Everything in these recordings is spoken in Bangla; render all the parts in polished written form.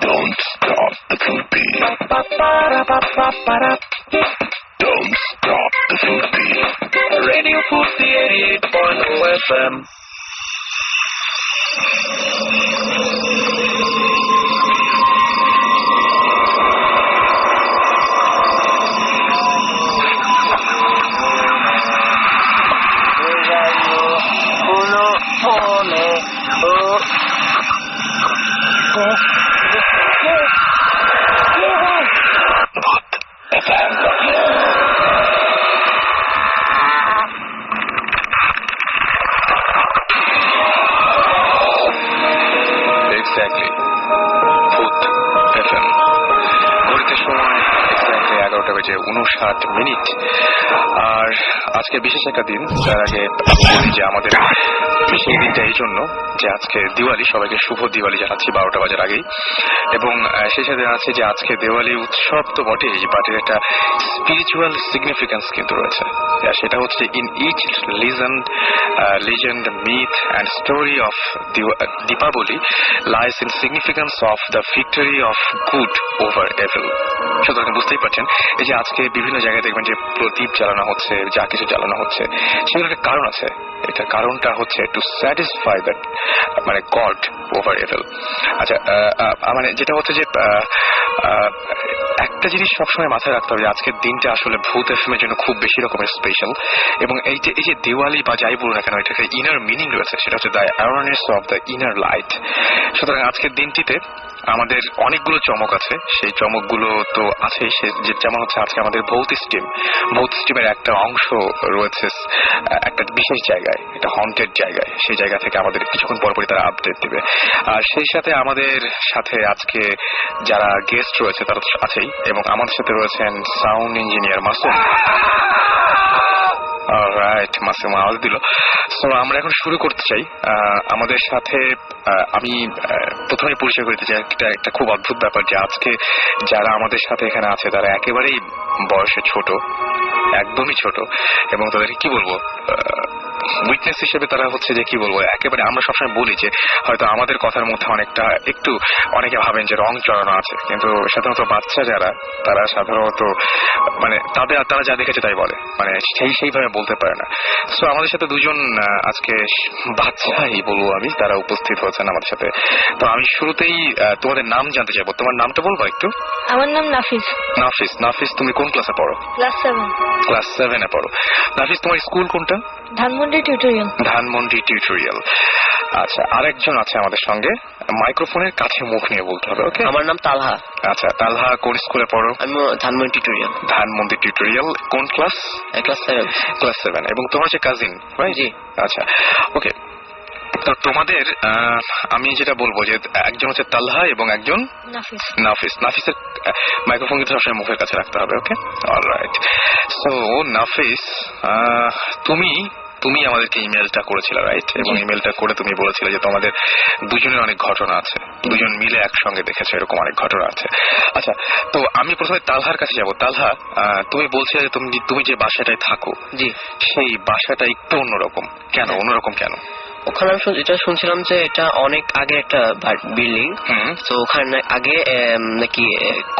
Don't stop the fruit beat. Don't stop the fruit beat. Radio Fusi 88.0 FM. Exactly. Food FM. ঘড়িতে সময় এক্স্যাক্টলি 11টা বেজে 59 মিনিট। আর আজকে বিশেষ একটা দিন। তার আগে বলি যে আমাদের সেই দিনটা এই জন্য যে আজকে দিওয়ালি, সবাইকে শুভ দিওয়ালি জানাচ্ছি 12টা বাজার আগেই। এবং সেই সাথে জানাচ্ছি যে আজকে দিওয়ালি উৎসব তো বটেই, বাট একটা স্পিরিচুয়াল সিগনিফিকেন্স কিন্তু রয়েছে। সেটা হচ্ছে in each legend, myth and story of Deepavali lies in significance of the victory of good over evil. সুতরাং বুঝতেই পারছেন এই যে আজকে বিভিন্ন জায়গায় দেখবেন যে প্রদীপ জ্বালানো হচ্ছে, যা কিছু জ্বালানো হচ্ছে, সেগুলোর একটা কারণ আছে। এটার কারণটা হচ্ছে টু স্যাটিসফাই দ্যাট মানে গড ওভার এভিল। আচ্ছা, মানে যেটা হচ্ছে যে একটা জিনিস সবসময় মাথায় রাখতে হবে, আজকের দিনটা আসলে ভূত এফএমের জন্য খুব বেশি রকমের স্পেশাল। এবং এই যে দিওয়ালি বা যাই বলুন না কেন, এটাকে ইনার মিনিং রয়েছে, সেটা হচ্ছে the awareness of the inner light. সুতরাং আজকের দিনটিতে আমাদের অনেকগুলো চমক আছে। সেই চমকগুলো তো আছেই, যেমন হচ্ছে আজকে আমাদের ভৌত স্ট্রিমের একটা অংশ রয়েছে একটা বিশেষ জায়গায়, একটা হন্টেড জায়গায়। সেই জায়গা থেকে আমাদের কিছুক্ষণ পরপরই তারা আপডেট দিবে। আর সেই সাথে আমাদের সাথে আজকে যারা গেস্ট রয়েছে তারা আছেই, এবং আমাদের সাথে রয়েছেন sound engineer Masum. Right, Masum আওয়াজ দিল। সো আমরা এখন শুরু করতে চাই। আমাদের সাথে আমি প্রথমে পরিচয় করতে চাই একটা খুব অদ্ভুত ব্যাপার, যে আজকে যারা আমাদের সাথে এখানে আছে তারা একেবারেই বয়সে ছোট, একদমই ছোট, এবং তাদেরকে কি বলবো, উইটনেস হিসেবে তারা হচ্ছে যে কি বলবো, একেবারে আমরা সবসময় বলি যে হয়তো আমাদের কথার মধ্যে অনেকটা একটু অনেকে ভাবেন যে রং চড়ানো আছে, কিন্তু সাধারণত বাচ্চা যারা, তারা সাধারণত মানে তারা যা দেখেছে তাই বলে, মানে সেইভাবে বলতে পারে না। সো আমাদের সাথে দুজন আজকে বাচ্চাই বলবো আমি, তারা উপস্থিত হয়েছেন আমাদের সাথে। তো আমি শুরুতেই তোমাদের নাম জানতে চাইবো। তোমার নামটা বলবো একটু? আমার নাম নাফিস। নাফিস, তুমি কোন ক্লাসে পড়ো? ক্লাস 7 এ পড়ো। নাফিস, তোমার স্কুল কোনটা? ধানমন্ডি টিউটোরিয়াল। আচ্ছা, আরেকজন আছে আমাদের সঙ্গে, মাইক্রোফোনের কাছে মুখ নিয়ে বলতে হবে, ওকে? আমার নাম তালহা। আচ্ছা, তালহা কোন স্কুলে পড়ো? আমি ধানমন্ডি টিউটোরিয়াল। কোন ক্লাস? ক্লাস 7। এবং তোমার যে কাজিন, রাইট? জি। আচ্ছা, ওকে। তো তোমাদের আমি যেটা বলবো যে একজন হচ্ছে তালহা এবং একজন নাফিসের মাইক্রোফোন কিন্তু সবসময় মুখের কাছে রাখতে হবে, ওকে? অলরাইট। সো নাফিস, তুমি আমাদেরকে ইমেলটা করেছিলে, রাইট? এবং ইমেলটা করে তুমি বলেছিলে যে তোমাদের দুজনের অনেক ঘটনা আছে, দুজন মিলে একসঙ্গে দেখেছো, এরকম অনেক ঘটনা আছে। আচ্ছা, তো আমি প্রথমে তালহার কাছে যাবো। তালহা, তুমি বলছিলে যে তুমি যে বাসাটায় থাকো, জি, সেই বাসাটা একটু অন্যরকম। কেন অন্যরকম? কেন? ওখানে আমি এটা শুনছিলাম যে এটা অনেক আগে একটা বিল্ডিং, তো ওখানে আগে নাকি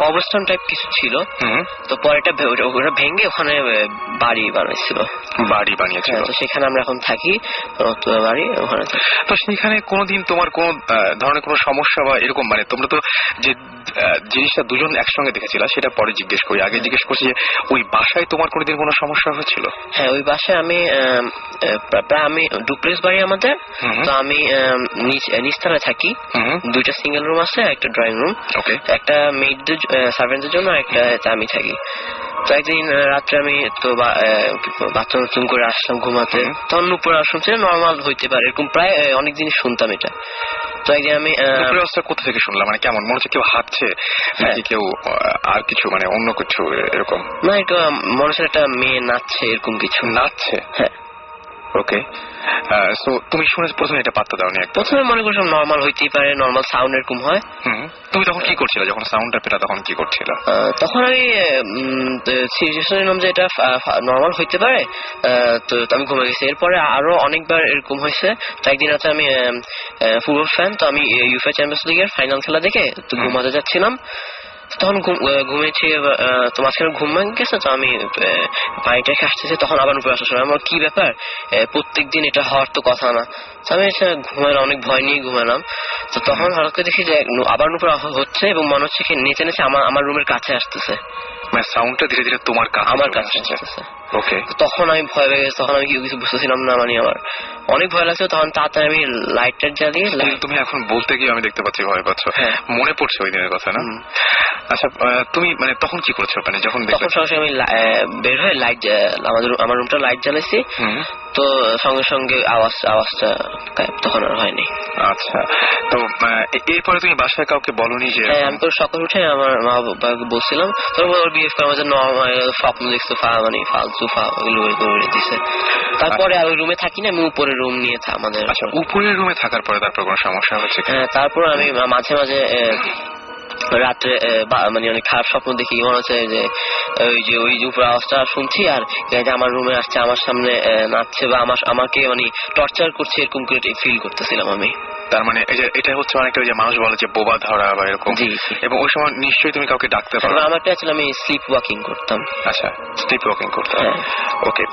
কবরস্থান টাইপ কিছু ছিল, তো পরে ওটা ভেঙে ওখানে বাড়ি বানিয়েছিল। তো সেখানে আমরা এখন থাকি, বাড়ি ওখানে। তো সেখানে কোনোদিন তোমার কোন ধরনের কোনো সমস্যা বা এরকম, মানে তোমরা তো যে জিনিসটা দুজন একসঙ্গে দেখেছিলা সেটা পরে জিজ্ঞেস করি, আগে জিজ্ঞেস করছি যে ওই বাসায় তোমার কোনোদিন কোনো সমস্যা হয়েছিল? হ্যাঁ, ওই বাসায় আমি ডুপ্লেক্স বাড়ি আমাদের, তো আমি নিচতলায় থাকি। দুইটা সিঙ্গেল রুম আছে, একটা ড্রয়িং রুম, একটা মেইডদের সার্ভেন্টদের জন্য, একটা আমি থাকি। তো একদিন রাত্রে আমি তো বাথরুম করে আসলাম ঘুমাতে, তখন উপরে শুনছি নর্মাল হইতে পারে, এরকম প্রায় অনেক জিনিস শুনতাম এটা। তো একদিন আমি কোথা থেকে শুনলাম, মানে কেমন মনে হচ্ছে? কেউ হাঁটছে নাকি কেউ আর কিছু, মানে অন্য কিছু এরকম? না, এটা মনে হচ্ছে একটা মেয়ে নাচছে, এরকম কিছু। নাচছে? হ্যাঁ। ওকে, সো তুমি শুনে প্রথমে এটা পাত্তা দাওনি? প্রথমে মনে করছিলাম নর্মাল হইতেই পারে, নর্মাল সাউন্ড এরকম হয়। তুমি তখন কি করছিলে যখন সাউন্ডটা পেলা? তখন কি করছিল? তখন আমি সিরিয়াসলি নিলাম যে এটা নর্মাল হইতে পারে, তো আমি ঘুমে গেছি। এরপরে আরো অনেকবার এরকম হয়েছে। তো একদিন আছে আমি ফুটবল ফ্যান, তো আমি ইউএফএ চ্যাম্পিয়ন্স লিগের ফাইনাল খেলা দেখে তো ঘুমাতে যাচ্ছিলাম, তখন ঘুমিয়েছি, তো মাঝখানে ঘুম ভেঙে গেছে, তো আমি পানিটা রেখে আসতেছি, তখন আবার উপরে আসার সময় আমার কি ব্যাপার, প্রত্যেকদিন এটা হওয়ার তো কথা না। তো আমি ঘুমাইলাম, অনেক ভয় নিয়ে ঘুমালাম। তো তখন হঠাৎ করে দেখি যে আবার উপরে হচ্ছে এবং মনে হচ্ছে কি নিচে নিচে আমার রুমের কাছে আসতেছে, মানে সাউন্ডটা ধীরে ধীরে তোমার আমার কাছে আসতেছে। ওকে, তখন আমি ভয় পেয়ে গেছি, তখন আমি কিছু বুঝতেছিলাম না, মানে আমার অনেক ভয় লাগছে। তখন তাড়াতাড়ি আমি লাইটটা জ্বালিয়ে, তুমি এখন বলতে গিয়ে আমি দেখতে পাচ্ছি ভয় পাচ্ছ। মনে পড়ছে ওই দিনের কথা না? আচ্ছা, তুমি মানে তখন কি করেছো? মানে যখন সরাসরি আমি বের হয়ে লাইট, আমার রুমটা লাইট জ্বালাইছি, তো সঙ্গে সঙ্গে আওয়াজটা তখন আর হয়নি। আচ্ছা, তো এরপরে তুমি বাসায় কাউকে বলনি? যে আমি তো সকালে উঠে আমার মা বাবাকে বলছিলাম, তোর বিহেভ করার মধ্যে স্বপ্ন দেখছো, মানে ফালতু দিছে। তারপরে আর ওই রুমে থাকি না, আমি উপরের রুম নিয়ে আমাদের। আচ্ছা, উপরের রুমে থাকার পরে তারপর কোনো সমস্যা হচ্ছে? তারপর আমি মাঝে মাঝে রাত্রে মানে অনেক খারাপ স্বপ্ন দেখি, মনে হচ্ছে যে ওই যে উপরে আওয়াজটা শুনছি আর আমার রুমে আসছে, আমার সামনে নাচছে বা আমাকে মানে টর্চার করছে, এরকম করে ফিল করতেছিলাম আমি। তার মানে এটা হচ্ছে অনেকটা ওই যে মানুষ বলে যে বোবা ধরা বা এরকম। এবং ওই সময় নিশ্চয়ই তুমি কাউকে ডাকতে পারো? আমারটা ছিল আমি স্লিপ ওয়াকিং করতাম। আচ্ছা, স্লিপ ওয়াকিং করতাম। ওকে,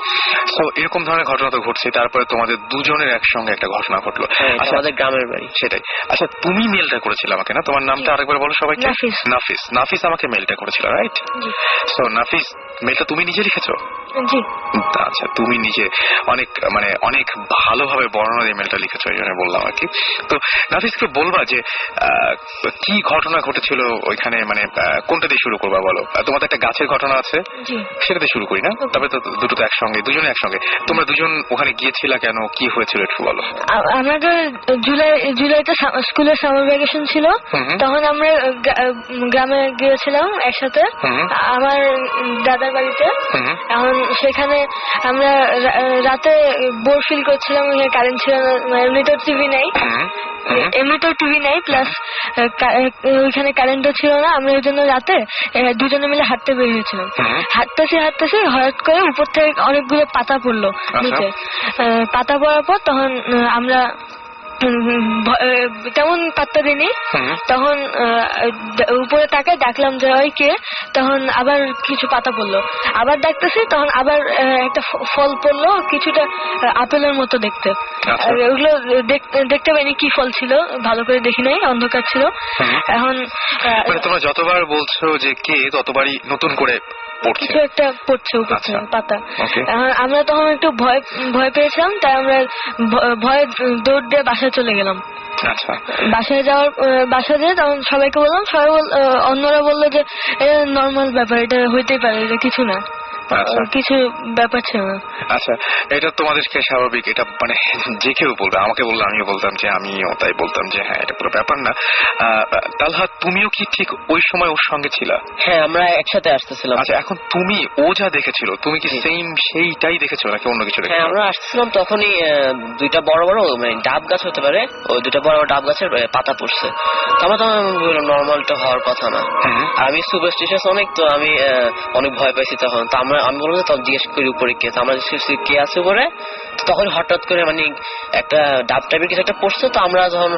সো এরকম ধরনের ঘটনা তো ঘটছে। তারপরে তোমাদের দুজনের একসঙ্গে একটা ঘটনা ঘটলো আমাদের গ্রামের বাড়ি। সেটাই। আচ্ছা, তুমি মেলটা করেছিলে আমাকে না? তোমার নামটা আরেকবার বলো সবাইকে। নাফিস। নাফিস আমাকে মেলটা করেছিল, রাইট? সো নাফিস, মেলটা তুমি নিজে লিখেছো? জি। আচ্ছা, তুমি নিজে অনেক ভালোভাবে বর্ণনা দিয়ে মেলটা লিখেছো, এই জন্য বললাম আর কি। তো নাফিসকে বলবা যে কি ঘটনা ঘটেছিল ওইখানে, মানে কোনটা দিয়ে শুরু করবা বলো? তোমাদের একটা গাছের ঘটনা আছে, সেটাতে শুরু করি না? তবে তো দুটো তো একসঙ্গে, দুজনে একসঙ্গে। তোমরা দুজন ওখানে গিয়েছিলা কেন, কি হয়েছিল একটু বলো। আমাদের জুলাইতে স্কুলের সামার ভ্যাকেশন ছিল, তখন আমরা গ্রামে গিয়েছিলাম একসাথে আমার দাদার বাড়িতে। এখন সেখানে আমরা রাতে বোর ফিল করছিলাম, কারেন্ট ছিল না, এমনিতেও টিভি নাই, প্লাস ওইখানে কারেন্টও ছিল না। আমরা ওই জন্য রাতে দুজনে মিলে হাঁটতে বেরিয়েছিলাম। হাঁটতেছি হঠাৎ করে উপর থেকে অনেকগুলো পাতা পড়লো নিচে। পাতা পড়ার পর তখন আমরা তেমন পাত্তা দিইনি। তখন উপরে তাকায় ডাকলাম যে ওই কে, তখন আবার কিছু পাতা পড়লো, আবার ডাকতেছি, তখন আবার একটা ফল পড়লো, কিছুটা আপেলের মতো দেখতে। ওগুলো দেখতে পাইনি কি ফল ছিল, ভালো করে দেখি নাই, অন্ধকার ছিল। এখন তোমরা যতবার বলছো যে কে, ততবারই নতুন করে কিছু একটা পড়ছে উপর থেকে পাতা। আমরা তখন একটু ভয় পেয়েছিলাম, তাই আমরা ভয়ে দৌড় দিয়ে বাসায় চলে গেলাম। বাসায় যেয়ে তখন সবাইকে বললাম, সবাই অন্যরা বললো যে এটা নর্মাল ব্যাপার, এটা হইতেই পারে, এটা কিছু না, কিছু ব্যাপার ছিল না। আচ্ছা, এটা তোমাদেরকে স্বাভাবিক, এটা মানে যে কেউ বলবে, আমাকে বললে আমিও বলতাম যে আমিও তাই বলতাম যে হ্যাঁ এটা পুরো ব্যাপার না। তালহা, তুমিও কি ঠিক ওই সময় ওর সঙ্গে ছিলা? হ্যাঁ, আমরা একসাথে আসতেছিলাম। আচ্ছা, এখন তুমি ও যা দেখেছিল, তুমি কি সেইটাই দেখেছো নাকি অন্য কিছু দেখেছো? হ্যাঁ, আমরা আসতেছিলাম, তখনই দুইটা বড় বড় মানে ডাব গাছ হতে পারে, ওই দুইটা বড় বড় ডাব গাছের পাতা পড়ছে। আমরা তখন বললাম নর্মালটা হওয়ার কথা না। আমি সুপারস্টিশিয়াস অনেক, তো আমি অনেক ভয় পাইছি তখন। তো আমি বললাম যে তখন জিজ্ঞেস করি উপরে কে, আমরা কে আছে উপরে। তখন হঠাৎ করে মানে একটা ডাব টাইপের কিছু একটা পড়ছে, তো আমরা যখন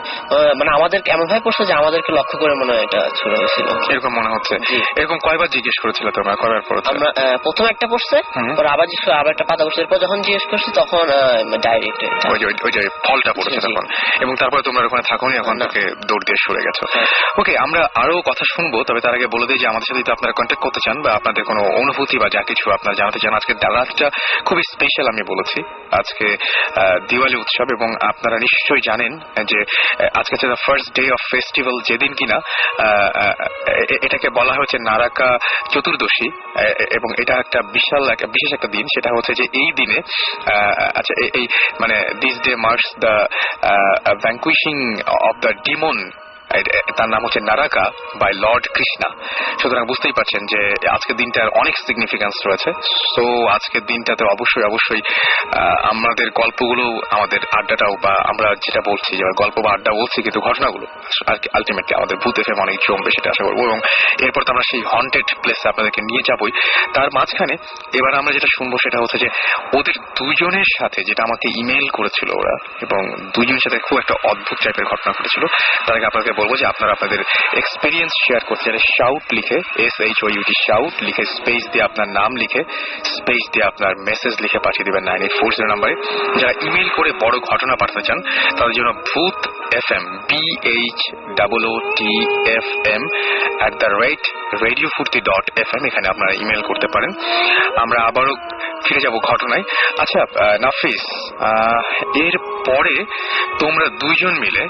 মানে আমাদেরকে এমন ভাবে পড়ছে যে আমাদেরকে লক্ষ্য করে মনে হয় এটা ছুড়ে হয়েছিল, এরকম মনে হচ্ছে। এরকম কয়বার জিজ্ঞেস করেছিল তোমরা? কয়বার পড়েছে? আমরা প্রথম একটা পড়ছে, পরে আবার জিজ্ঞেস করে আবার একটা পাতা পড়ছে, এরপর যখন জিজ্ঞেস করছি তখন ডাইরেক্ট ওই যে ফলটা পড়েছে তখন। এবং তারপরে তোমরা ওখানে থাকোনি, এখন থেকে দৌড় দিয়ে সরে গেছো। ওকে, আমরা আরো কথা শুনবো, তবে তার আগে বলে দিই যে আমাদের সাথে যদি আপনারা কন্ট্যাক্ট করতে চান বা আপনাদের কোনো অনুভূতি বা যা কিছু আপনারা জানাতে চান, আজকে রাতটা খুবই স্পেশাল। আমি বলেছি আজকে দিওয়ালি উৎসব, এবং আপনারা নিশ্চয়ই জানেন যে আজকে হচ্ছে ফার্স্ট ডে অফ ফেস্টিভ্যাল, যেদিন কিনা এটাকে বলা হয়েছে নারাকা চতুর্দশী, এবং এটা একটা বিশেষ একটা দিন। সেটা হচ্ছে যে এই দিনে আচ্ছা এই মানে this day marks the vanquishing of the demon তার নাম হচ্ছে নারাকা বাই লর্ড কৃষ্ণা। সুতরাং বুঝতেই পারছেন যে আজকের দিনটার অনেক সিগনিফিকেন্স রয়েছে। সো আজকের দিনটাতে অবশ্যই অবশ্যই আমাদের গল্পগুলো, আমাদের আড্ডাটাও, বা আমরা যেটা বলছি যে গল্প বা আড্ডা বলছি কিন্তু ঘটনাগুলো আলটিমেটলি আমাদের ভূত এফএম অনেক জমবে সেটা আশা করবো। এবং এরপর তো আমরা সেই হন্টেড প্লেসে আপনাদেরকে নিয়ে যাবই। তার মাঝখানে এবার আমরা যেটা শুনবো সেটা হচ্ছে যে ওদের দুজনের সাথে, যেটা আমাকে ইমেল করেছিল ওরা, এবং দুজনের সাথে খুব একটা অদ্ভুত টাইপের ঘটনা ঘটেছিল। তার আগে আপনাকে বলবো যে আপনারা আপনাদের এক্সপিরিয়েন্স শেয়ার করতে চাইলে শাউট লিখে, SHOUT শাউট লিখে স্পেস দিয়ে আপনার নাম লিখে স্পেস দিয়ে আপনার মেসেজ লিখে পাঠিয়ে দেবেন 9840 নাম্বারে। যারা ইমেল করে বড় ঘটনা পাঠাতে চান তাদের জন্য ভূত FM BHOOTFM @radiofurti.fm এখানে আপনারা ইমেল করতে পারেন। আমরা আবারও ফিরে যাব ঘটনায়। আচ্ছা নাফিস, এর পরে তোমরা দুইজন মিলে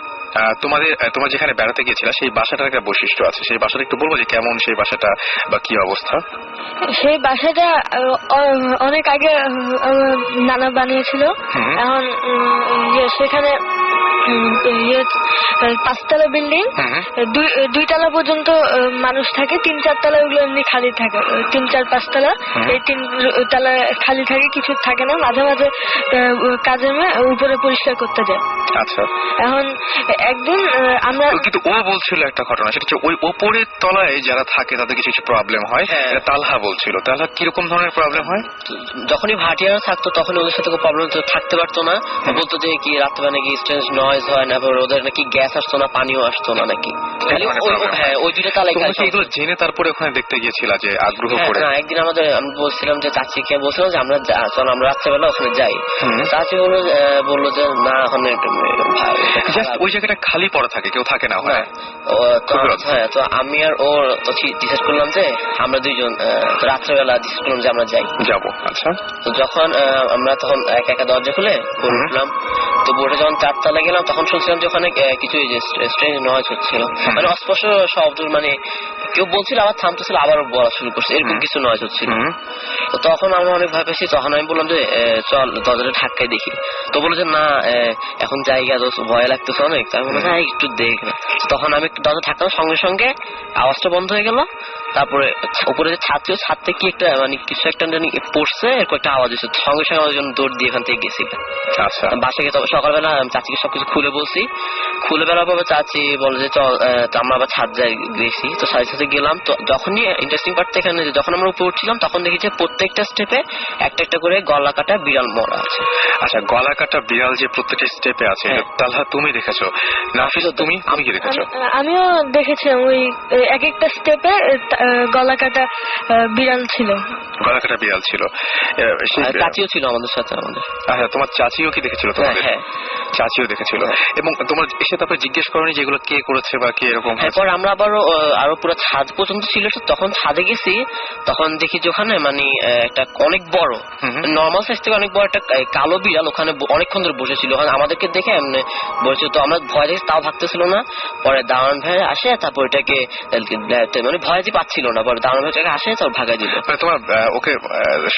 তোমরা যেখানে বেড়াতে গিয়েছিলা সেই বাসাটার একটা বৈশিষ্ট্য আছে, সেই বাসাটা একটু বলবো যে কেমন সেই বাসাটা বা কি অবস্থা? সেই বাসাটা অনেক আগে নানা বানিয়েছিল। এখন সেখানে 5তলা বিল্ডিং, 2 তলা পর্যন্ত মানুষ থাকে, 3-4 তলা ওগুলো এমনি খালি থাকে, 3-4-5 তলা, এই 3 তলা খালি থাকে, কিছু থাকে না। মাঝে মাঝে কাজের মেয়ে উপরে পরিষ্কার করতে যায়। আচ্ছা, এখন একদিন আমরা, কিন্তু ও বলছিল একটা ঘটনা, সেটা হচ্ছে ওই ওপরের তলায় যারা থাকে তাদের কিছু কিছু প্রবলেম হয়। তালহা বলছিল, তালহা কিরকম ধরনের প্রবলেম হয়? যখনই ভাটিয়ারা থাকতো তখন ওদের সাথে কোনো প্রবলেম থাকতে পারতো না। বলতো যে কি রাত্রে নাকি স্ট্রেঞ্জ নয়েজ হয় না, ওদের নাকি গ্যাস আসতো না, পানিও আসতো না নাকি। হ্যাঁ, ওই 2টা তালাই এগুলো জেনে তারপরে ওখানে দেখতে গিয়েছিলা যে আগ্রহ করে? একদিন আমি বলছিলাম যে চাচিকে বলছিলাম যে আমরা চল আমরা রাত্রেবেলা ওখানে যাই। চাচি বললো যে না, ওখানে ওই জায়গাটা খালি পড়া থাকে, কেউ থাকে না। হ্যাঁ, তো আমি আর ও ডিসাইড করলাম যে আমরা দুইজন রাত্রেবেলা ডিসাইড করলাম যে আমরা যাবো। আচ্ছা, তো যখন আমরা তখন এক একটা দরজা খুলে উঠলাম, তো বোর্ডে যখন 4 তলায় গেলাম তখন শুনছিলাম যে ওখানে কিছু স্ট্রেঞ্জ নয়েজ হচ্ছিল, মানে অস্পষ্ট শব্দ, মানে কেউ বলছিল আবার থামতেছিল আবার বলা শুরু করছে, এরকম কিছু নয়েজ হচ্ছিল। তো তখন আমরা অনেক ভয় পেয়েছি। তখন আমি বললাম যে চল দরজাটা ধাক্কায় দেখি। তো বললো যে না, এখন জায়গা ভয় লাগতেছে অনেক। তাই বললাম হ্যাঁ একটু দেখ না। তখন আমি দরজা ধাক্কার সঙ্গে সঙ্গে আওয়াজটা বন্ধ হয়ে গেল। তারপরে উপরে যে ছাদ ছিল, ছাদ থেকে কি একটা মানে কিছু একটা পড়ছে, এরকম একটা আওয়াজ হচ্ছে। সঙ্গে সঙ্গে আমাদের জন্য দৌড় দিয়ে এখান থেকে গেছি। আচ্ছা, বাসায় গিয়ে সকালবেলা চাচিকে সবকিছু খুলে বলছি। খুলে বেলার পর চাচি বলে যে চল, আমরা আবার ছাদ যাই গেছি। তো সাথে সাথে গেলাম। তো যখনই ইন্টারেস্টিং পার্ট এখানে, যখন আমরা উপরে উঠছিলাম তখন দেখি যে প্রত্যেকটা স্টেপে একটা একটা করে গলা কাটা বিড়াল মরা আছে। আচ্ছা, গলা কাটা বিড়াল যে প্রত্যেকটা স্টেপে আছে, তাহলে তুমি দেখেছো? নাফিস, তুমি কি দেখেছো? আমিও দেখেছিলাম, ওই এক একটা স্টেপে গলা কাটা বিড়াল ছিল। গলা কাটা বিড়াল ছিল। চাচিও ছিল আমাদের সাথে। আচ্ছা, তোমার চাচিও কি দেখেছিল? তোমাদের চাচিও দেখেছিল। এবং তোমার এসে তারপরে জিজ্ঞেস করনি যেগুলো কে করেছে বা কে এরকম? এরপর আমরা আরো পুরো ছাদ পর্যন্ত ছিল, তখন ছাদে গেছি। তখন দেখি যে ওখানে মানে একটা অনেক বড়, নর্মাল সাইজ থেকে অনেক বড় একটা কালো বিড়াল ওখানে অনেকক্ষণ ধরে বসেছিল। ওখানে আমাদেরকে দেখে এমনি বসেছিল। তো আমরা ভয় দেখে তাও ভাগতেছিল না। পরে দারোয়ান ভাই আসে, তারপর এটাকে মানে ভয় যে পাচ্ছিল না। পরে দারোয়ান ভাইটাকে আসে, তারপর ভাগাই দিল। তোমার ওকে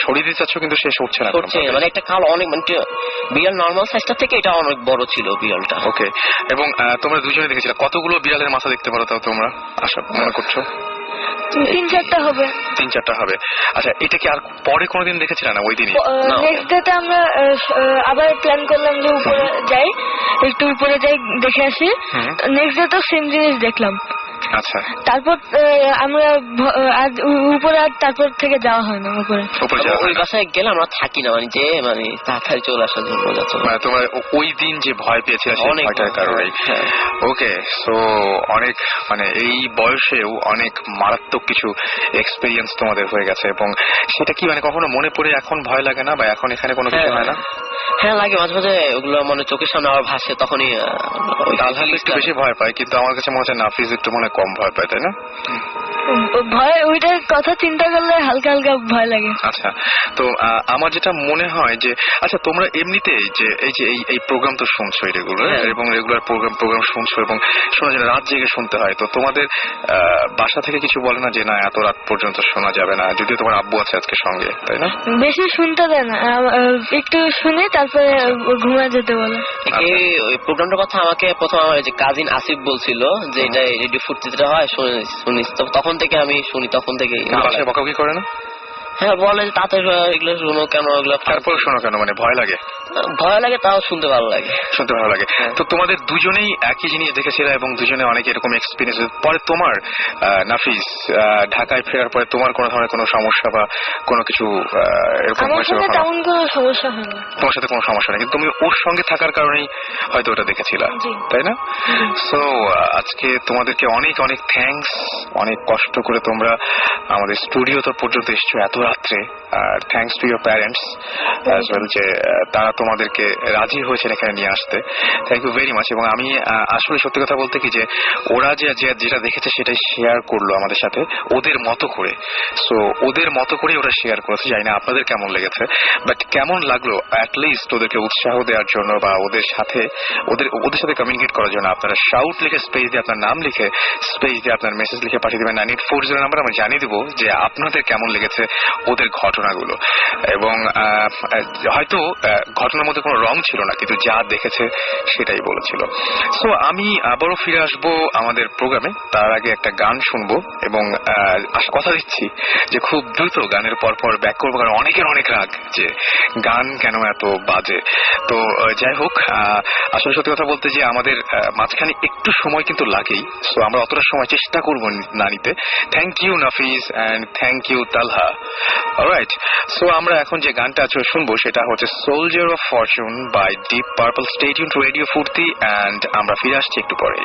সরিয়ে দিতে চাচ্ছ কিন্তু সে সরছে না। মানে একটা কালো অনেক, মানে বিড়াল নর্মাল সাইজটা থেকে এটা অনেক বড় ছিল বিড়ালটা। ওকে, এবং তোমরা দুজনে দেখেছিলে কতগুলো বিড়ালের মাথা দেখতে পারো তাও তোমরা আশা মনে করছো? 3-4টা হবে। 3-4টা হবে। আচ্ছা, এটা কি আর পরে কোনোদিন দেখেছিলে না ওই দিনই? নেক্সট ডেতে আমরা আবার প্ল্যান করলাম যে উপরে যাই, একটু উপরে যাই দেখে আসি। নেক্সট ডে তো সেম জিনিস দেখলাম। আচ্ছা, তারপর আমরা উপরে আর তারপর থেকে যাওয়া হয় না উপরে। ওই বাসায় গেলে আমরা থাকি না, মানে যে মানে তাড়াতাড়ি চলে আসার জন্য। মানে তোমার ওই দিন যে ভয় পেয়েছিলে সেই ভয়টার কারণেই। ওকে, সো অনেক মানে এই বয়সেও অনেক মারাত্মক কিছু এক্সপেরিয়েন্স তোমাদের হয়ে গেছে। এবং সেটা কি মানে কখনো মনে পড়ে এখন ভয় লাগে না, বা এখন এখানে কোনো কিছু হয় না? হ্যাঁ লাগে, মাঝে মাঝে ওগুলো মানে চোখের সামনে আবার ভাসে, তখনই একটু বেশি ভয় পায়। কিন্তু আমার কাছে মনে হচ্ছে নাফিজ একটু মনে কম ভয় পায়, তাই না? ভয়, ওইটার কথা চিন্তা করলে হালকা হালকা ভয় লাগে। আচ্ছা, তো আমার যেটা মনে হয় যে আচ্ছা তোমরা এমনিতেই যে এই প্রোগ্রাম তো শুনছো রেগুলার, এবং রেগুলার প্রোগ্রাম শুনছো এবং শোনা যায় রাত জেগে শুনতে হয়, তো তোমাদের বাসা থেকে কিছু বলে না যে না এত রাত পর্যন্ত শোনা যাবে না, যদিও তোমার আব্বু আছে আজকে সঙ্গে, তাই না? বেশি শুনতে দেয় না, একটু শুনে তারপরে ঘুমিয়ে যেতে বলে। এই প্রোগ্রামটার কথা আমাকে প্রথম আমার যে কাজিন আসিফ বলছিল যে এটা রেডিও ফুর্তিতে হয়, শুনিস, তখন থেকে আমি শুনি, তখন থেকে। বাসায় বকাবকি করে না? হ্যাঁ বলে তাতে এগুলো শুনো কেন, এগুলো তারপর শোনো কেন, মানে ভয় লাগে? ভয় লাগে, তাও শুনতে ভালো লাগে। শুনতে ভালো লাগে। তো তোমাদের দুজনেই একই জিনিস দেখেছিলে এবং দুজনে অনেক এরকম এক্সপিরিয়েন্স। পরে তোমার নাফিস ঢাকায় ফেরার পরে তোমার কোনো ধরনের কোনো সমস্যা বা কোনো কিছু এরকম আমার সাথে তেমন কোনো সমস্যা হয়নি। তোমার সাথে কোনো সমস্যা নেই, কিন্তু তুমি ওর সঙ্গে থাকার কারণেই হয়তো ওটা দেখেছিলা, তাই না? সো আজকে তোমাদেরকে অনেক অনেক থ্যাঙ্কস, অনেক কষ্ট করে তোমরা আমাদের স্টুডিও তো পর্যন্ত এসছো এত রাত্রে, আর thanks to your parents as well যে তারা তোমাদেরকে রাজি হয়েছেন এখানে নিয়ে আসতে। Thank you very much. এবং আমি আসলে সত্যি কথা বলতে কি যে ওরা যেটা দেখেছে সেটাই শেয়ার করলো আমাদের সাথে ওদের মতো করে। সো ওদের মতো করে ওরা শেয়ার করেছে, জানি না আপনাদের কেমন লেগেছে, বাট কেমন লাগলো অ্যাটলিস্ট ওদেরকে উৎসাহ দেওয়ার জন্য বা ওদের সাথে কমিউনিকেট করার জন্য আপনারা শাউট লিখে স্পেস দিয়ে আপনার নাম লিখে স্পেস দিয়ে আপনার মেসেজ লিখে পাঠিয়ে দেবেন 9840 নাম্বার। আমরা জানিয়ে দেবো যে আপনাদের কেমন লেগেছে ওদের ঘটনাগুলো। এবং হয়তো ঘটনার মধ্যে কোনো রং ছিল না, কিন্তু যা দেখেছে সেটাই বলেছিল। সো আমি আবারও ফিরে আসবো আমাদের প্রোগ্রামে, তার আগে একটা গান শুনবো এবং কথা দিচ্ছি যে খুব দ্রুত গানের পরপর ব্যাক করবো, কারণ অনেকের অনেক রাগ যে গান কেন এত বাজে। তো যাই হোক, আসলে সত্যি কথা বলতে যে আমাদের মাঝখানে একটু সময় কিন্তু লাগেই, সো আমরা অতটা সময় চেষ্টা করবো না নিতে। Thank you Nafis and thank you Talha. Alright, so আমরা এখন যে গানটা শুনবো সেটা হচ্ছে soldier of fortune by Deep Purple. Stay tune to radio Foorti, and আমরা ফিরে আসছি একটু পরে।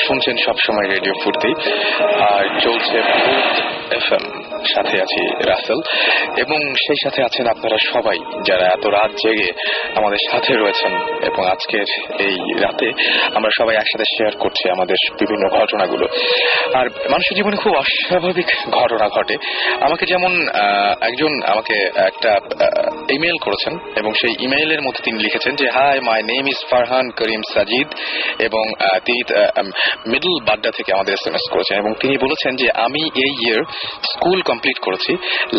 শুনছেন সবসময় রেডিও ফুর্তি, আর চলছে FM, সাথে আছি রাসেল, এবং সেই সাথে আছেন আপনারা সবাই যারা এত রাত জেগে আমাদের সাথে রয়েছেন। এবং আজকের এই রাতে আমরা সবাই একসাথে শেয়ার করছি আমাদের বিভিন্ন ঘটনাগুলো। আর মানুষের জীবনে খুব অস্বাভাবিক ঘটনা ঘটে। আমাকে যেমন একজন আমাকে একটা ইমেল করেছেন এবং সেই ইমেইলের মধ্যে তিনি লিখেছেন যে hi, my name is Farhan Karim Sajid, এবং তিনি মিডল বাড্ডা থেকে আমাদের SMS করেছেন এবং তিনি বলেছেন যে আমি এই ইয়ার স্কুল কমপ্লিট করেছি।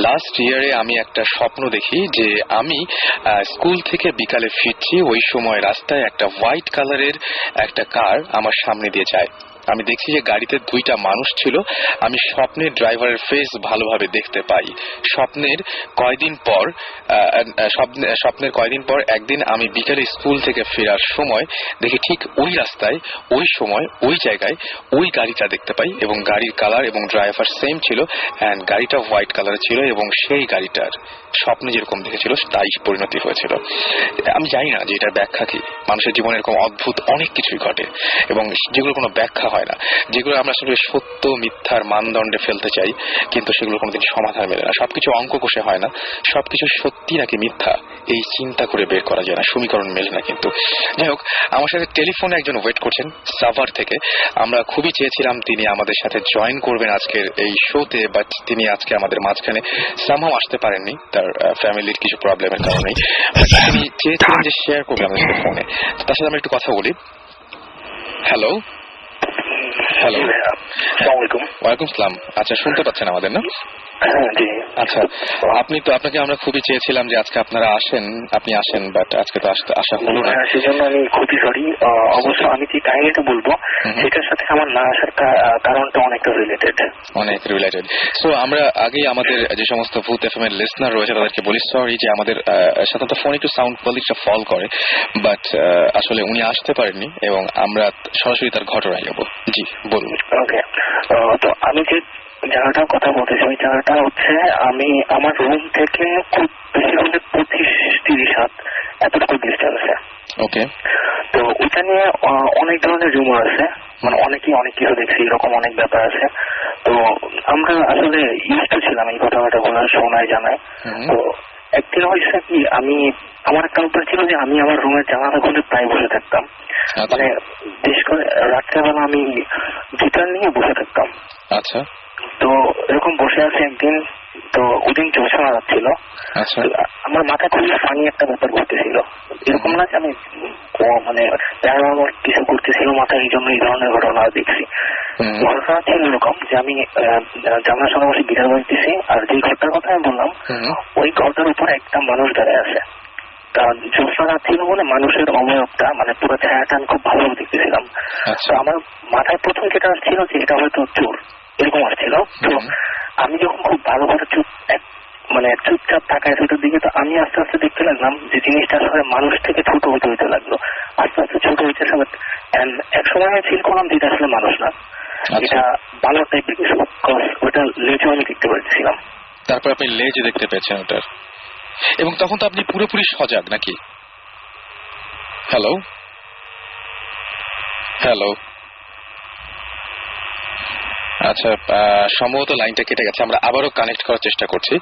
লাস্ট ইয়ারে আমি একটা স্বপ্ন দেখি যে আমি স্কুল থেকে বিকালে ফিরছি, ওই সময় রাস্তায় একটা হোয়াইট কালারের একটা কার আমার সামনে দিয়ে যায়। আমি দেখছি যে গাড়িতে দুইটা মানুষ ছিল। আমি স্বপ্নের ড্রাইভারের ফেস ভালোভাবে দেখতে পাই। স্বপ্নের কয়দিন পর একদিন আমি বিকালে স্কুল থেকে ফেরার সময় দেখি ঠিক ওই রাস্তায়, ওই সময়, ওই জায়গায় ওই গাড়িটা দেখতে পাই এবং গাড়ির কালার এবং ড্রাইভার সেম ছিল, অ্যান্ড গাড়িটা হোয়াইট কালারের ছিল এবং সেই গাড়িটার স্বপ্নে যেরকম দেখেছিল তাই পরিণতি হয়েছিল। আমি জানি না যে এটার ব্যাখ্যা কি। মানুষের জীবনে এরকম অদ্ভুত অনেক কিছুই ঘটে এবং যেগুলো কোনো ব্যাখ্যা হয় না, যেগুলো আমরা আসলে সত্য মিথ্যার মানদণ্ডে ফেলতে চাই, কিন্তু সেগুলো কোনোদিন সমাধান মেলে না। সবকিছু অঙ্ক কষে হয় না, সবকিছু সত্যি নাকি মিথ্যা এই চিন্তা করে বের করা যায় না, সমীকরণ মেলে না। কিন্তু যাই হোক, আমার সাথে টেলিফোনে একজন ওয়েট করছেন সাভার থেকে। আমরা খুবই চেয়েছিলাম তিনি আমাদের সাথে জয়েন করবেন আজকের এই শোতে, বাট তিনি আজকে আমাদের মাঝখানে সামহাও আসতে পারেননি, তার ফ্যামিলির কিছু প্রবলেমের কারণে। তিনি চেয়েছিলেন যে শেয়ার করবেন আমাদের সাথে ফোনে। তার সাথে আমরা একটু কথা বলি। হ্যালো হ্যালো, আসসালামু আলাইকুম। ওয়ালাইকুম সালাম। আচ্ছা, শুনতে পাচ্ছেন আমাদের না? জি। আচ্ছা, আপনাকে আমরা খুবই চেয়েছিলাম যে আজকে আপনি আসেন, বাট আজকে তো আসা হলো না। সেজন্য আমি খুবই সরি। অবশ্য আমি যে কাহিনীটা বলবো সেটার সাথে আমার না আসার কারণটা অনেকটা রিলেটেড। সো আমরা আগেই আমাদের যে সমস্ত ভূত এফএম এর লিসনার রয়েছে তাদেরকে বলি সরি যে আমাদের সাধারণত ফোন একটু সাউন্ড কোয়ালিটিটা ফল করে, বাট আসলে উনি আসতে পারেননি এবং আমরা সরাসরি তার ঘটনায় যাবো। জি বলুন। ওকে, তো আমি যে জায়গাটার কথা বলতেছি ওই জায়গাটা হচ্ছে আমি আমার রুম থেকে খুব বেশি হলে 25-30 হাত এতটুকু ডিস্টেন্সে। ওকে, তো ওইটা নিয়ে অনেক ধরনের রুমার আছে, মানে অনেকেই অনেক কিছু দেখছি, এরকম অনেক ব্যাপার আছে। তো আমরা আসলে ইউজ টু ছিলাম এই ঘটনাটা বলার, শোনায় জানায়। তো একদিন হয়েছে কি, আমার একটা অভ্যাস ছিল যে আমি আমার রুমের জানালা খুলে প্রায় বসে থাকতাম, মানে বিশেষ করে রাত্রেবেলা আমি গিটার নিয়ে বসে থাকতাম। আচ্ছা, তো এরকম বসে আছে একদিন, তো ওদিন জ্যোৎস্না যাচ্ছিল। আচ্ছা, আমার মাথায় খুবই ফানি একটা ব্যাপার ঘটতেছিল, এরকম না যে আমি মানে প্যারানর্মাল কিছু করতেছিল মাথায়, এই জন্য এই ধরনের ঘটনা দেখছি। ঘটনা ছিল এরকম যে আমি জানার সময় বসে গিটার বাজতেছি, আর যে ঘরটার কথা আমি বললাম ওই ঘরটার উপরে একটা মানুষ দাঁড়ায় আছে। জ্যোৎস্না রাত ছিল বলে মানুষের অবয়বটা মানে পুরো ছায়াটা আমি খুব ভালোভাবে দেখতেছিলাম। তো আমার মাথায় প্রথম যেটা আসছিল যে এটা হয়তো চোর, এরকম আসছিল। তো আমি যখন খুব ভালোভাবে চুপচাপ তাকায় সেটার দিকে, তো আমি আস্তে আস্তে দেখতে লাগলাম যে জিনিসটা আসলে মানুষ থেকে ছোট হইতে লাগলো, আস্তে আস্তে ছোট হইতে। এক সময় আমি ফিল করলাম যে এটা আসলে মানুষ না, এটা বানর টাইপের কিছু, ওটা লেজও আমি দেখতে পাচ্ছিলাম। তারপর আপনি লেজ দেখতে পেয়েছেন ওটার, এবং তখন তো আপনি পুরোপুরি সজাগ নাকি? হ্যালো, আচ্ছা, সম্ভবত লাইনটা কেটে গেছে, আমরা আবারও কানেক্ট করার চেষ্টা করছি।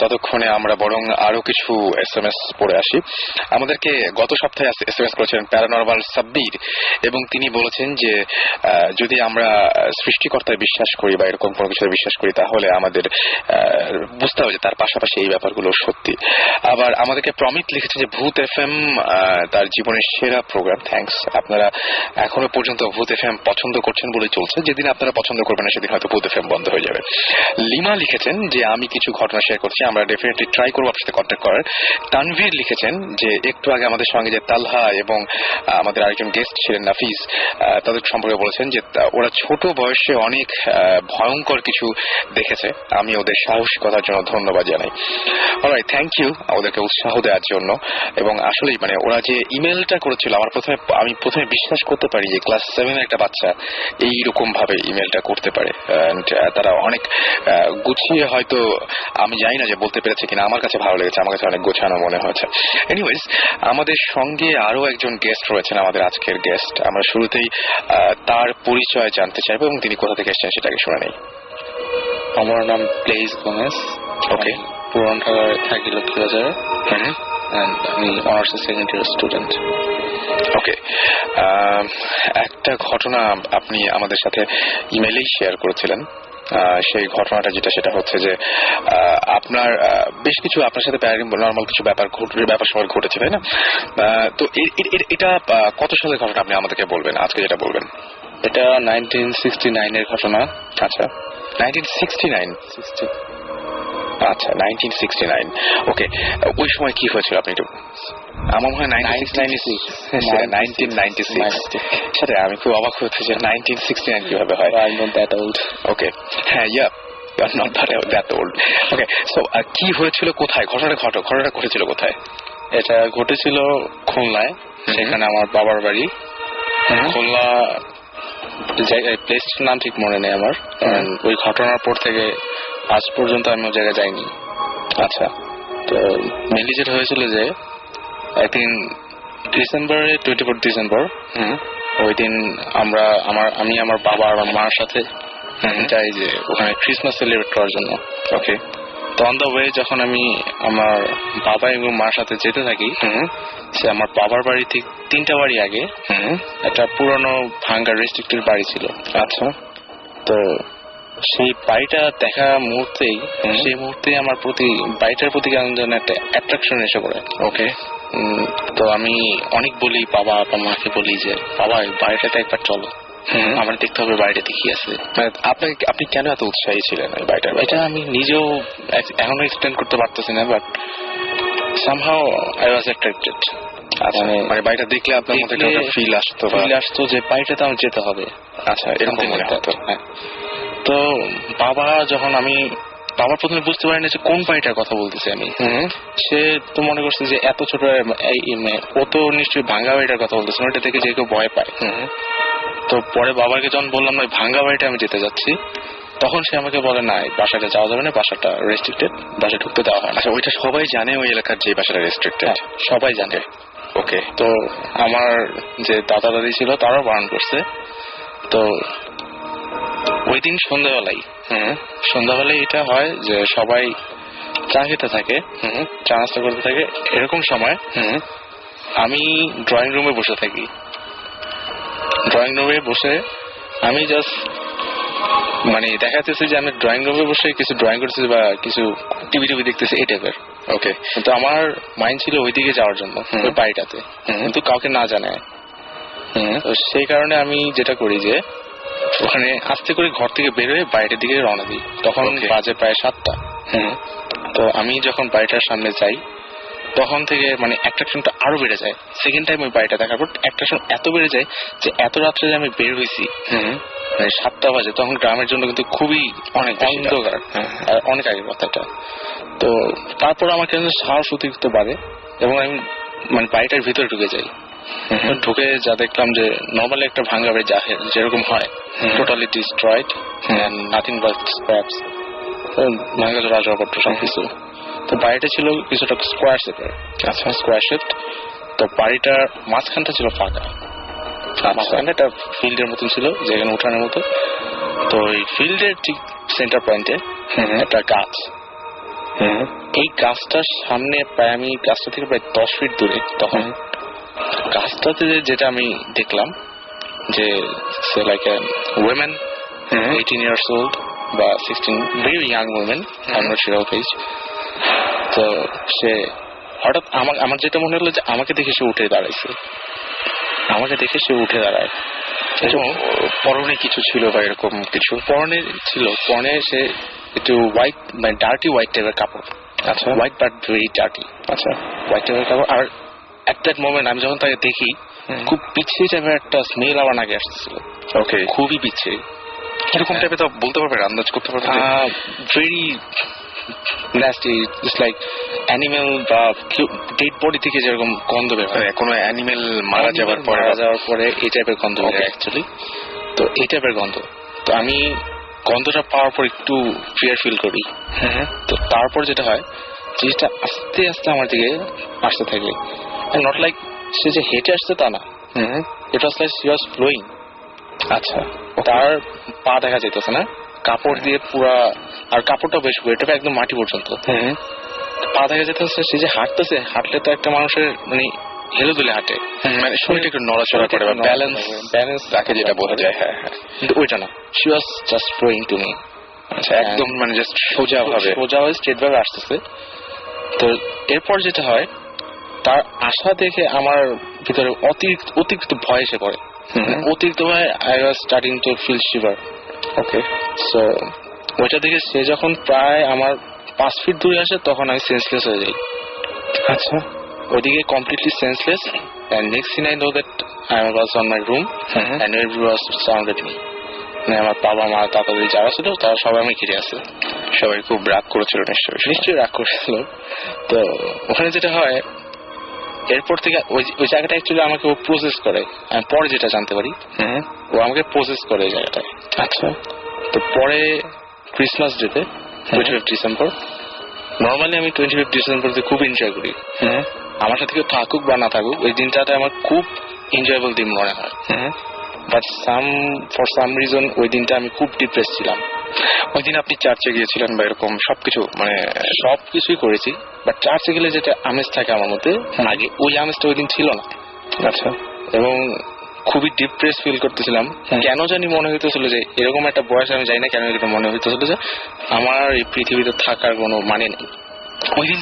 ততক্ষণে আমরা বরং আরো কিছু SMS পড়ে আসি। আমাদেরকে গত সপ্তাহে SMS করেছিলেন প্যারানরমাল সাব্বির, এবং তিনি বলেছেন যে যদি আমরা সৃষ্টিকর্তায় বিশ্বাস করি বা এরকম কোনো কিছু বিশ্বাস করি তাহলে আমাদের বুঝতে হবে যে তার পাশাপাশি এই ব্যাপারগুলো সত্যি। আবার আমাদেরকে প্রমিত লিখেছে যে ভূত FM তার জীবনের সেরা প্রোগ্রাম, থ্যাঙ্কস। আপনারা এখনো পর্যন্ত ভূত FM পছন্দ করছেন বলে চলছে, যেদিন আপনারা পছন্দ করবেন না সেদিন হয়তো ভূত FM বন্ধ হয়ে যাবে। লিমা লিখেছেন যে আমি কিছু ঘটনা শেয়ার করছি, আমরা ডেফিনেটলি ট্রাই করবো আপনার সাথে কন্ট্যাক্ট করার। তানভীর লিখেছেন যে একটু আগে আমাদের সঙ্গে যে তালহা এবং আমাদের আরেকজন গেস্ট ছিলেন নাফিস, তাদের সম্পর্কে বলেছেন যে ওরা ছোট বয়সে অনেক ভয়ঙ্কর কিছু দেখেছে। আমি ওদের সাহসিকতার জন্য ধন্যবাদ জানাই। অলরাইট, থ্যাংক ইউ ওদেরকে উৎসাহ দেওয়ার জন্য। এবং আসলেই মানে ওরা যে ইমেলটা করেছিল, আমি প্রথমে বিশ্বাস করতে পারি যে ক্লাস 7 এর একটা বাচ্চা এইরকম ভাবে ইমেলটা করতে পারে। তারা অনেক গুছিয়ে, হয়তো আমি জানি না যে বলতে পেরেছে কিনা, আমার কাছে ভালো লেগেছে, আমার কাছে অনেক গোছানো মনে হয়েছে। এনিওয়েজ, আমাদের সঙ্গে আরো একজন গেস্ট রয়েছেন, আমাদের আজকের গেস্ট। আমরা শুরুতেই তার পরিচয় জানতে চাইবো এবং তিনি কোথা থেকে এসেছেন সেটাকে শুনে নেই। আমার নাম প্লেস গোমেজ। ওকে, পুরান ঢাকায় থাকি লক্ষ্মীবাজারে, আমি অনার্স সেকেন্ড ইয়ার স্টুডেন্ট। ওকে, একটা ঘটনা আপনি আমাদের সাথে ইমেলেই শেয়ার করেছিলেন। সেই ঘটনাটা সেটা হচ্ছে যে আপনার বেশ কিছু আপনার সাথে নর্মাল কিছু ব্যাপার সময় ঘটেছে, তাই না? তো এটা কত সালের ঘটনা আপনি আমাদেরকে বলবেন, আজকে যেটা বলবেন? এটা 1969 এর ঘটনা। আচ্ছা, 1969। আচ্ছা, 1969। ওকে, ওই সময় কি হয়েছিল আপনি একটু? আমার মনে হয় 1996। সেটা আমি খুব অবাক হচ্ছে যে 1969 কিভাবে হয়। I'm not that old. ওকে, হ্যাঁ, you're not that old. Okay, so কি হয়েছিল, কোথায় ঘটনাটা ঘটেছিল কোথায়? এটা ঘটেছিল খুলনায়, সেখানে আমার বাবার বাড়ি। খুলনা প্লেসটার নাম ঠিক মনে নেই আমার, কারণ ওই ঘটনার পর থেকে আজ পর্যন্ত আমি ওই জায়গায় যাইনি। আচ্ছা, তো মেনলি যেটা হয়েছিল যে একদিন ডিসেম্বরে 24 ডিসেম্বর, ওই দিন আমি আমার বাবা আর আমার মার সাথে যাই যে ওখানে ক্রিসমাস সেলিব্রেট করার জন্য। ওকে, তো অন দ্য ওয়ে যখন আমি আমার বাবা এবং মার সাথে যেতে থাকি, সে আমার বাবার বাড়ি ঠিক 3টা বাড়ি আগে একটা পুরনো ভাঙ্গা রেস্ট্রিক্টেড বাড়ি ছিল। আচ্ছা, তো সেই বাড়িটা দেখা সেই মুহূর্তেই আমার বাড়িটার প্রতি কেমন যেন একটা অ্যাট্রাকশন এসে পড়ে। ওকে, তো আমি অনেক বলি, বাবা বা মাকে বলি যে বাবা বাড়িটাতে একবার চলো। আমার দেখতে হবে বাড়িটাতে কি আছে। আপনি কেন এত উৎসাহী ছিলেন এই বাড়িটার? এটা আমি নিজেও এখনো এক্সপ্লেন করতে পারতেছি না, but somehow I was attracted. মানে বাড়িটা দেখলে আপনার মধ্যে একটা ফিল আসতো যে বাড়িটাতে আমার যেতে হবে। আচ্ছা, এরকম মনে হতো। হ্যাঁ। তো বাবা প্রথমে বুঝতে পারেনি যে কোন বাড়িটার কথা বলতেছি আমি। সে তো মনে করছে যে এত ছোট, ও তো নিশ্চয়ই ভাঙ্গা বাড়িটার কথা বলতেছে, ওইটা থেকে যে কেউ ভয় পায়। তো পরে বাবাকে যখন বললাম না ভাঙ্গা বাড়িটা আমি যেতে যাচ্ছি, তখন সে আমাকে বলে না বাসাটা যাওয়া যাবে না, বাসাটা রেস্ট্রিক্টেড, বাসা ঢুকতে দেওয়া হয় না। আচ্ছা, ওইটা সবাই জানে ওই এলাকার যে বাসাটা রেস্ট্রিক্টেড? সবাই জানে। ওকে। তো আমার যে দাদা দাদি ছিল তারাও বারণ করছে। তো ওই দিন সন্ধ্যাবেলায় এটা হয় যে সবাই চা খেতে থাকে, চা নাস্তা করতে থাকে। এরকম সময় আমি ড্রয়িং রুমে বসে থাকি। ড্রয়িং রুমে বসে আমি জাস্ট মানে দেখা যাচ্ছে যে আমি ড্রয়িং রুমে বসে কিছু ড্রয়িং করতেছি বা কিছু টিভি দেখতেছি এই টাইপের। ওকে। কিন্তু আমার মাইন্ড ছিল ওইদিকে যাওয়ার জন্য, ওই বাড়িটাতে, কিন্তু কাউকে না জানায়। তো সেই কারণে আমি যেটা করি যে ওখানে আস্তে করে ঘর থেকে বের হয়ে বাড়িটার দিকে রওনা দিই। তখন বাজে প্রায় 7টা। তো আমি যখন বাড়িটার সামনে যাই তখন থেকে মানে অ্যাট্রাকশনটা আরো বেড়ে যায়। সেকেন্ড টাইম ওই বাড়িটা দেখার পর অ্যাট্রাকশন এত বেড়ে যায় যে এত রাত্রে যে আমি বের হয়েছি, মানে 7টা বাজে, তখন গ্রামের জন্য কিন্তু খুবই অনেক অন্ধকার, আর অনেক আগের কথাটা। তো তারপর আমার কেন সাহস অতিরিক্ত বাড়ে এবং আমি মানে বাড়িটার ভিতরে ঢুকে যাই। ঢুকে যা দেখলাম যে নর্মালি একটা ভাঙ্গা বাড়ি যেরকম হয়, totally destroyed, nothing but scraps, ভাঙ্গা রাজপত্র সবকিছু। তো বাড়িটা ছিল কিছুটা স্কোয়ার শেপের। আচ্ছা, স্কোয়ার শেপ। তো বাড়িটার মাঝখানটা ছিল ফাঁকা, মাঝখানে একটা ফিল্ডের মতন ছিল যেখানে উঠানের মতো। তো ওই ফিল্ডের ঠিক সেন্টার পয়েন্টে একটা গাছ। এই গাছটার সামনে প্রায় আমি গাছটা থেকে প্রায় 10 ফিট দূরে, তখন গাছটাতে যেটা আমি দেখলাম যে সে like a women 18 years old বা 16, very young woman, I'm not sure of age. তো সে হঠাৎ আমার যেটা মনে হলো যে আমাকে দেখে সে উঠে দাঁড়াইছে, এবং পরনে কিছু ছিল বা এরকম কিছু? পরনে সে একটু হোয়াইট, মানে ডার্টি হোয়াইট টাইপের কাপড়। আচ্ছা, হোয়াইট বাট ভেরি ডার্টি। আচ্ছা, হোয়াইট টাইপের কাপড়। আর এট দ্যাট মোমেন্ট আমি যখন তাকে দেখি, খুব পিছিয়ে টাইপের একটা স্মেল আমার নাকে আসতেছিল। ওকে, খুবই পিছিয়ে। কিরকম টাইপের তা বলতে পারবেন, আন্দাজ করতে পারবেন? Very nasty, just like animal বা ডেড বডি থেকে যেরকম গন্ধ বের হয়, কোনো অ্যানিমেল মারা যাওয়ার পরে এই টাইপের গন্ধ বের হয় অ্যাকচুয়ালি। তো এই টাইপের গন্ধ, তো আমি গন্ধটা পাওয়ার পর একটু ফিয়ার ফিল করি। তো তারপর যেটা হয়, জিনিসটা আস্তে আস্তে আমার দিকে আসতে থাকে। নট লাইক সে যে হেঁটে আসছে তা না, it was like she was flowing. আচ্ছা, তার পা দেখা যাইতেছে না, কাপড় দিয়ে পুরা, আর কাপড়টা বেশ এটা একদম মাটি পর্যন্ত পা দেখা যেতেছে। সে যে হাঁটলে তো একটা মানুষের মানে হেলে দুলে হাঁটে, মানে শরীরটা একটু নড়াচড়া করে বা ব্যালেন্স রাখে, যেটা বোঝা যায়। হ্যাঁ, কিন্তু ওইটা না, she was just flowing to me. আচ্ছা, একদম মানে জাস্ট সোজা স্ট্রেট ভাবে আসতেছে। তো এরপর যেটা হয়, তার আশা দেখে আমার ভিতরে অতিরিক্ত ভয় এসে পড়ে। অতিরিক্ত ভয়, I was starting to feel shiver. Okay, so ওইটা দেখে সে যখন প্রায় আমার 5 ফিট দূরে আসে, তখন আমি সেন্সলেস হয়ে যাই। আচ্ছা, ওইদিকে completely senseless, and next thing I know that I was on my room and everyone was surrounded me. মানে আমার বাবা মা দাদা দিদি যারা ছিল তারা সবাই আমি ঘিরে আছে। সবাই খুব রাগ করেছিল নিশ্চয়ই রাগ করেছিল। তো ওখানে যেটা হয়, এরপর থেকে ওই জায়গাটা অ্যাকচুয়ালি আমাকে ও প্রসেস করে, আমি পরে যেটা জানতে পারি, ও আমাকে প্রসেস করে এই জায়গাটায়। আচ্ছা, তো পরে ক্রিসমাস ডেতে 25 ডিসেম্বর, নর্মালি আমি 25 ডিসেম্বরতে খুব এনজয় করি। আমার সাথে কেউ থাকুক বা না থাকুক, ওই দিনটাতে আমার খুব এনজয়েবল দিন মনে হয়। বাট ফর সাম রিজন ওই দিনটা আমি খুব ডিপ্রেস ছিলাম। ওই দিন আপনি চার্চে গিয়েছিলেন বা এরকম সবকিছু, মানে সবকিছুই করেছি, বাট চার্চে গেলে যেটা আমেজ থাকে আমার মধ্যে, আগে ওই আমেজটা ওই দিন ছিল না। আচ্ছা, এবং খুবই ডিপ্রেস ফিল করতেছিলাম। কেন জানি মনে হইতেছিল যে এরকম একটা বয়স, আমি জানি না কেন এটা মনে হইতেছিল যে আমার এই পৃথিবীতে থাকার কোনো মানে নেই। ওই দিন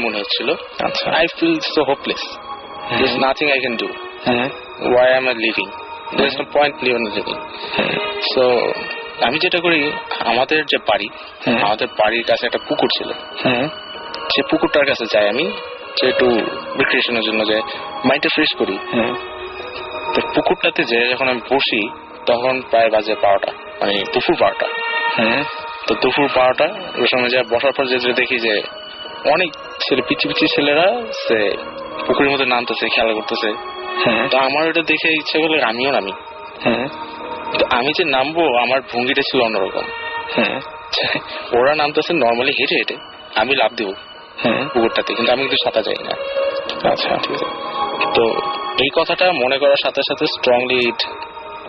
মনে হচ্ছিল। আচ্ছা, I feel so hopeless, there's nothing I can do, why am I living? there's no point living. So আমি যেটা করি, আমাদের যে বাড়ি, আমাদের বাড়ির কাছে একটা পুকুর ছিল, সে পুকুরটার কাছে যাই আমি, যে একটু রিক্রিয়েশনের জন্য যে মাইন্ডটা ফ্রেশ করি। তো পুকুরটাতে যে যখন আমি বসি তখন প্রায় বাজে 12টা, মানে দুপুর 12টা। তো দুপুর 12টা ওই সময় যা বসার পর যে দেখি যে অনেক ছেলে, পিচি পিচি ছেলেরা সে পুকুরের মধ্যে নামতেছে, খেলা করতেছে। তো আমার ওটা দেখে ইচ্ছে করলে আমিও নামি। তো আমি যে নামবো, আমার ভঙ্গিটা ছিল অন্যরকম। ওরা নামতেছে নর্মালি হেঁটে হেঁটে, আমি লাফ দিব পুকুরটাতে, কিন্তু আমি কিন্তু সাঁতার যাই না। আচ্ছা, ঠিক আছে। তো এই কথাটা মনে করার সাথে সাথে স্ট্রংলি ইট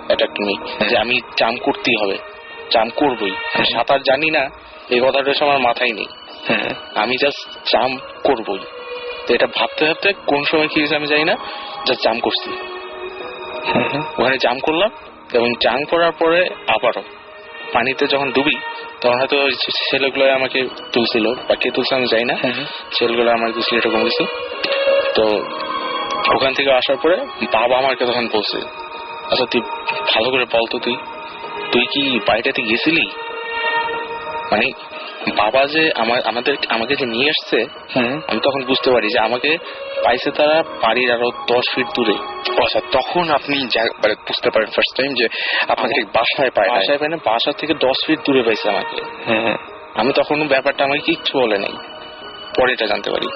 অ্যাটাকড মি, যে আমি জাম্প করতেই হবে, জাম্প করবই। সাঁতার জানি না এই কথাটা আমার মাথায় নেই, আমি জাস্ট জাম্প করবই। তো এটা ভাবতে ভাবতে কোন সময় কি হয়েছে আমি জানি না, জাস্ট জাম্প করছি। ওখানে জাম্প করলাম, এবং জাম্প করার পরে আবারও পানিতে যখন ডুবি তখন হয়তো ছেলেগুলো আমাকে তুলছিল, বা কে তুলছে আমি যাই না, ছেলেগুলো আমাকে তুলছিল এরকম কিছু। তো ওখান থেকে আসার পরে বাবা আমাকে তখন বলছে, আচ্ছা তুই ভালো করে বলতো, তুই কি বাড়িটাতে গেছিলি? মানে বাবা যে আমাকে যে নিয়ে আসছে, আমি তখন বুঝতে পারি যে আমাকে পাইছে তারা বাড়ির আরো 10 ফিট দূরে। আচ্ছা, তখন আপনি বুঝতে পারেন ফার্স্ট টাইম যে আপনাকে বাসায় পায় না, বাসা থেকে 10 ফিট দূরে পাইছে আমাকে। আমি তখন ব্যাপারটা আমাকে কিচ্ছু বলে নাই, পরে এটা জানতে পারি।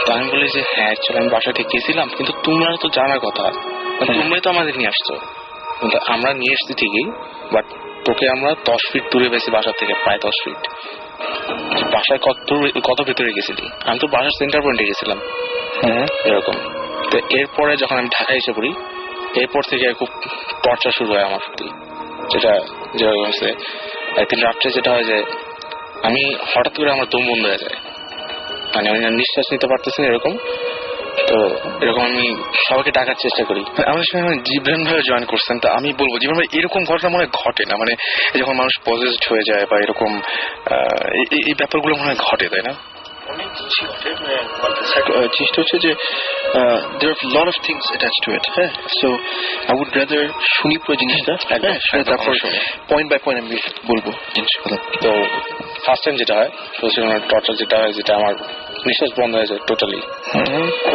তো আমি বলি যে হ্যাঁ, অ্যাকচুয়ালি আমি বাসাতে গেছিলাম, কিন্তু তোমরা তো জানার কথা, তোমরাই তো আমাদের নিয়ে আসছো। কিন্তু আমরা নিয়ে এসছি ঠিকই, বাট তোকে আমরা 10 ফিট দূরে পেয়েছি বাসা থেকে, প্রায় 10 ফিট। বাসায় কত ভেতরে গেছিলি? আমি তো বাসার সেন্টার পয়েন্টে গেছিলাম এরকম। তো এরপরে যখন আমি ঢাকায় এসে পড়ি, এরপর থেকে খুব টর্চার শুরু হয় আমার প্রতি। যেরকম হচ্ছে একদিন রাত্রে যেটা হয় যে আমি হঠাৎ করে আমার দম বন্ধ হয়ে যায়, মানে আমি নিঃশ্বাস নিতে পারতেছি না এরকম। তো এরকম আমি সবাইকে ডাকার চেষ্টা করি। আমাদের সঙ্গে জিবরান ভাই জয়েন করছেন, তা আমি বলবো জিবরান ভাই এরকম ঘটনা মনে হয় ঘটে না, মানে যখন মানুষ পজেসড হয়ে যায় বা এরকম এই ব্যাপারগুলো মনে হয় ঘটে, তাই না? চেষ্টা হচ্ছে যে there are a lot of things attached to it. So I would rather শুনি পুরো জিনিসটা, তারপর পয়েন্ট বাই পয়েন্ট আমি বলবো জিনিসগুলো। তো ফার্স্ট টাইম যেটা হয় টর্চার যেটা হয়, যেটা আমার নিঃশ্বাস বন্ধ হয়ে যায় টোটালি,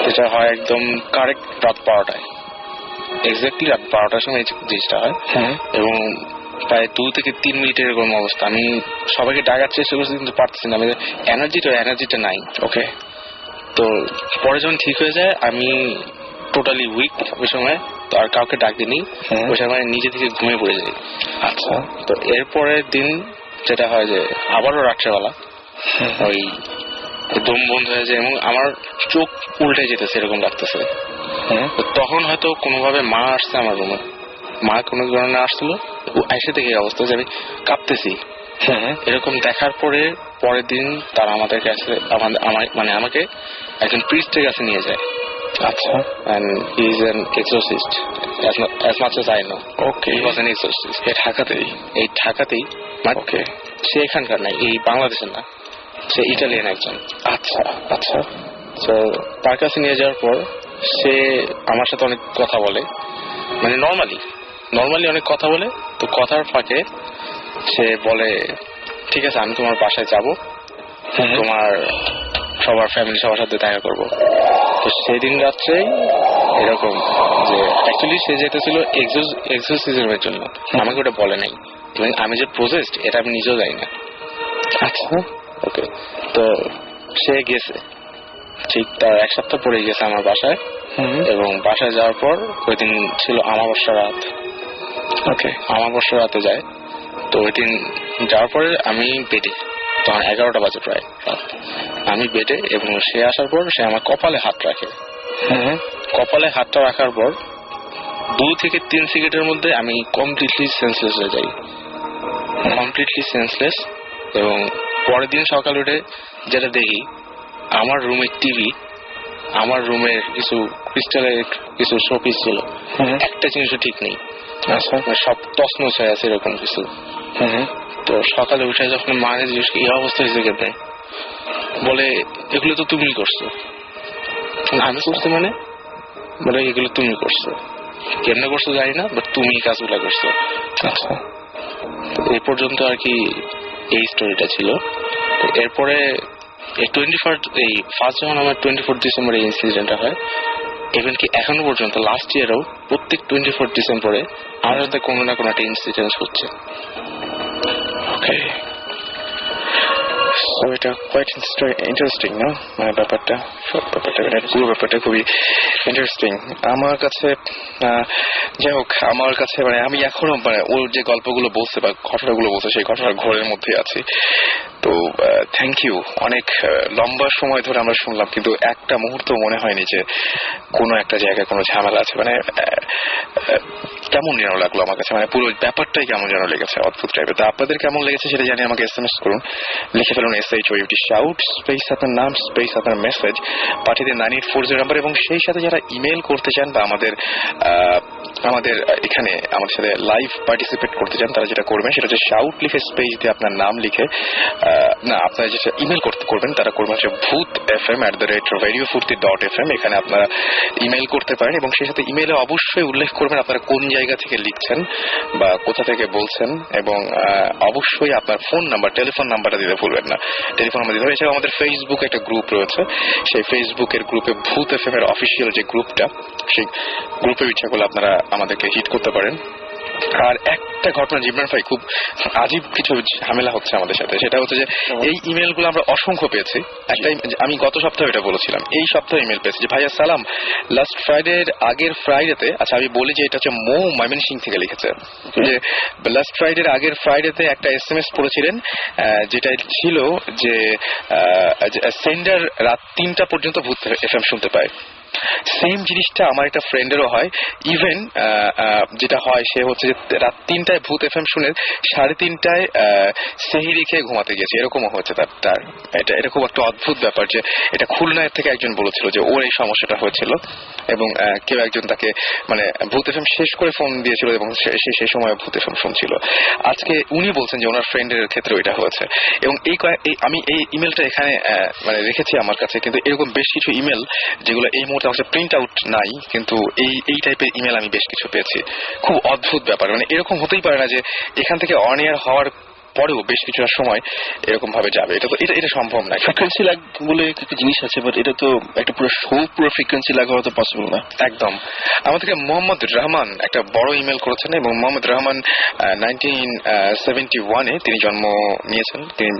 যেটা হয় একদম কারেক্ট রাত 12টায়, এক্স্যাক্টলি রাত 12টার সময় এই জিনিসটা হয়। এবং প্রায় 2 থেকে 3 মিনিটের এরকম অবস্থা। আমি সবাইকে ডাকার চেষ্টা করছি, কিন্তু পারতেছি না, আমি এনার্জিটা নাই। ওকে, তো পরে যখন ঠিক হয়ে যায় আমি টোটালি উইক ওই সময়, তো আর কাউকে ডাক দিইনি, ওই সময় নিজে থেকে ঘুমিয়ে পড়ে যাই। আচ্ছা, তো এরপরের দিন যেটা হয় যে আবারও রাত্রেবেলা ওই দম বন্ধ হয়ে যায় এবং আমার চোখ উল্টে যেতেছে এরকম লাগতেছে। তখন হয়তো কোনোভাবে মা আসছে আমার রুমে, মা কোনো কারণে আসছিল, এসে থেকে এই অবস্থা যে আমি কাঁপতেছি। এরকম দেখার পরে পরের দিন তারা আমাদের কাছে মানে আমাকে একজন প্রিস্টের কাছে নিয়ে যায়। আচ্ছা, and he is an exorcist as much as I know. Okay, he was an exorcist. এই ঢাকাতেই ওকে, সে এখানকার নাই, এই বাংলাদেশের না, সে ইটালিয়ান একজন। আচ্ছা আচ্ছা। তো তার কাছে নিয়ে যাওয়ার পর সে আমার সাথে অনেক কথা বলে, মানে নর্মালি অনেক কথা বলে। তো কথার ফাঁকে সে বলে, ঠিক আছে আমি তোমার বাসায় যাব, তোমার সবার ফ্যামিলি সবার সাথে দেখা করবো। তো সেদিন রাত্রে এরকম যে অ্যাকচুয়ালি সে যেতেছিল এক্সোরসিজমের জন্য, আমাকে ওটা বলে নাই, এবং আমি যে প্রসেসড এটা আমি নিজেও জানি না। আচ্ছা, ওকে। তো সে গেছে, ঠিক তার 1 সপ্তাহ পরে গেছে আমার বাসায়, এবং বাসায় যাওয়ার পর ওই দিন ছিল আমাবস্যা রাত। ওকে, আমাবস্যা রাতে যায়। তো ওই দিন যাওয়ার পরে আমি বেডে, তখন 11টা বাজে প্রায় রাত, আমি বেডে, এবং সে আসার পর সে আমার কপালে হাত রাখে। কপালে হাতটা রাখার পর 2 থেকে 3 সেকেন্ডের মধ্যে আমি কমপ্লিটলি সেন্সলেস হয়ে যাই, এবং পরের দিন সকালে উঠে যেটা দেখি, আমার রুমের টিভি, আমার রুমের কিছু ক্রিস্টালের কিছু শোপিস ছিল, একটা জিনিসও ঠিক নেই, সব তছনছ হয়ে আছে এরকম কিছু। তো সকালে উঠে যখন মাকে জিজ্ঞেস করি এই অবস্থা হয়েছে কেমনে, বলে এগুলো তো তুমি করছো। আমি করছি মানে এগুলো তুমি করছো। কেমনে করছো জানি না, বাট তুমি কাজগুলা করছো। আচ্ছা, এই পর্যন্ত আর কি এই স্টোরিটা ছিল। তো এরপরে এই ফার্স্ট যখন আমার 24 ডিসেম্বর এই ইনসিডেন্টটা হয়, ইভেন কি এখনো পর্যন্ত লাস্ট ইয়ারও প্রত্যেক 24 ডিসেম্বরে আমার সাথে কোনো না কোনো একটা ইনসিডেন্ট হচ্ছে। ওকে, সো এটা কোয়াইট ইন্টারেস্টিং না, মানে ব্যাপারটা, সব ব্যাপারটা, পুরো ব্যাপারটা খুবই ইন্টারেস্টিং আমার কাছে। যাই হোক, আমার কাছে মানে আমি এখনো মানে ওর যে গল্পগুলো বলছে বা ঘটনাগুলো বলছে সেই ঘটনার ঘরের মধ্যে আছি। তো থ্যাংক ইউ, অনেক লম্বা সময় ধরে আমরা শুনলাম, কিন্তু একটা মুহূর্ত মনে হয়নি যে কোনো একটা জায়গায় কোনো ঝামেলা আছে। মানে কেমন যেন লাগলো আমার কাছে, মানে পুরো ব্যাপারটাই কেমন যেন লেগেছে, অদ্ভুত টাইপের। তো আপনাদের কেমন লেগেছে সেটা জানি আমাকে SMS করুন, লিখে ফেলুন SHOUT শাউট স্পেস আপনার নাম স্পেস আপনার মেসেজ, পাঠিয়ে দিন 9840 নাম্বার। এবং সেই সাথে যারা ইমেল করতে চান বা আমাদের এখানে আমাদের সাথে লাইভ পার্টিসিপেট করতে চান, তারা যেটা করবেন সেটা হচ্ছে শাউট লিখে স্পেস দিয়ে আপনার নাম লিখে, না আপনারা যেটা ইমেল করবেন তারা করবেন হচ্ছে bhutfm@radiofurti.fm। এখানে আপনারা ইমেল করতে পারেন এবং সেই সাথে ইমেলে অবশ্যই উল্লেখ করবেন আপনারা কোন জায়গা থেকে লিখছেন বা কোথা থেকে বলছেন, এবং অবশ্যই আপনার ফোন নাম্বার, টেলিফোন নাম্বারটা দিতে ভুলবেন না, টেলিফোন নাম্বার দিতে হবে। এছাড়া আমাদের ফেসবুক একটা গ্রুপ রয়েছে, সেই ফেসবুকের গ্রুপে ভূত FM এর অফিসিয়াল যে গ্রুপটা, সেই গ্রুপের ইচ্ছা করলে আপনারা আমাদেরকে হিট করতে পারেন। আর একটা ঘটনা জিবরান ভাই, খুব আজীব কিছু ঝামেলা হচ্ছে আমাদের সাথে, সেটা হচ্ছে যে এই ইমেল গুলো আমরা অসংখ্য পেয়েছি। একটাই আমি গত সপ্তাহে এটা বলেছিলাম, এই সপ্তাহে ইমেল পেয়েছি যে ভাইয়া সালাম, লাস্ট ফ্রাইডের আগের ফ্রাইডেতে, আচ্ছা আমি বলি যে এটা হচ্ছে মৌ ময়মনসিং থেকে লিখেছে যে লাস্ট ফ্রাইডের আগের ফ্রাইডেতে একটা SMS পড়েছিলেন, যেটা ছিল যে সেন্ডার রাত 3টা পর্যন্ত ভূত FM শুনতে পায়। সেম জিনিসটা আমার একটা ফ্রেন্ডেরও হয়। ইভেন যেটা হয় সে হচ্ছে যে রাত 3টায় ভূত FM শুনে 3:30টায় সেহরি খেয়ে ঘুমাতে গেছে, এরকমও হচ্ছে তার। এটা খুব একটা অদ্ভুত ব্যাপার যে এটা খুলনার থেকে একজন বলেছিল যে ওর এই সমস্যাটা হয়েছিল, এবং কেউ একজন তাকে মানে ভূত FM শেষ করে ফোন দিয়েছিল এবং সেই সময় ভূত FM শুনছিল। আজকে উনি বলছেন যে ওনার ফ্রেন্ডের ক্ষেত্রে এটা হয়েছে, এবং আমি এই ইমেলটা এখানে মানে রেখেছি আমার কাছে, কিন্তু এরকম বেশ কিছু ইমেল যেগুলো এই মুহূর্তে আমার প্রিন্ট আউট নাই, কিন্তু এই টাইপের ইমেল আমি বেশ কিছু পেয়েছি। খুব অদ্ভুত ব্যাপার, মানে এরকম হতেই পারে না যে এখান থেকে অন এয়ার হওয়ার পরেও বেশ কিছুটা সময় এরকম ভাবে যাবে, এটা সম্ভব না। ফ্রিকোয়েন্সি ল্যাগ বলে একটা জিনিস আছে, বাট এটা তো একটা পুরো ফ্রিকোয়েন্সি ল্যাগ হওয়া তো পসিবল না। একদম। আমাদেরকে মোহাম্মদ রহমান একটা বড় ইমেল করেছেন, এবং মোহাম্মদ রহমান 1971-এ তিনি জন্ম নিয়েছেন, তিনি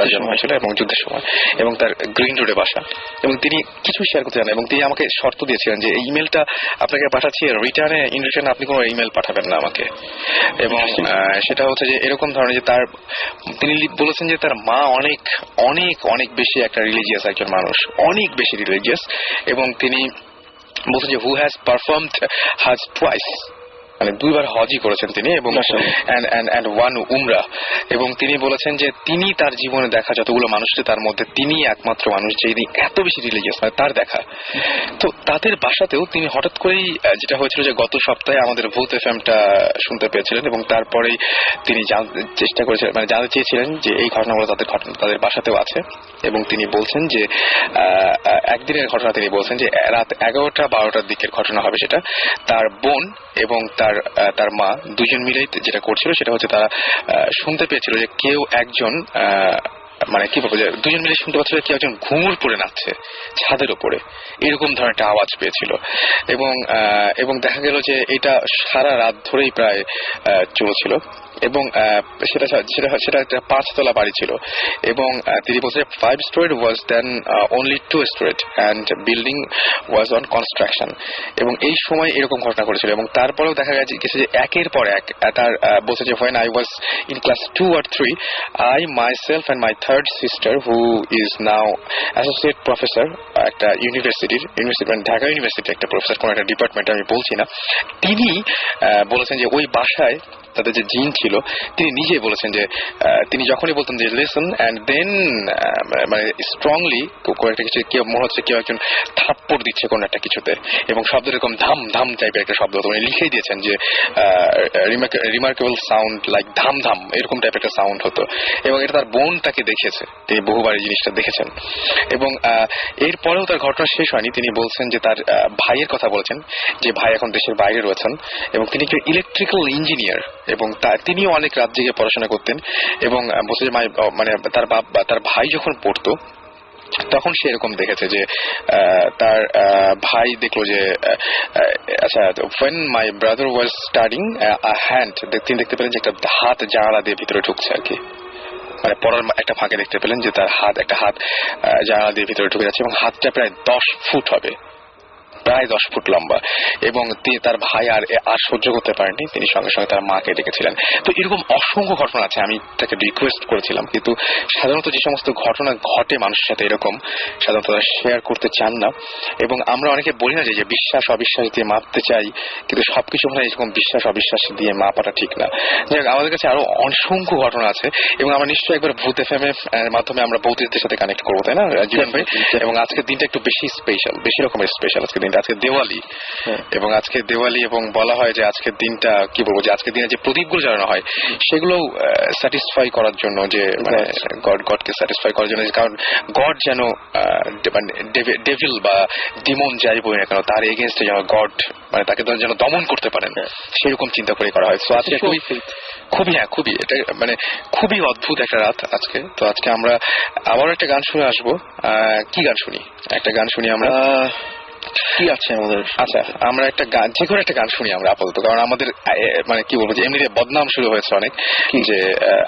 তার জন্ম হয়েছিল এবং যুদ্ধের সময়, এবং তার গ্রিন রোডে বাসা, এবং তিনি কিছু শেয়ার করতে চান, এবং তিনি আমাকে শর্ত দিয়েছিলেন যে এই ইমেলটা আপনাকে পাঠাচ্ছি, ইন রিটার্নে আপনি কোনো ইমেল পাঠাবেন না আমাকে। এবং সেটা হচ্ছে যে এরকম ধরনের যে তিনি বলেছেন যে তার মা অনেক অনেক অনেক বেশি একটা রিলিজিয়াস একজন মানুষ, অনেক বেশি রিলিজিয়াস, এবং তিনি বলছেন যে হু হ্যাজ পারফর্মড হাজ টুয়াইস, মানে 2বার হজই করেছেন তিনি, এবং ওয়ান উমরা, এবং তিনি বলেছেন যে তিনি তার জীবনে দেখা যতগুলো মানুষ তার মধ্যে তিনি একমাত্র মানুষ যিনি এত বেশি রিলিজিয়াস, মানে তার দেখা। তো তাদের বাসাতেও তিনি হঠাৎ করেই যেটা হয়েছিল যে গত সপ্তাহে আমাদের ভূত FMটা শুনতে পেয়েছিলেন, এবং তারপরেই তিনি চেষ্টা করেছিলেন, মানে জানতে চেয়েছিলেন যে এই ঘটনাগুলো তাদের বাসাতেও আছে, এবং তিনি বলছেন যে একদিনের ঘটনা তিনি বলছেন যে রাত 11টা-12টার দিকের ঘটনা হবে সেটা। তার বোন এবং তার মা দুজন মিলেই যেটা করছিল সেটা হচ্ছে তারা শুনতে পেয়েছিল যে কেউ একজন মানে কি বলবো, যে দুজন মিলে শুনতে পাচ্ছিল কেউ একজন ঘুঙুর পরে নাচছে ছাদের উপরে, এরকম ধরনের একটা আওয়াজ পেয়েছিল, এবং দেখা গেল যে এটা সারা রাত ধরেই প্রায় চলছিল, এবং সেটা একটা 5তলা বাড়ি ছিল, এবং তিনি বলছে 5 story was then only 2 story and building was on construction, এবং এই সময় এরকম ঘটনা ঘটেছিল। এবং তারপরেও দেখা গেছে যে একের পর এক তার বলছে যে when I was in class 2 or 3 I myself and my third sister who is now associate professor একটা ইউনিভার্সিটি ঢাকা ইউনিভার্সিটি একটা প্রফেসর, কোন একটা ডিপার্টমেন্ট আমি বলছি না, তিনি বলেছেন যে ওই বাসায় তাদের যে জিন ছিল তিনি নিজেই বলেছেন যে তিনি যখনই বলতেন যে লিসন অ্যান্ড দেন মানে স্ট্রংলি কোনো একটা কিছু কেউ মনে হচ্ছে কেউ একজন থাপ্পড় দিচ্ছে কোনো একটা কিছুতে এবং শব্দ এরকম ধাম ধাম টাইপের একটা শব্দ হতো উনি লিখেই দিয়েছেন যে রিমার্কেবল সাউন্ড লাইক ধাম ধাম এরকম টাইপের একটা সাউন্ড হতো এবং এটা তার বোন তাকে দেখিয়েছে তিনি বহুবার এই জিনিসটা দেখেছেন এবং এরপরেও তার ঘটনা শেষ হয়নি তিনি বলছেন যে তার ভাইয়ের কথা বলেছেন যে ভাই এখন দেশের বাইরে রয়েছেন এবং তিনি একজন ইলেকট্রিক্যাল ইঞ্জিনিয়ার এবং তিনিও অনেক রাত জেগে পড়াশোনা করতেন এবং বলছে যে মানে তার ভাই যখন পড়তো তখন সে এরকম দেখেছে যে তার ভাই দেখলো যে আচ্ছা when my brother was studying a hand তিনি দেখতে পেলেন যে একটা হাত জানালা দিয়ে ভিতরে ঢুকছে আর কি মানে পড়ার একটা ফাঁকে দেখতে পেলেন যে তার একটা হাত জানালা দিয়ে ভিতরে ঢুকে যাচ্ছে এবং হাতটা প্রায় 10 ফুট হবে প্রায় 10 ফুট লম্বা এবং তার ভাই আর সহ্য করতে পারেনি তিনি সঙ্গে সঙ্গে তার মাকে ডেকেছিলেন তো এরকম অসংখ্য ঘটনা আছে আমি তাকে রিকোয়েস্ট করেছিলাম কিন্তু সাধারণত যে সমস্ত ঘটনা ঘটে মানুষের সাথে এরকম সাধারণত তারা শেয়ার করতে চান না এবং আমরা অনেকে বলি না যে বিশ্বাস অবিশ্বাস দিয়ে মাপতে চাই কিন্তু সবকিছু মানে এরকম বিশ্বাস অবিশ্বাস দিয়ে মাপাটা ঠিক না যাই হোক আমাদের কাছে আরো অসংখ্য ঘটনা আছে এবং আমরা নিশ্চয়ই একবার ভূত এফএম এর মাধ্যমে আমরা ভূতদের সাথে কানেক্ট করবো তাই না জীবন ভাই এবং আজকের দিনটা একটু বেশি স্পেশাল বেশি রকমের স্পেশাল আজকের দিনটা আজকে দেওয়ালি এবং আজকে দেওয়ালি এবং বলা হয় যে আজকের দিনটা কি বলবো যে আজকের দিনে যে প্রদীপগুলো জ্বালানো হয় সেগুলো স্যাটিসফাই করার জন্য যে মানে গডকে স্যাটিসফাই করার জন্য কারণ গড যেন মানে ডেভিল বা ডিমন যাই বলি না কেন তার এগেইনস্টে যেন গড মানে তাকে যেন দমন করতে পারেন সেরকম চিন্তা করে করা হয় তো আজকে খুবই এটা মানে খুবই অদ্ভুত একটা রাত আজকে তো আজকে আমরা আবার একটা গান শুনে আসবো কি গান শুনি একটা গান শুনি আমরা কি আছে আমাদের আচ্ছা আমরা একটা গান যে কোনো একটা গান শুনি আমরা আপাতত কারণ আমাদের মানে কি বলবো যে এমনিতে বদনাম শুরু হয়েছে অনেক যে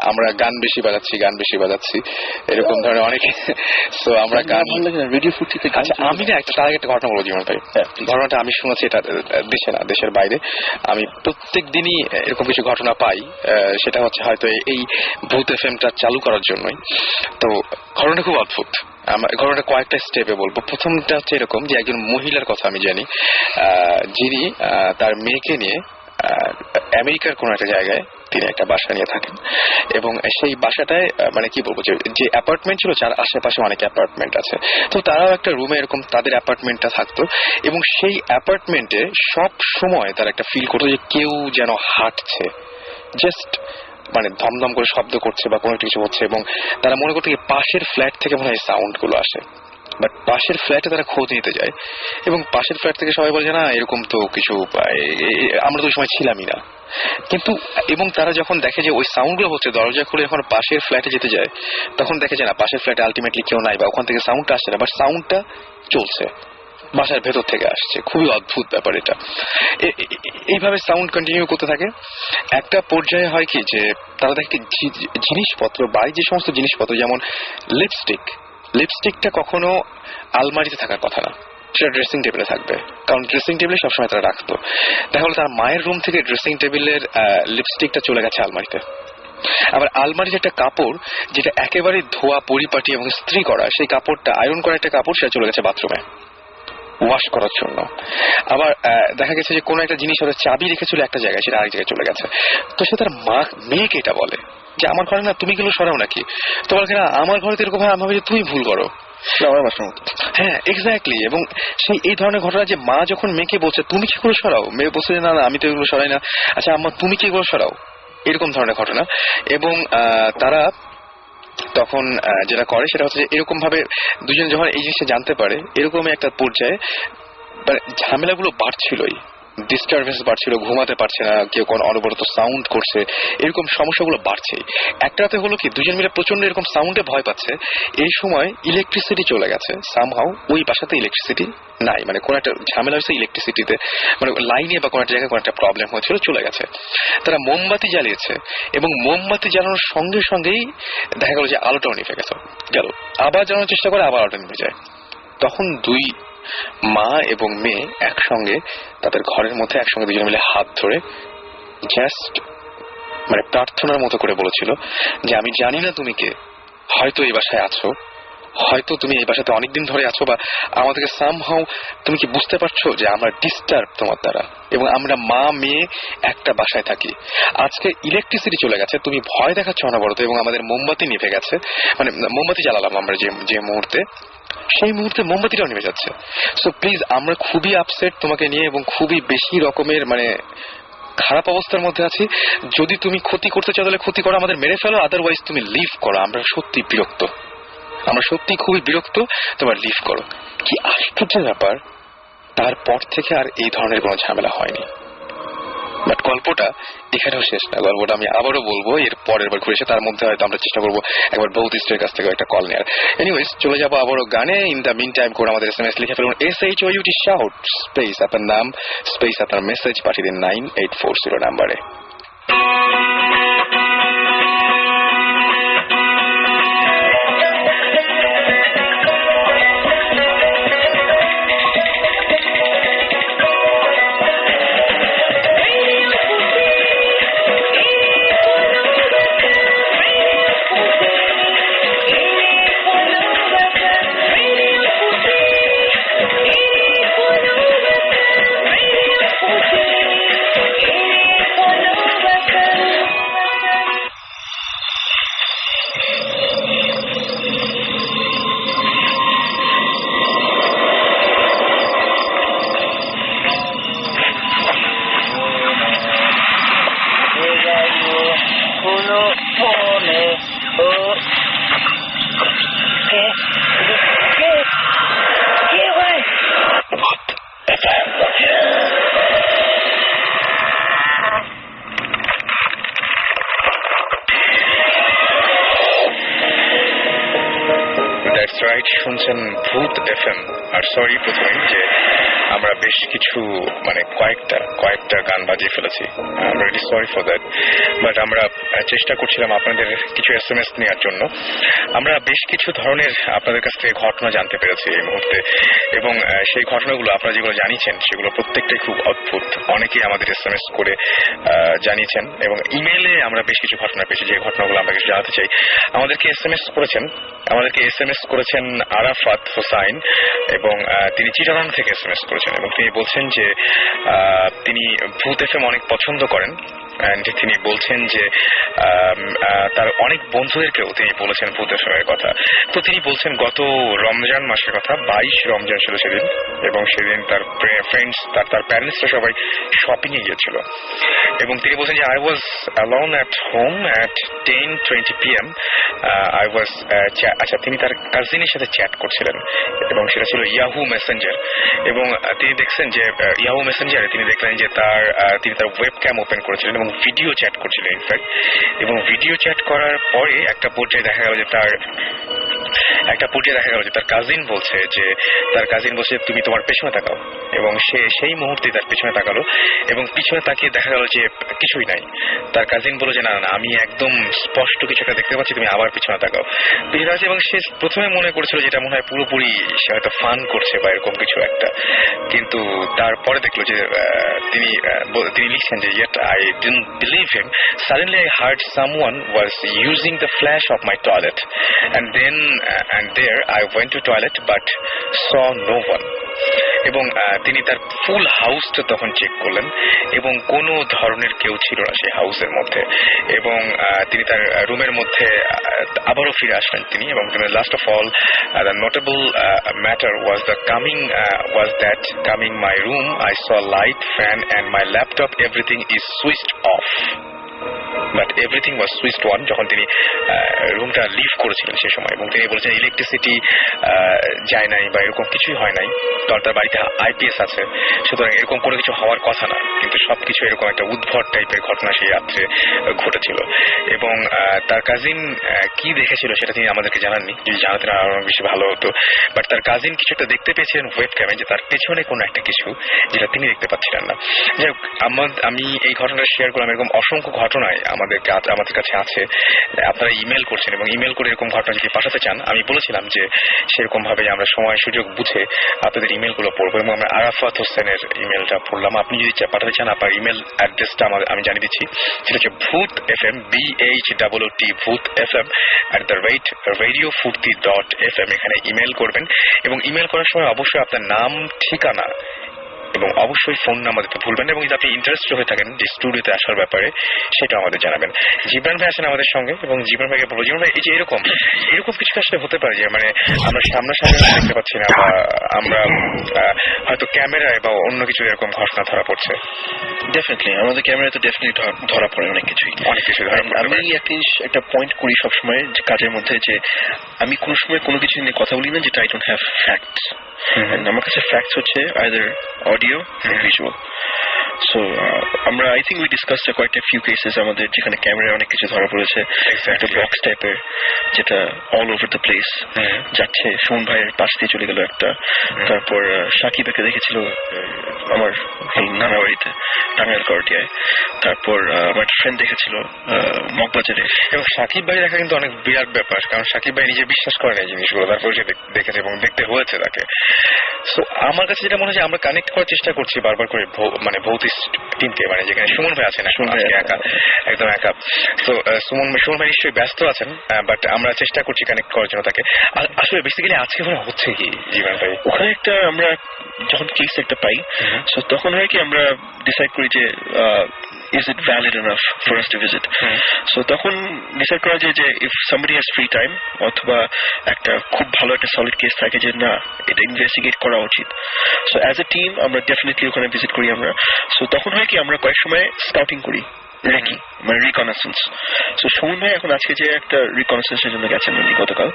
আমরা গান বেশি বাজাচ্ছি এরকম ধরনের অনেক সো আমরা গান রেডিও ফুটিতে আচ্ছা আমি না তার আগে একটা ঘটনা বলবো জীবন ভাই ঘটনাটা আমি শুনেছি এটা দেশে না দেশের বাইরে আমি প্রত্যেক দিনই এরকম কিছু ঘটনা পাই সেটা হচ্ছে হয়তো এই ভূত এফএমটা চালু করার জন্যই তো ঘটনাটা খুব অদ্ভুত ঘটনাটা কয়েকটা স্টেপে বলবো প্রথমটা হচ্ছে এরকম যে একজন মহিলার কথা আমি জানি যিনি তার মেয়েকে নিয়ে আমেরিকার কোন একটা জায়গায় তিনি একটা বাসা নিয়ে থাকেন এবং সেই বাসাটায় মানে কি বলবো যে অ্যাপার্টমেন্ট ছিল যার আশেপাশে অনেক অ্যাপার্টমেন্ট আছে তো তারাও একটা রুমে এরকম তাদের অ্যাপার্টমেন্টটা থাকতো এবং সেই অ্যাপার্টমেন্টে সব সময় তারা একটা ফিল করতো যে কেউ যেন হাঁটছে জাস্ট মানে ধমধম করে শব্দ করছে বা কোনো কিছু হচ্ছে এবং তারা মনে করতে পাশের ফ্ল্যাট থেকে মনে হয় সাউন্ড গুলো আসে বাট পাশের ফ্ল্যাটে তারা খোঁজ নিতে যায় এবং পাশের ফ্ল্যাট থেকে সবাই বলে না এরকম তো কিছু আমরা তো ওই সময় ছিলামই না কিন্তু এবং তারা যখন দেখে যে ওই সাউন্ড গুলো হচ্ছে দরজা খুলে যখন পাশের ফ্ল্যাটে যেতে যায় তখন দেখে যায় না পাশের ফ্ল্যাটে আলটিমেটলি কেউ নাই বা ওখান থেকে সাউন্ডটা আসছে না বাট সাউন্ডটা চলছে বাসার ভেতর থেকে আসছে খুবই অদ্ভুত ব্যাপার এটা এইভাবে সাউন্ড কন্টিনিউ করতে থাকে একটা পর্যায়ে হয় কি যে তারা দেখে জিনিসপত্র বাড়ির যে সমস্ত জিনিসপত্র যেমন লিপস্টিকটা কখনো আলমারিতে থাকার কথা না সেটা ড্রেসিং টেবিলে থাকবে কারণ ড্রেসিং টেবিলে সবসময় তারা রাখতো দেখা হলো তার মায়ের রুম থেকে ড্রেসিং টেবিলের লিপস্টিকটা চলে গেছে আলমারিতে আবার আলমারির একটা কাপড় যেটা একেবারে ধোয়া পরিপাটি এবং ইস্ত্রি করা সেই কাপড়টা আয়রন করা একটা কাপড় সেটা চলে গেছে বাথরুমে ওয়াশ করার জন্য আবার দেখা গেছে যে কোনো একটা জিনিস হয়তো চাবি রেখেছিল একটা জায়গায় সেটা আরেক জায়গায় চলে গেছে তো সে তার মেয়েকে এটা বলে যে আমার ঘরে না তুমি গেলে সরাও নাকি তো বলে না আমার ঘরে তো এরকম হয় আমি ভাবি তুমি ভুল করো হ্যাঁ এক্স্যাক্টলি এবং সেই এই ধরনের ঘটনা যে মা যখন মেয়েকে বলছে তুমি কি করে সরাও মেয়ে বলছে না আমি তো এগুলো সরাই না আচ্ছা আম্মা তুমি কি করে সরাও এরকম ধরনের ঘটনা এবং তারা তখন যেটা করে সেটা হচ্ছে এরকম ভাবে দুজন যখন এই জিনিসটা জানতে পারে এরকমই একটা পর্যায়ে ঝামেলাগুলো বাড়ছিলই ডিস্টারবেন্স বাড়ছিল ঘুমাতে পারছে না কেউ কোন অনবরত সাউন্ড করছে এরকম সমস্যাগুলো বাড়ছেই একটাতে হলো কি দুজন মিলে প্রচন্ড এরকম সাউন্ডে ভয় পাচ্ছে এই সময় ইলেকট্রিসিটি চলে গেছে সামহাউ ওই বাসাতে ইলেকট্রিসিটি নাই মানে কোন একটা ঝামেলা হয়েছে ইলেকট্রিসিটিতে মানে লাইনে বা কোন একটা জায়গায় কোন একটা প্রবলেম হয়েছিল চলে গেছে তারা মোমবাতি জ্বালিয়েছে এবং মোমবাতি জ্বালানোর সঙ্গে সঙ্গেই দেখা গেল যে আলোটাও নিভে গেল আবার জ্বালানোর চেষ্টা করে আবার আলোটা নিভে যায় তখন দুই মা এবং মেয়ে একসঙ্গে তাদের ঘরের মধ্যে একসঙ্গে দুজন মিলে হাত ধরে জাস্ট মানে প্রার্থনার মতো করে বলেছিল যে আমি জানি না তুমি কে হয়তো এই বাসায় আছো হয়তো তুমি এই বাসাতে অনেকদিন ধরে আছো বা আমাদেরকে সামহাউ তুমি কি বুঝতে পারছো যে আমরা ডিস্টার্ব তোমার দ্বারা, এবং আমরা মা মেয়ে একটা বাসায় থাকি। আজকে ইলেকট্রিসিটি চলে গেছে, তুমি ভয় দেখাচ্ছ অনবরত, এবং আমাদের মোমবাতি নিভে গেছে, মানে মোমবাতি জ্বালালাম আমরা যে মুহূর্তে, সেই মুহূর্তে মোমবাতিটাও নিভে যাচ্ছে। সো প্লিজ, আমরা খুবই আপসেট তোমাকে নিয়ে এবং খুবই বেশি রকমের মানে খারাপ অবস্থার মধ্যে আছি। যদি তুমি ক্ষতি করতে চাও তাহলে ক্ষতি করো, আমাদের মেরে ফেলো, আদারওয়াইজ তুমি লিভ করো। আমরা সত্যি বিরক্ত, আমরা সত্যি খুবই বিরক্ত, তোমার লিভ করো। কি আশ্চর্যের ব্যাপার, তারপর থেকে আর এই ধরনের কোনো ঝামেলা হয়নি। বাট গল্পটা এখানেও শেষ না, গল্পটা আমি আবারও বলবো এর পরের বার ঘুরে এসে, তার মধ্যে হয়তো আমরা চেষ্টা করবো একবার বৌদিস্টের কাছ থেকে একটা কল নেওয়ার। এনিওয়েজ, চলে যাবো আবারও গানে। ইন দ্য মিন টাইম করে আমাদের SMS লিখে ফেলুন SHOUT শাউট স্পেস আপনার নাম স্পেস আপনার মেসেজ পাঠিয়ে দিন 9840 নাম্বারে। শুনছেন ভূত FM। আর সরি প্রথমে যে আমরা বেশ কিছু মানে কয়েকটা গান বাজিয়ে ফেলেছি, I am really sorry for that. But আমরা চেষ্টা করছিলাম আপনাদের কিছু SMS নেওয়ার জন্য। আমরা বেশ কিছু ধরনের আপনাদের কাছ থেকে ঘটনা জানতে পেরেছি এই মুহূর্তে, এবং সেই ঘটনাগুলো আপনারা যেগুলো জানিয়েছেন সেগুলো প্রত্যেকটাই খুব অদ্ভুত। অনেকেই আমাদের SMS করে জানিয়েছেন, এবং ইমেইলে আমরা বেশ কিছু ঘটনা পেয়েছি যে ঘটনাগুলো আমরা কিছু জানাতে চাই। আমাদেরকে SMS করেছেন আরাফাত হোসাইন, এবং তিনি চিটাগাং থেকে SMS করেছেন, এবং তিনি বলছেন যে তিনি ভূত FM অনেক পছন্দ করেন। তিনি বলছেন যে তার অনেক বন্ধুদেরকেও তিনি বলেছেন ভূত FM এর কথা। তো তিনি বলছেন গত রমজান মাসের কথা, 22 রমজান ছিল সেদিন, এবং সেদিন তার ফ্রেন্ডস তার প্যারেন্টসরা সবাই শপিং এ গিয়েছিল, এবং তিনি বলছেন যে I was alone at home at 10:20 PM। আচ্ছা, তিনি তার কাজিনের সাথে চ্যাট করছিলেন, এবং সেটা ছিল ইয়াহু মেসেঞ্জার, এবং তিনি দেখছেন যে ইয়াহু মেসেঞ্জারে তিনি দেখলেন যে তিনি তার ওয়েবক্যাম ওপেন করেছিলেন এবং ভিডিও চ্যাট করছিলেন ইনফ্যাক্ট। এবং ভিডিও চ্যাট করার পরে একটা পর্যায়ে দেখা গেল যে তার কাজিন বলছে যে তুমি তোমার পেছনে তাকাও, এবং সেই মুহূর্তে তার পেছনে তাকালো, এবং পিছনে তাকিয়ে দেখা গেল যে কিছুই নাই। তার কাজিন বলল যে না আমি একদম স্পষ্ট কিছু একটা দেখতে পাচ্ছি, তুমি আবার পিছনে তাকাও। পিছনে আছে, এবং সে প্রথমে মনে করেছিল যেটা মনে হয় পুরোপুরি সে হয়তো ফান করছে বা এরকম কিছু একটা, কিন্তু তারপরে দেখলো যে তিনি লিখছেন যে yet I didn't believe him. Suddenly I heard someone was using the flash of my toilet, and there I went to toilet but saw no one. এবং তিনি তার ফুল হাউসটা তখন চেক করলেন, এবং কোনো ধরনের কেউ ছিল না সেই হাউসের মধ্যে, এবং তিনি তার রুমের মধ্যে আবারও ফিরে আসলেন তিনি, এবং last of all the notable matter was that coming my room I saw light, fan and my laptop, everything is switched off. But everything was switched on যখন তিনি রুমটা লিভ করেছিলেন সে সময়, এবং তিনি বলেছেন ইলেকট্রিসিটি যায় নাই বা এরকম কিছুই হয় নাই, কারণ তার বাড়িতে IPS আছে, সুতরাং এরকম কোনো কিছু হওয়ার কথা না, কিন্তু সবকিছু এরকম একটা উদ্ভট টাইপের ঘটনা সেই রাত্রে ঘটেছিল। এবং তার কাজিন কি দেখেছিল সেটা তিনি আমাদেরকে জানাননি, যদি জানাতেন আরো বেশি ভালো হতো। বাট তার কাজিন কিছু একটা দেখতে পেয়েছিলেন ওয়েবক্যামে, যে তার পেছনে কোনো একটা কিছু যেটা তিনি দেখতে পাচ্ছিলেন না। যাই হোক, আমি এই ঘটনাটা শেয়ার করলাম। এরকম অসংখ্য ঘটনায় আমাদের কাছে আছে, আপনারা ইমেল করছেন এবং ইমেল করে এরকম ঘটনা যদি পাঠাতে চান, আমি বলেছিলাম যে সেরকম ভাবে আমরা সময় সুযোগ বুঝে আপনাদের ইমেলগুলো পড়বো এবং আমরা আরাফাত হোসেনের ইমেলটা পড়লাম। আপনি যদি পাঠাতে চান আপনার ইমেল অ্যাড্রেসটা আমি জানিয়ে দিচ্ছি, সেটা হচ্ছে ভূত FM BHOOT ভূত FM @radiofurti.fm। এখানে ইমেল করবেন এবং ইমেল করার সময় অবশ্যই আপনার নাম, ঠিকানা এবং অবশ্যই ফোন নাম্বার দিতে ভুলবেন না। এবং যদি আপনি ইন্টারেস্টেড হয়ে থাকেন যে স্টুডিওতে আসার ব্যাপারে, সেটা আমাদের জানাবেন। জিবরান ভাই আছেন আমাদের সঙ্গে এবং জিবরান ভাইকে বলবো, জিবরান ভাই এই যে এরকম কিছু আসলে হতে পারে যে মানে আমরা সামনাসামনি দেখতে পাচ্ছি না, বা আমরা হয়তো ক্যামেরায় বা অন্য কিছু এরকম ঘটনা ধরা পড়ছে। ডেফিনেটলি আমাদের ক্যামেরায় তো ডেফিনেটলি ধরা পড়ে অনেক কিছুই। আমি একটা পয়েন্ট করি সবসময় যে কাজের মধ্যে, যে আমি কোনো সময় কোনো কিছু নিয়ে কথা বলি না যেটা আই ডোন্ট হ্যাভ ফ্যাক্টস। আমার কাছে ফ্যাক্টস হচ্ছে আইদার অডিও ভিজুয়াল। সো আমরা I think we discussed quite a few cases আমাদের যেখানে ক্যামেরায় অনেক কিছু ধরা পড়েছে, একটা বক্স টাইপের যেটা অল ওভার দ্য প্লেস যাচ্ছে, সুমন ভাইয়ের পাশ দিয়ে চলে গেল একটা, তারপর সাকিবকে দেখেছিল আমার নানা বাড়িতে টাঙ্গাইল করটিয়ায়, তারপর আমার একটা ফ্রেন্ড দেখেছিল মগবাজারে। এবং সাকিব ভাই দেখা কিন্তু অনেক বিরাট ব্যাপার, কারণ সাকিব ভাই নিজে বিশ্বাস করেন এই জিনিসগুলো, তারপর সে দেখেছে এবং দেখতে হয়েছে তাকে। সো আমার কাছে যেটা মনে হয় যে আমরা কানেক্ট করার চেষ্টা করছি বারবার করে মানে ভৌতিক টিমকে, মানে যেখানে সুমন ভাই আছেন একদম একা। তো সুমন ভাই নিশ্চয়ই ব্যস্ত আছেন, বাট আমরা চেষ্টা করছি কানেক্ট করার জন্য তাকে। আসলে বেসিক্যালি আজকে ওখানে হচ্ছে কি জীবন ভাই, ওখানে একটা আমরা যখন কেস একটা পাই, সো তখন হয় কি আমরা ডিসাইড করি যে is it valid enough for us to visit? So তখন ডিসাইড করা যায় যে if somebody has free time অথবা একটা খুব ভালো একটা সলিড কেস থাকে যে না এটা ইনভেস্টিগেট করা উচিত, সো অ্যাজ এ টিম আমরা ডেফিনেটলি ওখানে ভিজিট করি আমরা। সো তখন হয় কি আমরা কয়েক সময় স্কাউটিং করি, রেকি মানে রিকনেসেন্স। সো সুমন ভাই এখন আজকে যে একটা রিকনেসেন্সের জন্য গেছেন উনি গতকাল,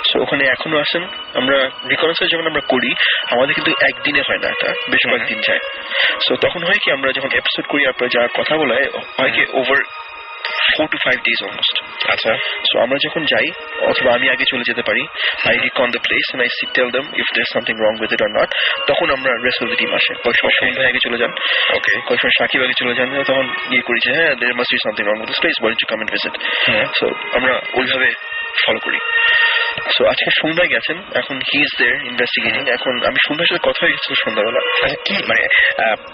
সো ওখানে এখনো আসেন। আমরা রিকনেসেন্স যখন আমরা করি আমাদের কিন্তু একদিনে হয় না, এটা বেশ কয়েকদিন যায়। সো তখন হয় কি আমরা যখন এপিসোড করি আপনার যা কথা বলা হয় কি ওভার 4 to 5 days almost. আচ্ছা, সো আমরা যখন যাই অথবা আমি আগে চলে যেতে পারি, I recon the place and I tell them if there's something wrong with it or not. তখন আমরা rest of the team আসে, কয়েক সময় সুমন ভাই আগে চলে যান, ওকে, কয়েক সময় সাকিব আগে চলে যান, তখন ইয়ে করি যে হ্যাঁ there must be something wrong with this place, why don't you come and visit? So আমরা ওইভাবে ফলো করি। সো আজকে সন্ধ্যায় গেছেন, এখন হি ইজ দেয়ার ইনভেস্টিগেটিং। এখন আমি সন্ধ্যার সাথে কথা হয়েছিল সন্ধ্যাবেলা, কি মানে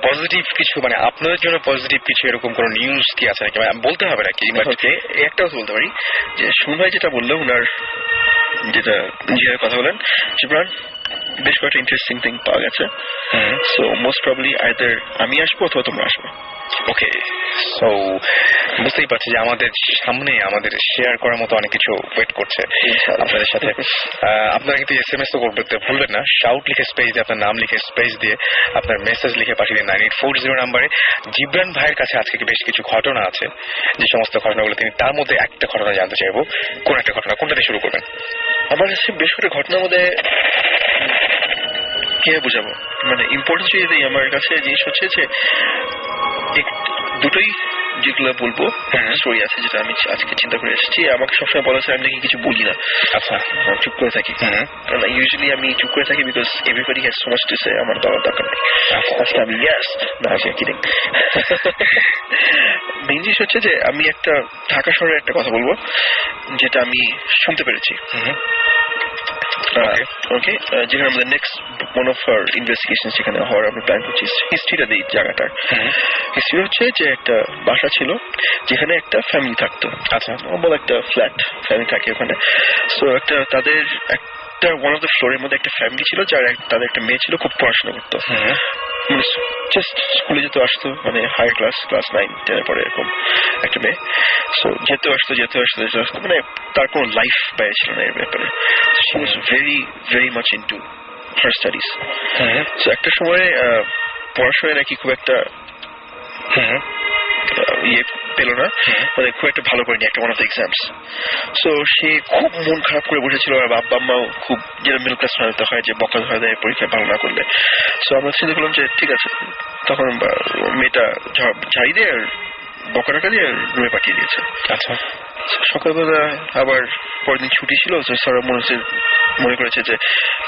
পজিটিভ কিছু, মানে আপনাদের জন্য পজিটিভ কিছু এরকম কোন নিউজ কি আছে নাকি, বলতে হবে নাকি? একটা কথা বলতে পারি যে সন্ধ্যায় যেটা বললো ওনার যেটা নিজের কথা বলেন, জিবরান বেশ কয়েকটা ইন্টারেস্টিং থিং পাওয়া গেছে। সো মোস্ট প্রবাবলি আইদার আমি আসবো অথবা তোমরা আসবে। ওকে, সো বুঝতেই পারছি যে আমাদের সামনে আমাদের শেয়ার করার মতো অনেক কিছু ওয়েট করছে আপনাদের সাথে। আপনারা কিন্তু SMS তো করতে ভুলবেন না, শাউট লিখে স্পেস দিয়ে আপনার নাম লিখে স্পেস দিয়ে আপনার মেসেজ লিখে পাঠিয়ে দিন 9840 নাম্বারে। জিবরান ভাইয়ের কাছে আজকে বেশ কিছু ঘটনা আছে, যে সমস্ত ঘটনাগুলো তিনি, তার মধ্যে একটা ঘটনা জানতে চাইবো। কোন একটা ঘটনা, কোনটা দিয়ে শুরু করবেন? আমার কাছে বেশ কয়েকটা ঘটনার মধ্যে কে বুঝাবো, মানে ইম্পর্টেন্স যদি আমার কাছে জিনিস হচ্ছে যে দুটোই যেগুলো বলবো স্টোরি আছে যেটা আমি আজকে চিন্তা করে এসেছি। আমাকে সবসময় বলা হচ্ছে আমি নাকি কিছু বলি না, আচ্ছা চুপ করে থাকি, কারণ ইউজুয়ালি আমি চুপ করে থাকি because everybody has so much to say, আমার বলার দরকার নেই। আজকে আমি ইয়েস না কিডিং। মেইন জিনিস হচ্ছে যে আমি একটা ঢাকা শহরের একটা কথা বলবো যেটা আমি শুনতে পেরেছি। ওকে, যেখানে আমাদের next one of our investigation যেখানে হওয়ার আমরা প্ল্যান করছি, হিস্ট্রিটা দিই জায়গাটার। হিস্ট্রি হচ্ছে যে একটা বাসা ছিল যেখানে একটা ফ্যামিলি থাকতো, আচ্ছা নর্মাল একটা ফ্ল্যাট ফ্যামিলি থাকে ওখানে। সো একটা তাদের একটা ওয়ান অফ দ্য ফ্লোরের মধ্যে একটা ফ্যামিলি ছিল যার তাদের একটা মেয়ে ছিল, খুব পড়াশোনা করতো, মানে জাস্ট স্কুলে যেতে আসতো, মানে হায়ার ক্লাস 9-10 পরে এরকম একটা মেয়ে। সো যেতে আসতো মানে তার কোনো লাইফ বাইরে ছিল না এর ব্যাপারে। She was very much into her studies. So একটা সময় পড়াশোনায় নাকি খুব একটা ইয়ে পেল না, মানে খুব একটা ভালো করেনি একটা one of the exams. So সে খুব মন খারাপ করে বসেছিল, আর আব্বা আম্মাও খুব যেটা মিডল ক্লাস ফ্যামিলিতে হয় যে বকা ধরা দেয় পরীক্ষা ভালো না করলে। সো আমরা চিন্তা করলাম যে ঠিক আছে, তখন মেয়েটা ঝাড়ি দিয়ে আর বকা টাকা দিয়ে রুমে পাঠিয়ে দিয়েছে। আচ্ছা, সকালবেলা আবার পরের দিন ছুটি ছিল, স্যার মনে করেছে যে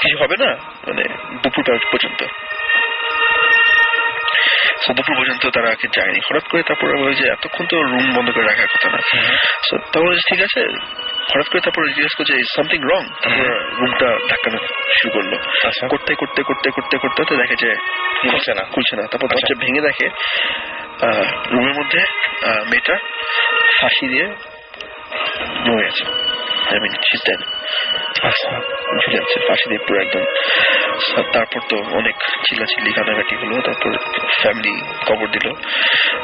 কিছু হবে না, মানে দুপুরটা পর্যন্ত। সো দুপুর পর্যন্ত তারা আগে যায়নি। হঠাৎ করে তারপরে বলে যে এতক্ষণ তো রুম বন্ধ করে রাখার কথা না। সো তারপরে ঠিক আছে, হঠাৎ করে তারপরে জিজ্ঞেস করছে সামথিং রং, তারপর রুমটা ধাক্কানো শুরু করলো। করতে করতে করতে করতে করতে করতে দেখে যে খুলছে না। তারপর দরজা ভেঙে দেখে রুমের মধ্যে মেয়েটা ফাঁসি দিয়ে মরে গেছে। ঝুলে আছে ফাঁসি দিয়ে পুরো একদম। তারপর তো অনেক চিল্লাচিল্লি কান্নাকাটি হলো, তারপর ফ্যামিলি কবর দিল।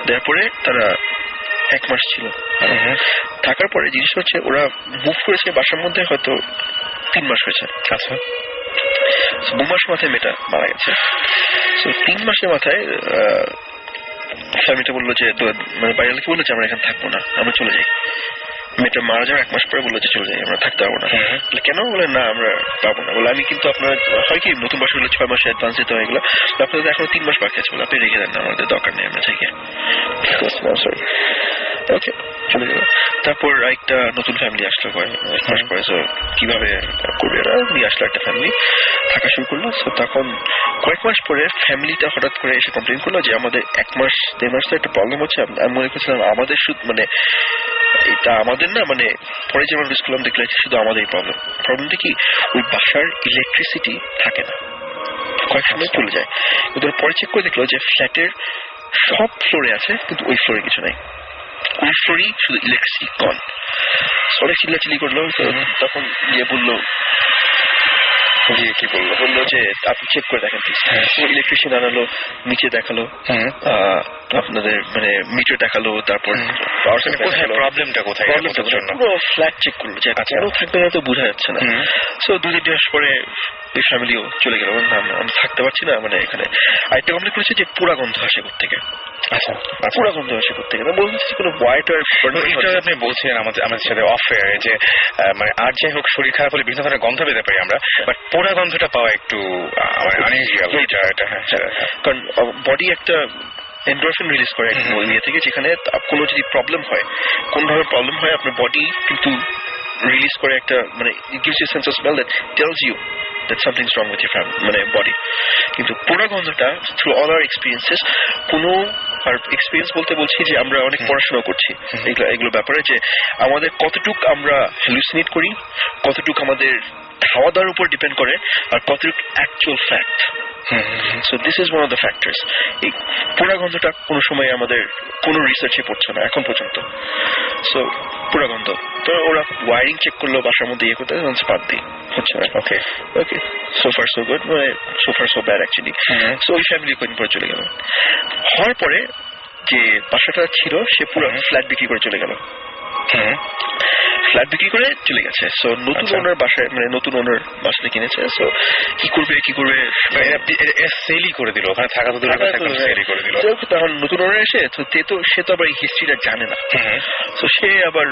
তারপরে তারা 1 মাস ছিল। থাকার পরে জিনিস হচ্ছে ওরা মুভ করেছে বাসার মধ্যে হয়তো 3 মাস হয়েছে। আচ্ছা, 2 মাস মাথায় মেয়েটা মারা গেছে। 3 মাসের মাথায় ফ্যামিলিটা বললো যে মানে বাইরেকে বললো যে আমরা এখানে থাকবো না, আমরা চলে যাই। মেয়েটা মারা যাওয়ার 1 মাস পরে বললো যে চলে যাই, আমরা থাকতে পারবো না। কেন? বলে না আমরা পারবো না। বলে আমি কিন্তু আপনার হয় কি নতুন বাসা হলে 6 মাসে অ্যাডভান্স দিতে হয়, এগুলো আপনাদের এখনো 3 মাস বাকি আছে, বলে আপনি রেখে দেন না, আমাদের দরকার নেই, আমরা চাই। সরি, ওকে চলে গেল। তারপর একটা নতুন ফ্যামিলি আসলো 1 মাস পরে। সো কিভাবে করবে এরা, নিয়ে আসলো একটা ফ্যামিলি, থাকা শুরু করলো। সো তখন কয়েক মাস পরে ফ্যামিলিটা হঠাৎ করে এসে কমপ্লেন করলো যে আমাদের 1 মাস 1.5 মাস তো একটা প্রবলেম হচ্ছে। আমি মনে করছিলাম আমাদের শুধু মানে এটা আমাদের না, মানে পরে যেমন নোটিস করলাম দেখলাম শুধু আমাদের প্রবলেমটা কি ওই বাসার ইলেকট্রিসিটি থাকে না, কয়েক সময় চলে যায়। কিন্তু পরে চেক করে দেখলো যে ফ্ল্যাটের সব ফ্লোরে আছে কিন্তু ওই ফ্লোরে কিছু নাই, ওই ফ্লোরই শুধু ইলেকট্রিসিটি কন। অনেক চিল্লাচিল্লি করলো। তখন গিয়ে বললো কি বললো যে আপনি চেক করে দেখেন প্লিজ। ইলেকট্রিশিয়ান আনালো, নিচে দেখালো, আপনাদের মানে মিটার দেখালো, তারপর প্রবলেমটা কোথায় পুরো ফ্ল্যাট চেক করলো যে কেন থাকবে না তো বোঝা যাচ্ছে না। সো 2-3 মাস পরে ওই ফ্যামিলিও চলে গেল, আমি থাকতে পারছি না। মানে এখানে আরেকটা কমপ্লেন করেছে যে পুরা গন্ধ আসে কোত্থেকে। আচ্ছা, পুরা গন্ধ আসে কোত্থেকে না বলছি কোনো হোয়াইট আপনি বলছেন আমাদের সাথে অফ এয়ারে যে মানে আর যাই হোক শরীর খারাপ হলে বিভিন্ন ধরনের গন্ধ পেতে পারি আমরা, বাট পোড়া গন্ধটা পাওয়া একটু আনইউজুয়াল। কারণ বডি একটা এন্ডোরফিন রিলিজ করে ওই ইয়ে থেকে, যেখানে কোনো যদি প্রবলেম হয়, কোন ধরনের প্রবলেম হয়, আপনার বডি কিন্তু রিলিজ করে একটা মানে it gives you a sense of smell that tells you that something's wrong with your মানে বডি। কিন্তু পুরো গন্ধটা through all our experiences, কোনো আর এক্সপিরিয়েন্স বলতে বলছি যে আমরা অনেক পড়াশোনা করছি এগুলো ব্যাপারে, যে আমাদের কতটুক আমরা হ্যালুসিনেট করি, কতটুক আমাদের খাওয়া দাওয়ার উপর ডিপেন্ড করে, আর কতটুক actual fact. So this is one of the factors. এই পুরা গন্ধটা কোনো সময় আমাদের কোনো রিসার্চে পড়ছে না এখন পর্যন্ত। সো পুরা গন্ধ তো ওরা ওয়ারিং চেক করলো বাসার মধ্যে ইয়ে করতে, বাদ দিয়ে হচ্ছে না। Okay so far so good, মানে so far so bad actually. So ওই ফ্যামিলি কদিন পরে চলে গেল। হওয়ার পরে যে বাসাটা ছিল সে পুরো ফ্ল্যাট বিক্রি করে চলে গেল। ফ্ল্যাট বিক্রি করে চলে গেছে। সো নতুন ওনার বাসায় মানে নতুন ওনার বাসাটা কিনেছে। সো কি করবে সেলই করে দিল, ওখানে থাকা তো দূরের কথা, সেলই করে দিল। তখন নতুন ওনার এসে সে তো আবার এই হিস্ট্রিটা জানে না। তো সে আবার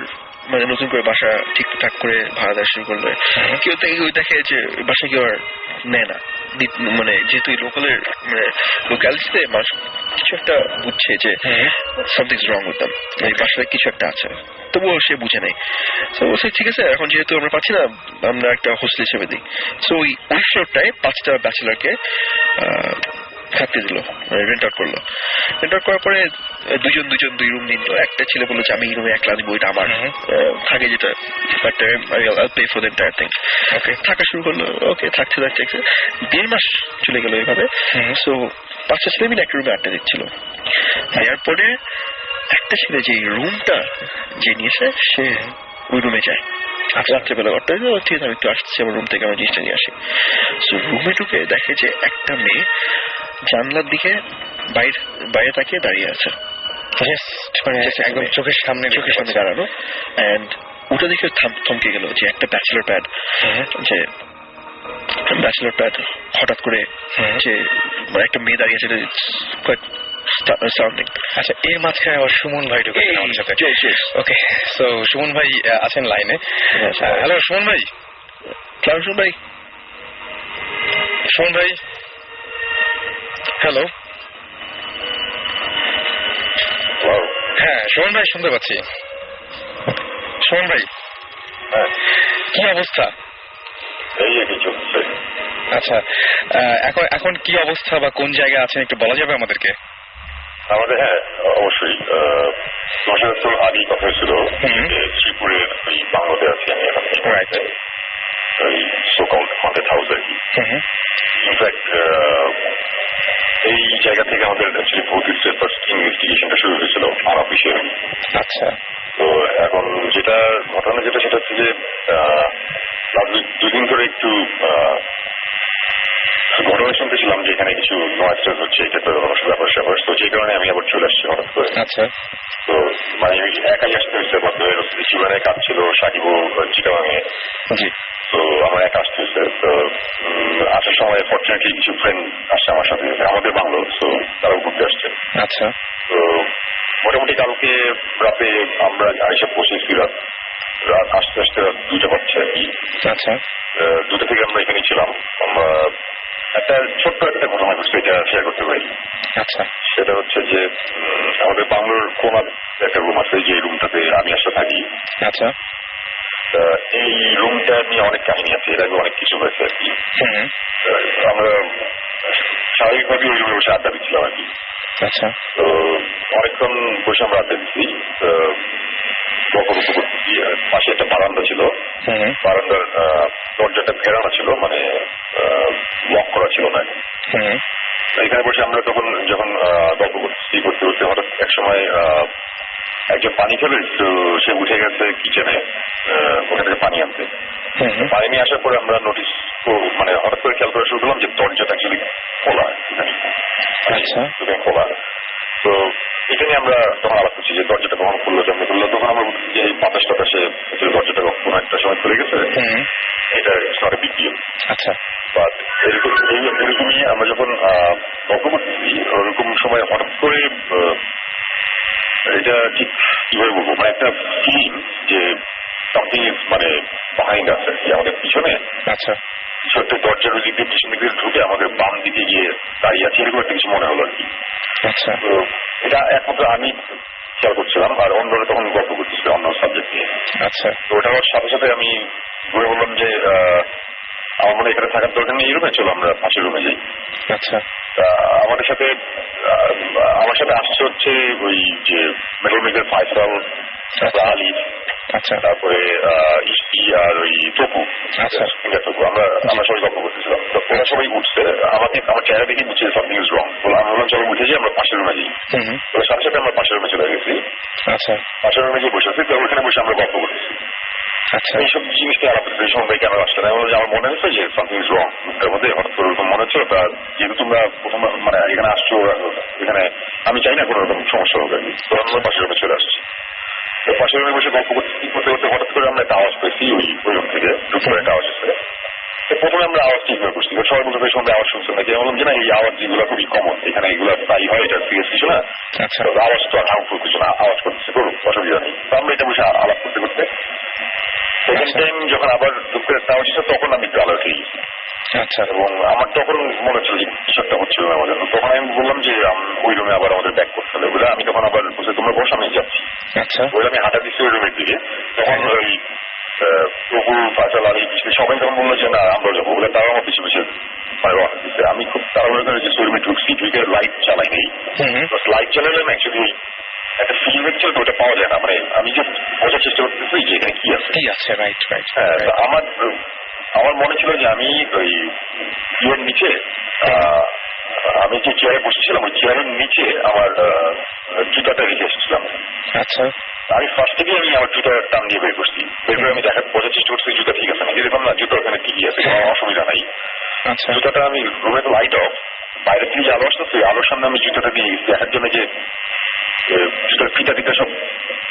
মানে নতুন করে বাসা ঠিকঠাক করে ভাড়া দেওয়া শুরু করলো। কেউ দেখে যে বাসা কেউ আর নেয় না, মানে যেহেতু লোকালের মানে লোকালিটিতে মানুষ কিছু একটা বুঝছে যে সামথিংস রং উইথ দেম, এই বাসায় কিছু একটা আছে, তবুও সে বুঝে নেই। তো বলছে ঠিক আছে, এখন যেহেতু আমরা পাচ্ছি না, আমরা একটা হোস্টেল হিসেবে দিই। সো ওই ফ্লোরটায় 5টা ব্যাচেলারকে থাকতে দিল, রেন্ট আউট করলো। রেন্ট আউট করার পরে দুজন 2 রুম নিল। একটা ছেলে বললো যে আমি এই রুমে একলা দিব, এটা আমার থাকে, যেটা pay for the entire thing. Okay, থাকা শুরু করলো। ওকে, থাকতে 1.5 মাস চলে গেল এইভাবে। সো 5টা ছেলে মিলে একটা রুমে আড্ডা দিচ্ছিল। এরপরে একটা ছেলে যে রুমটা যে নিয়েছে সে ওই রুমে যায় রাত্রেবেলা। ঠিক আছে, আমি একটু আসছি আমার রুম থেকে, আমার জিনিসটা নিয়ে আসি। সো রুমে ঢুকে দেখে যে একটা মেয়ে জানলার দিকে বাইরে তাকিয়ে দাঁড়িয়ে আছে, একদম চোখের সামনে দাঁড়ানো। এন্ড ওটা দেখে থমকে গেল যে একটা ব্যাচেলর প্যাড, যে ব্যাচেলর প্যাড হঠাৎ করে যে মানে একটা মেয়ে দাঁড়িয়ে আছে, সাউন্ডিং। আচ্ছা, এর মাঝখানে আবার সুমন ভাই ঢুকে আমাদের সাথে। ওকে, সো সুমন ভাই আছেন লাইনে। হ্যালো সুমন ভাই। সুমন ভাই, সুমন ভাই, হ্যালো। হ্যাঁ সুমন ভাই, শুনতে পাচ্ছি। সুমন ভাই, কি অবস্থা? আচ্ছা, এখন কি অবস্থা বা কোন জায়গায় আছেন একটু বলা যাবে আমাদেরকে? আমাদের হ্যাঁ অবশ্যই তোমার সাথে তো আগেই কথা হয়েছিল যে শ্রীপুরের ওই বাংলাতে আছি আমি এখন ওই সোকল হন্টেড হাউস আর কি। ইনফ্যাক্ট এই জায়গা থেকে আমাদের অ্যাকচুয়ালি ভৌতিকের ফার্স্ট ইনভেস্টিগেশনটা শুরু হয়েছিল আনঅফিশিয়ালি। আচ্ছা। তো এখন যেটা ঘটনা সেটা হচ্ছে যে দুদিন ধরে একটু ঘটনা শুনতেছিলাম যে এখানে কিছু নয়েজ হচ্ছে এটা তো ব্যাপার স্যাপার, তো যে কারণে আমি আবার চলে আসছি হঠাৎ করে। আচ্ছা। তো মানে আমি একাই আসতে হয়েছে, বাধ্য হয়ে গেছে। জীবনে কাজ ছিল সাকিবও চিটাগাঙে, তো আমার একা আসতে হয়েছে। তো আসার সময় ফর্চুনেটলি কিছু ফ্রেন্ড আসছে আমার সাথে, আমাদের বাংলো, তো তারাও ঘুরতে আসছে। আচ্ছা। তো মোটামুটি কালকে রাতে আমরা এসে পৌঁছেছি রাত আসতে আসতে 2টা বাজছে আর কি। আচ্ছা। 2টা থেকে আমরা এখানে ছিলাম। আমরা একটা ছোট্ট একটা ঘটনা ঘটছে, এটা শেয়ার করতে পারি। আচ্ছা। সেটা হচ্ছে যে আমাদের বাংলোর কোনার একটা রুম আছে, যে রুমটাতে আমি আসলে থাকি। আচ্ছা। এই রুমটা নিয়ে অনেক কাহিনী আছে, এর আগে অনেক কিছু হয়েছে আর কি। আমরা স্বাভাবিকভাবে ওই রুমে বসে আড্ডা দিচ্ছিলাম আর কি। আচ্ছা। তো অনেকক্ষণ বসে আমরা আড্ডা দিচ্ছি, পাশে একটা বারান্দা ছিল, বারান্দার দরজাটা ফেরানো ছিল, মানে লক করা ছিল না। এখানে বসে আমরা যখন গল্প করতে করতে হঠাৎ এক সময় একজন পানি খেলে, তো সে উঠে গেছে কিচেনে ওখান থেকে পানি আনতে। পানি নিয়ে আসার পরে আমরা নোটিস মানে হঠাৎ করে খেয়াল করা শুরু করলাম যে দরজাটা অ্যাকচুয়ালি খোলা, খোলা। তো এটা নিয়ে আমরা তখন আলাপ করছি যে দরজাটা কখন খুললো, কেমন খুললো। তখন আমরা বলছি যে এই বাতাস টাতাসে দরজাটা কোনো একটা সময় খুলে গেছে, এটা it's not a big deal. আচ্ছা। বাট এরকমই আমরা যখন গল্প করতেছি ওরকম সময় হঠাৎ করে এটা ঠিক কিভাবে বলবো, মানে একটা ফিলিং যে সামথিং ইজ মানে বিহাইন্ড আছে আর কি আমাদের পিছনে। আচ্ছা। কিছু একটা দরজার ওই দিক দিয়ে পিছন দিক দিয়ে ঢুকে আমাদের বাম দিকে গিয়ে দাঁড়িয়ে আছে, এরকম একটা কিছু মনে হলো আর কি। আচ্ছা। তো এটা একমাত্র আমি খেয়াল করছিলাম, আর অন্যরা তখন গল্প করতেছিল অন্য সাবজেক্ট নিয়ে। আচ্ছা। তো ওটা হওয়ার সাথে সাথে আমি ঘুরে বললাম যে আমার মনে এখানে থাকার দরকার নেই, এই রুমে চলো আমরা পাশের রুমে যাই। আচ্ছা। আমার সাথে আসছে হচ্ছে ওই যে মেডেল মেকার ফাইসাল, আলী, আচ্ছা, তারপরে ইস্তি আর ওই তপু। আচ্ছা, আমরা সবাই গল্প করতেছিলাম। তো ওরা সবাই উঠছে, আমার চেহারা দেখে বুঝছে সামথিং ইজ রং। আমি বললাম চলো উঠে যাই, আমরা পাশের রুমে যাই। ওর সাথে সাথে আমরা পাশের রুমে চলে গেছি। আচ্ছা। পাশের রুমে গিয়ে বসেছি, তো ওখানে বসে আমরা গল্প করতেছি। আচ্ছা। এইসব জিনিস নিয়ে আলাপ করতে সময় কেন আসছে না, আমার মনে হচ্ছে যে সামথিং ইজ রং রুমটার মধ্যে। হঠাৎ করে ওরকম মনে হচ্ছে, যেহেতু তোমরা প্রথম মানে এখানে আসছো, এখানে আমি চাই না কোনো রকম সমস্যা হবে। তো আমরা পাশের রুমে চলে আসছি। তো পাশের রুমে বসে গল্প করতে করতে হঠাৎ করে আমরা একটা আওয়াজ পেয়েছি ওই রুম থেকে, দুপুরে একটা আওয়াজ এসে। তো প্রথমে আমরা আওয়াজ ঠিকভাবে করছি, সবাই বলতে সঙ্গে আওয়াজ শুনছে নাকি। বললাম যে না, এই আওয়াজ যেগুলো খুবই কমন, এখানে এগুলো প্রায় হয়, এটা সিরিয়াস কিছু না। আচ্ছা। আওয়াজ তো আর হার্মফুল কিছু না, আওয়াজ করতেছে, করুন, অসুবিধা নেই। তো আমরা এটা বসে আলাপ করতে করতে সেকেন্ড টাইম যখন আবার দুপুরে একটা আওয়াজ এসে, তখন আমি একটু অ্যালার্ট হয়ে গেছি। আচ্ছা। এবং আমার তখন মনে হচ্ছিল যে কিছু একটা হচ্ছিল আমাদের। তখন আমি বললাম যে ওই রুমে আবার আমাদের ব্যাক করতে হবে বলে, আমি তখন আবার বলছি তোমরা বসো, আমি যাচ্ছি। আচ্ছা। বলে আমি হাঁটা দিচ্ছি ওই রুমের দিকে। তখন ওই প্রভু ফাইসাল আলী সবাই তখন বললো যে না আমরা যাবো বলে, তারা আমার পিছু পিছু দিচ্ছে। আমি খুব তাড়াহুড়ো করে যে রুমে ঢুকছি, ঢুকে লাইট চালাই নেই। লাইট চালালাম, অ্যাকচুয়ালি একটা ফিল হচ্ছিল, তো ওটা পাওয়া যায় না। মানে আমি জাস্ট বোঝার চেষ্টা করতেছি যে এখানে কি আছে। Right right. আমার মনে ছিল যে আমি ওই ইয়ের নিচে, আমি যে চেয়ারে বসেছিলাম ওই চেয়ারের নিচে আমার জুতাটা রেখে এসেছিলাম। আচ্ছা। আমি ফার্স্ট থেকে আমি আমার জুতা টান দিয়ে বের করছি, বের করে আমি বোঝার চেষ্টা করছি জুতা ঠিক আছে নাকি। এরকম না, জুতা ওখানে ঠিকই আছে, কোনো অসুবিধা নাই। আচ্ছা। জুতাটা আমি রুমে তো লাইট অফ, বাইরে থেকে যে আলো আসতেছে আলোর সামনে আমি জুতাটা দিয়ে দেখার জন্য যে জুতার ফিতা টিতা সব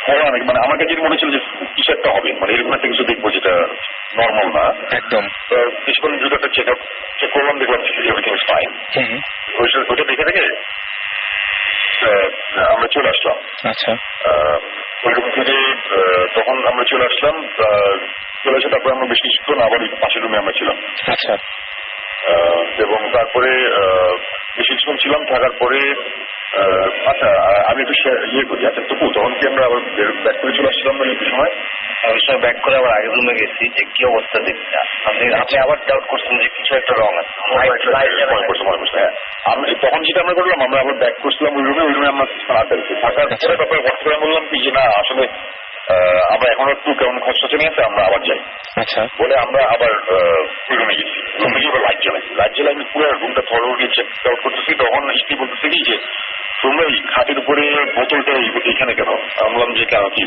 খোলা নাকি, মানে আমার কাছে মনে ছিল যে কিছু একটা হবে, মানে এরকম একটা কিছু দেখবো যেটা নর্মাল না একদম। কিছুক্ষণ জুতাটা চেক করলাম, দেখলাম এভরিথিং ইজ ফাইন। ওইটা দেখে দেখে আমরা চলে আসলাম। আচ্ছা। ওই রুম থেকে তখন আমরা চলে আসলাম, চলে এসে তারপরে আমরা বেশ কিছুক্ষণ আবার ওই পাশের রুমে আমরা ছিলাম। আচ্ছা। এবং তারপরে বেশ কিছুক্ষণ ছিলাম, থাকার পরে আচ্ছা আমি একটু ইয়ে করি। আচ্ছা তবু তখন কি আমরা আবার ব্যাক করে চলে আসছিলাম না একটু সময়? আমি সময় ব্যাক করে আবার আগের রুমে গেছি যে কি অবস্থা দেখি না। আপনি আবার ডাউট করছেন যে কিছু একটা রং আছে। আমি তখন যেটা আমরা করলাম, আমরা আবার ব্যাক করছিলাম ওই রুমে আমরা আড্ডা দিচ্ছি থাকার পরে তারপরে হঠাৎ করে বললাম কি যে না আসলে আমরা এখন একটু কেমন খসখসে নিয়ে আছে, আমরা আবার যাই। আচ্ছা বলে আমরা আবার ওই রুমে গেছি। রুমে গিয়ে আবার লাইট জ্বালাই আমি পুরো রুমটা থরলি চেক আউট করতেছি। তখন স্ত্রী বলতেছে কি যে তোমরা এই খাটের উপরে বোতলটা এইখানে কেন? আমি বললাম যে কেন কি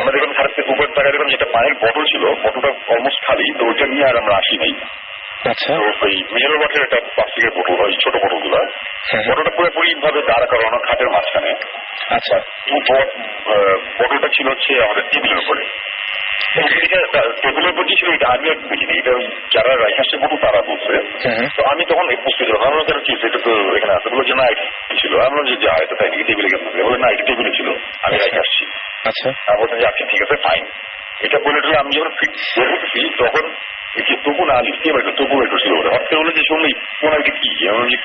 আমরা দেখলাম খাটের উপর টাকা দেখলাম যেটা পানির বটল ছিল, বটলটা অলমোস্ট খালি, তো ওইটা নিয়ে আর আমরা আসি নাই। আচ্ছা ওই মিনারেল ওয়াটার একটা প্লাস্টিকের বোতল, ওই ছোট বোতল গুলা, বটলটা পুরোপুরি ভাবে দাঁড় করানো খাটের মাঝখানে। আচ্ছা বটলটা ছিল হচ্ছে আমাদের টেবিলের উপরে। টেবিলের উপর যে ছিল এটা আমি আর দেখিনি, এটা যারা রাইখে আসছে বোতল তারা বলছে। তো আমি তখন বুঝতে ছিলাম আমরা কেন কি এটা তো এখানে আছে, বলে যে না ছিল। আমরা যে যা এটা তাই নাকি টেবিলে কেন বলে না এটা টেবিলে ছিল, আমি রাইখে আসছি। আচ্ছা বলছেন যে আচ্ছা ঠিক আছে ফাইন। এটা বলে আমি যখন বের হতেছি তখন তবু না লিখতে পারতো, তবু একটু ছিল বলে হঠাৎ বলে যে শুনলি ওনার কি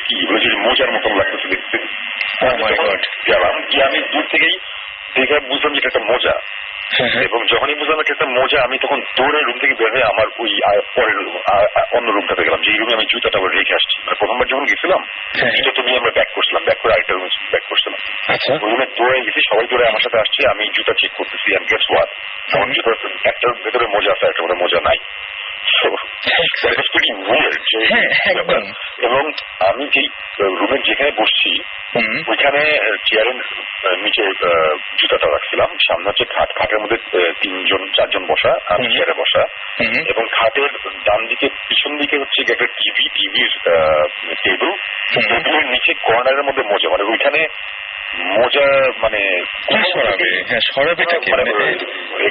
কি বলেছে মোজার মতন লাগতেছে দেখতে। গেলাম গিয়ে আমি দূর থেকেই দেখে বুঝলাম যে এটা একটা মোজা, এবং যখনই বুঝলাম এটা একটা মোজা আমি তখন দৌড়ে রুম থেকে বের হয়ে আমার ওই পরের অন্য রুমটাতে গেলাম, যে রুমে আমি জুতাটা আবার রেখে আসছি। মানে প্রথমবার যখন গেছিলাম জুতো তো নিয়ে আমরা ব্যাক করছিলাম, ব্যাক করে আরেকটা রুমে ব্যাক করছিলাম। ওই রুমে দৌড়ে গেছি, সবাই দৌড়ে আমার সাথে আসছে, আমি জুতা চেক করতেছি। আমি গেস হোয়াট আমার জুতার একটার ভেতরে মোজা আছে, একটা মধ্যে মোজা নাই। এবং আমি যেই রুমের যেখানে বসছি ওইখানে চেয়ারের নিচে জুতাটা রাখছিলাম, সামনে হচ্ছে খাটের মধ্যে 3-4 বসা, আমি চেয়ারে বসা, এবং খাটের ডান দিকে পিছন দিকে হচ্ছে একটা টিভির টেবিল, টেবিলের নিচে কর্নারের মধ্যে মোজা, মানে ওইখানে মোজা মানে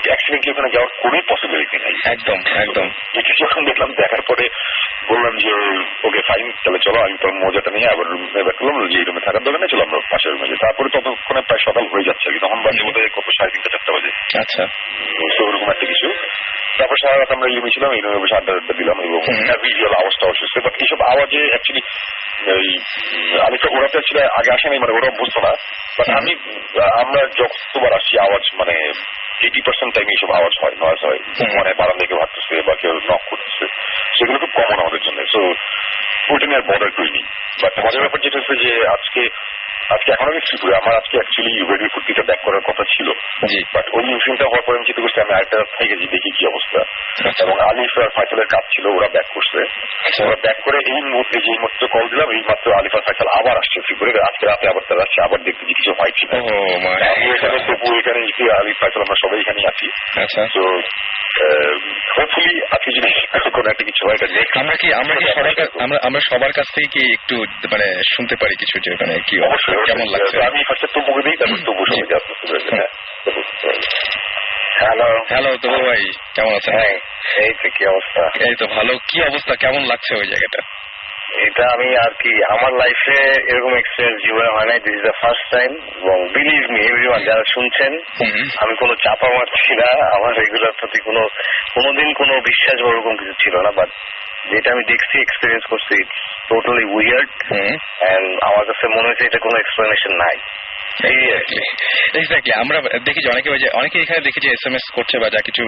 অ্যাক্সিডেন্টলি ওখানে যাওয়ার কোন পসিবিলিটি নেই। একদম একদম। এটা যখন দেখলাম, দেখার পরে বললাম যে ওকে ফাইন, তাহলে চলো। আমি তোর মোজাটা নিয়ে আবার রুমে ব্যাক করলাম, যে এই রুমে থাকার দরকার নেই, চলো আমরা পাশের রুমে যাই। তারপরে ততক্ষণে প্রায় সকাল হয়ে যাচ্ছে, তখন বাজে বোধ হয় কত 3:30-4 বাজে। আচ্ছা ওরকম একটা কিছু। তারপর সারা রাত আমরা এই রুমে ছিলাম, এই রুমে বসে আড্ডা দিলাম, এবং ভিজুয়াল আওয়াজটা অসুস্থ। বাট এইসব আওয়াজে অ্যাকচুয়ালি আলিফা ওরা তো ছিল আগে আসে নাই, মানে ওরা বুঝতো না। বাট আমরা যতবার আসছি আওয়াজ মানে 80% টাইম এইসব আওয়াজ হয়, নয়েজ হয়, মানে বারান্দা কেউ হাঁটতেছে বা কেউ নক করতেছে, সেগুলো খুব কমন আমাদের জন্য। সো ওইটা নিয়ে আর বর্ডার করিনি। বাট মজার ব্যাপার যেটা হচ্ছে যে আজকে এখন আমি শ্রীপুরে, আমার আজকে অ্যাকচুয়ালি রেডি ফুর্তিটা ব্যাক করার কথা ছিল, বাট ওই ইনসিডেন্টটা হওয়ার পরে আমি চিন্তা করছি আমি আরেকটা থেকে দেখি কি অবস্থা। এবং আলিফ আর ফাইসালের কাজ ছিল, ওরা ব্যাক করছে। ওরা ব্যাক করে এই মুহূর্তে যে মাত্র কল দিলাম, এই মাত্র আলিফ আর ফাইসাল আবার আসছে শ্রীপুরে, আজকে রাতে আবার তারা আসছে, আবার দেখতে যে কিছু হয় কিনা। আমি এখানে তবু এখানে আলিফ ফাইসাল আমরা সবাই এখানেই আছি। তো হোপফুলি আজকে যদি কোনো একটা কিছু হয়, আমরা সবার কাছ থেকে কি একটু মানে শুনতে পারি কিছু, যে মানে কি অবশ্যই কেমন লাগছে? আমি ফার্স্টে তবুকে দিই, তারপর তবু শুনে যাচ্ছি। হ্যালো তবু ভাই, কেমন আছেন? এই তো কি অবস্থা? এই তো ভালো। কি অবস্থা, কেমন লাগছে ওই জায়গাটা? এটা আমি আর কি আমার লাইফে এরকম এক্সপিরিয়েন্স জীবনে হয় নাই, this is the first time. এবং বিলিভ মি এভরিওয়ান যারা শুনছেন, আমি কোনো চাপা মারছি না, আমার এগুলোর প্রতি কোনোদিন কোনো বিশ্বাস বা ওরকম কিছু ছিল না। বাট যেটা আমি দেখছি, এক্সপিরিয়েন্স করছি, টোটালি উইয়ার্ড, এন্ড আমার কাছে মনে হচ্ছে এটা কোনো এক্সপ্লেনেশন নাই। এক্স্যাক্টলি। আমরা দেখি যে অনেকে এখানে দেখি যে SMS করছে বা যা কিছু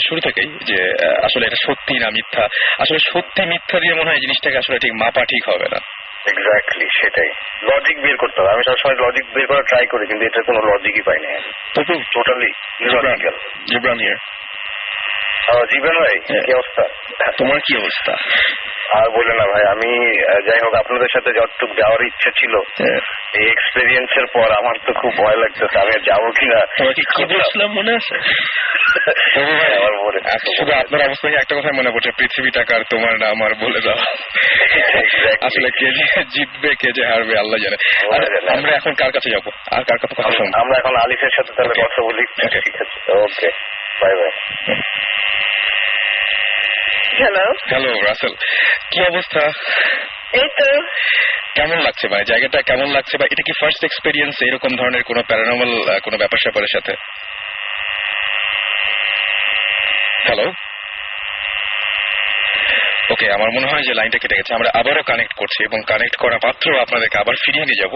শুরু থেকেই, যে আসলে এটা সত্যি না মিথ্যা। আসলে সত্যি মিথ্যা দিয়ে মনে হয় জিনিসটাকে আসলে ঠিক মাপা ঠিক হবে না। এক্স্যাক্টলি, সেটাই। লজিক বের করতে হবে। আমি সবসময় লজিক বের করার ট্রাই করি, কিন্তু এটার কোনো লজিকই পাই না। Totally illogical. Jibran here. Jibon ভাই, কি অবস্থা? তোমার কি অবস্থা? আর বলে না ভাই, আমি যাই হোক আপনাদের সাথে যতটুক যাওয়ার ইচ্ছা ছিল, এই এক্সপেরিয়েন্সের পর আমার তো খুব ভয় লাগতেছে আমি আর যাবো কিনা। কি বলছিলাম মনে আছে? শুধু আপনার অবস্থা একটা কথা মনে পড়ছে, পৃথিবীটা কার তোমার না আমার বলে দাও। আসলে কে যে জিতবে কে যে হারবে আল্লাহ জানে। আমরা এখন কার কাছে যাবো আর কার কথা শুনবো? আমরা এখন আলিফের সাথে তাহলে কথা বলি। ঠিক আছে, ওকে, বাই বাই। হ্যালো রাসেল, কি অবস্থা? এই তো। কেমন লাগছে ভাই জায়গাটা, কেমন লাগছে? বা এটা কি ফার্স্ট এক্সপেরিয়েন্স এরকম ধরনের কোনো প্যারানর্মাল কোনো ব্যাপার স্যাপারের সাথে? হ্যালো ওকে, আমার মনে হয় যে লাইনটা কেটে গেছে। আমরা আবারও কানেক্ট করছি এবং কানেক্ট করা মাত্র আপনাদেরকে আবার ফিরিয়ে নিয়ে যাব।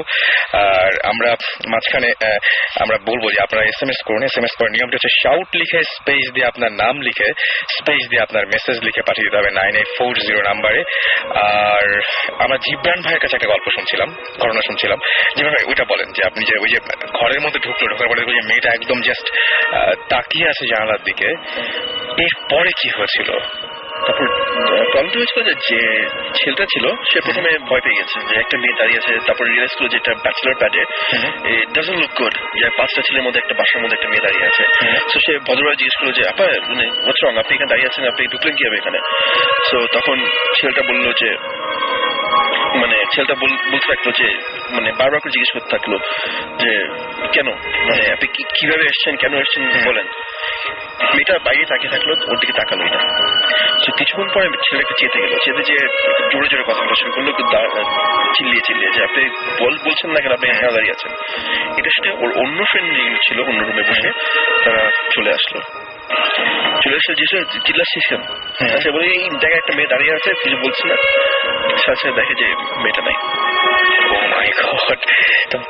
আর আমরা মাঝখানে আমরা বলবো যে আপনারা SMS করুন। SMS করার নিয়মটা হচ্ছে শাউট লিখে স্পেস দিয়ে আপনার নাম লিখে স্পেস দিয়ে আপনার মেসেজ লিখে পাঠিয়ে দিতে হবে 9840 নাম্বারে। আর আমরা জিব্রান ভাইয়ের কাছে একটা গল্প শুনছিলাম, ঘটনা শুনছিলাম। জিব্রান ভাই ওইটা বলেন যে আপনি যে ওই যে ঘরের মধ্যে ঢোকার পরে ওই যে মেয়েটা একদম জাস্ট তাকিয়ে আছে জানালার দিকে, এরপরে কি হয়েছিল? তারপর প্রবলেমটা হয়েছিল যে ছেলেটা ছিল সে প্রথমে ভয় পেয়ে গেছে যে একটা মেয়ে দাঁড়িয়ে আছে, তারপর রিয়েলাইজ করলো যে এটা ব্যাচেলর প্যাডে, ইট ডাজন্ট লুক গুড যে 5টা ছেলের মধ্যে একটা বাসার মধ্যে একটা মেয়ে দাঁড়িয়ে আছে। সো সে ভদ্রভাবে জিজ্ঞেস করলো যে আপা মানে হোয়াটস রং, আপনি এখানে দাঁড়িয়ে আছেন, আপনি ঢুকলেন কি হবে এখানে? সো তখন ছেলেটা বললো যে মানে ছেলেটা বলতে থাকলো যে মানে বারবার করে জিজ্ঞেস করতে থাকলো যে কেন, মানে আপনি কিভাবে এসছেন, কেন এসছেন বলেন। মেয়েটা বাইরে তাকিয়ে থাকলো, ওর দিকে তাকালোই না। তো কিছুক্ষণ পরে ছেলেকে চেতে গেল, চেতে যে জোরে জোরে কথা বলা শুরু করলো, চিল্লিয়ে যে আপনি বলছেন না কেন, আপনি এখানে দাঁড়িয়ে আছেন। এটা শুনে ওর অন্য ফ্রেন্ড ছিল অন্য রুমে বসে, তারা চলে আসলো যে চিল্লাচ্ছিস কেন? আচ্ছা বলে এই জায়গায় একটা মেয়ে দাঁড়িয়ে আছে, কিছু বলছে না। সাথে দেখে যে মেয়েটা নাই।